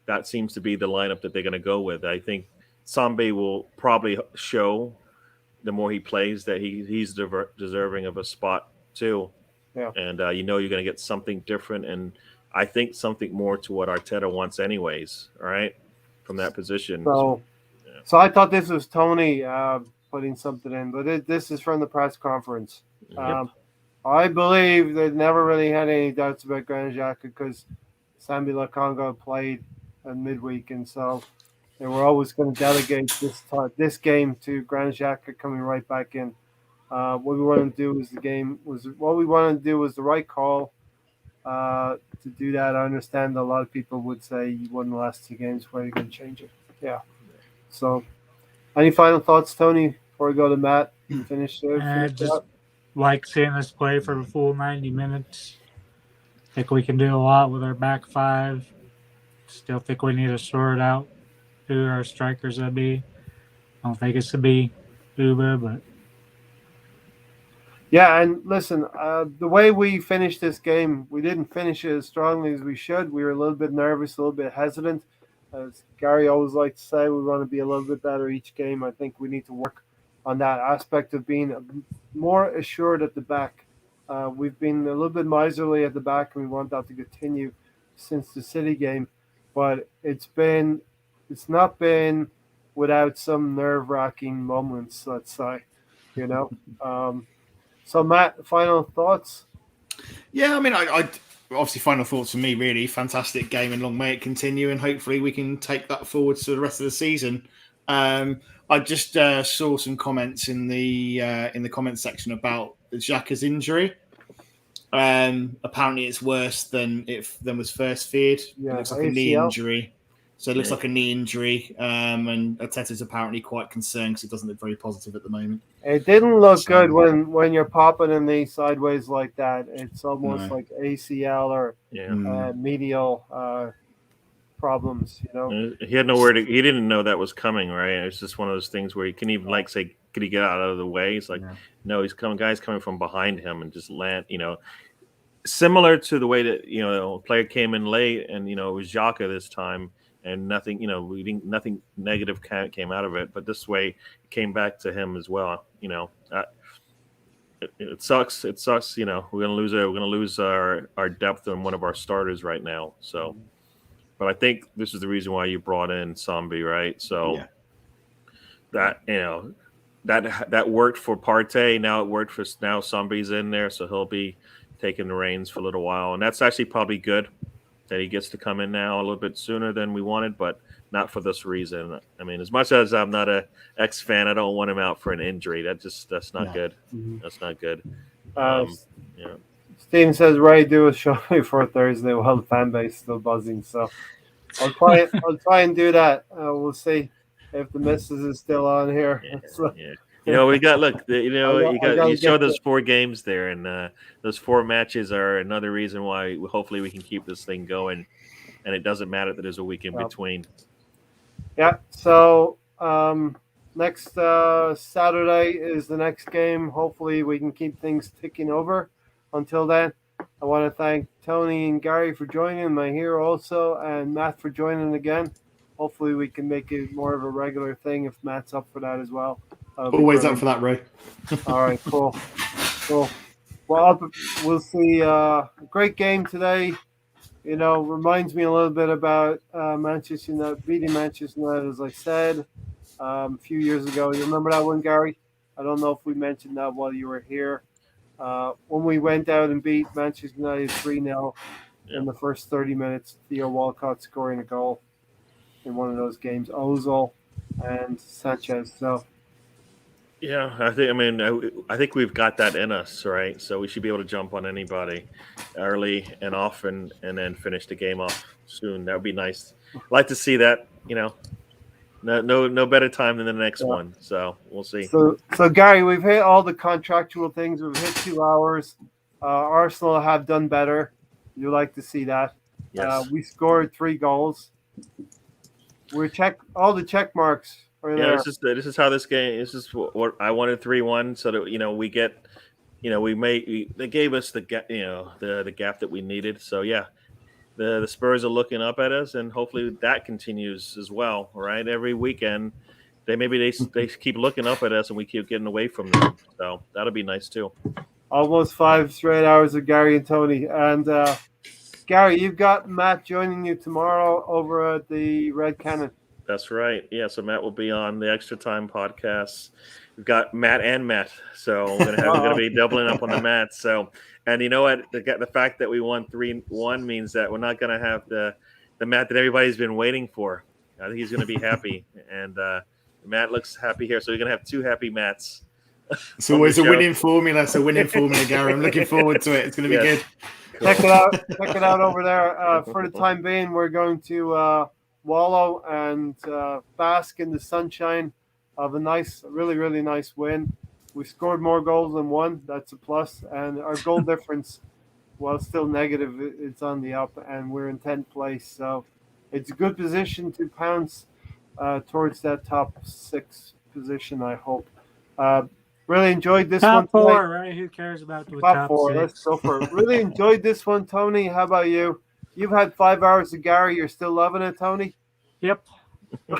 That seems to be the lineup that they're going to go with. I think Sambe will probably show the more he plays that he's deserving of a spot too. Yeah. And you're going to get something different, and I think something more to what Arteta wants, anyways. All right, from that position. So I thought this was Tony putting something in, but this is from the press conference. I believe they never really had any doubts about Granit Xhaka because Sambi Lokonga played in midweek, and so they were always going to delegate this game to Granit Xhaka coming right back in. What we wanted to do was the right call to do that. I understand a lot of people would say you won the last two games. Why are you going to change it? Yeah. So, any final thoughts, Tony, before we go to Matt? Finish just like seeing us play for the full 90 minutes. Think we can do a lot with our back five. Still think we need to sort out who our strikers will be. I don't think it's to be Uba, but yeah, and listen, the way we finished this game, we didn't finish it as strongly as we should. We were a little bit nervous, a little bit hesitant. As Gary always likes to say, we want to be a little bit better each game. I think we need to work on that aspect of being more assured at the back. We've been a little bit miserly at the back, and we want that to continue since the City game. But it's not been without some nerve-wracking moments, let's say, So, Matt, final thoughts? Yeah, I mean, I obviously final thoughts for me. Really fantastic game, and long may it continue. And hopefully, we can take that forward to the rest of the season. I just saw some comments in the comments section about Xhaka's injury. Apparently, it's worse than was first feared. Yeah, it looks like ACL. a knee injury. So it looks like a knee injury, and Arteta's apparently quite concerned because it doesn't look very positive at the moment. It didn't look good when you're popping a knee sideways like that. It's almost like ACL or medial problems. He had nowhere to. He didn't know that was coming. Right? It's just one of those things where you can even say, "Could he get out of the way?" He's like, "No, he's coming. Guys coming from behind him and just land." Similar to the way that a player came in late, and it was Xhaka this time. And nothing, nothing negative came out of it. But this way, it came back to him as well. It sucks. It sucks. We're gonna lose our depth on one of our starters right now. So, but I think this is the reason why you brought in Sambi, right? So that that worked for Partey. Now it worked for Sambi's in there, so he'll be taking the reins for a little while, and that's actually probably good. That he gets to come in now a little bit sooner than we wanted, but not for this reason. I mean, as much as I'm not a X fan, I don't want him out for an injury. That's not good. That's not good. Steven says Ray do a show before Thursday while the fan base is still buzzing. So I'll try and do that. We'll see if the missus is still on here. We got you showed those 4 games there, and those 4 matches are another reason why hopefully we can keep this thing going, and it doesn't matter that there's a week in between. Yeah. So next Saturday is the next game. Hopefully we can keep things ticking over. Until then, I want to thank Tony and Gary for joining me here also, and Matt for joining again. Hopefully we can make it more of a regular thing if Matt's up for that as well. Always up for that, Ray. All right, cool. Well, we'll see. Great game today. Reminds me a little bit about Manchester United beating Manchester United, as I said a few years ago. You remember that one, Gary? I don't know if we mentioned that while you were here. When we went out and beat Manchester United 3-0 in the first 30 minutes, Theo Walcott scoring a goal in one of those games, Ozil and Sanchez. So, Yeah, I think we've got that in us, right? So we should be able to jump on anybody early and often, and then finish the game off soon. That would be nice. Like to see that. No better time than the next one. So we'll see. So Gary, we've hit all the contractual things. We've hit 2 hours. Arsenal have done better. You like to see that. Yes. We scored 3 goals. We're all the check marks are there. This is how this game. This is what I wanted 3-1, so that we get, they gave us the gap, the gap that we needed. So yeah, the Spurs are looking up at us, and hopefully that continues as well. Right, every weekend, they keep looking up at us, and we keep getting away from them. So that'll be nice too. Almost 5 straight hours of Gary and Tony. And Gary, you've got Matt joining you tomorrow over at the Red Cannon. That's right. Yeah, so Matt will be on the Extra Time podcast. We've got Matt and Matt, so we're gonna be doubling up on the Matt. So, and you know what? The fact that we won 3-1 means that we're not gonna have the Matt that everybody's been waiting for. I think he's gonna be happy, and Matt looks happy here. So we're gonna have 2 happy Matts. It's always a winning formula. It's a winning formula, Gary. I'm looking forward to it. It's going to be good. Cool. Check it out over there. For the time being, we're going to wallow and bask in the sunshine of a nice, really, really nice win. We scored more goals than one. That's a plus. And our goal difference, while still negative, it's on the up, and we're in 10th place. So it's a good position to pounce towards that top 6 position, I hope. Really enjoyed this one. Top 4, right? Who cares about the top 4? 6? Let's go for it. Really enjoyed this one, Tony. How about you? You've had 5 hours of Gary. You're still loving it, Tony? Yep. All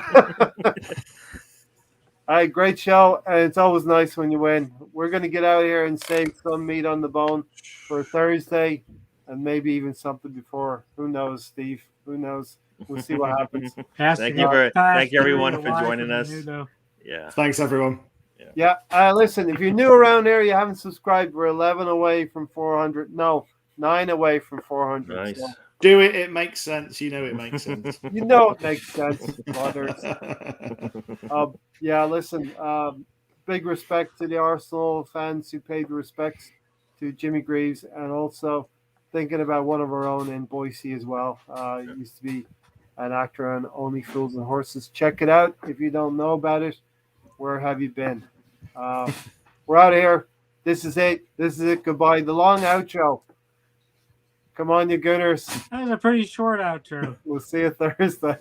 right, great show. And it's always nice when you win. We're going to get out of here and save some meat on the bone for Thursday, and maybe even something before. Who knows, Steve? Who knows? We'll see what happens. Thank you everyone for joining us. Yeah. Thanks, everyone. Yeah. Listen, if you're new around here, you haven't subscribed, we're 11 away from 400. No, 9 away from 400. Nice. So. Do it. It makes sense. You know it makes sense. You know it makes sense, brothers. Yeah, listen, big respect to the Arsenal fans who paid respects to Jimmy Greaves, and also thinking about one of our own in Boise as well. He used to be an actor on Only Fools and Horses. Check it out if you don't know about it. Where have you been? We're out of here. This is it. Goodbye. The long outro. Come on, you Gunners. That was a pretty short outro. We'll see you Thursday.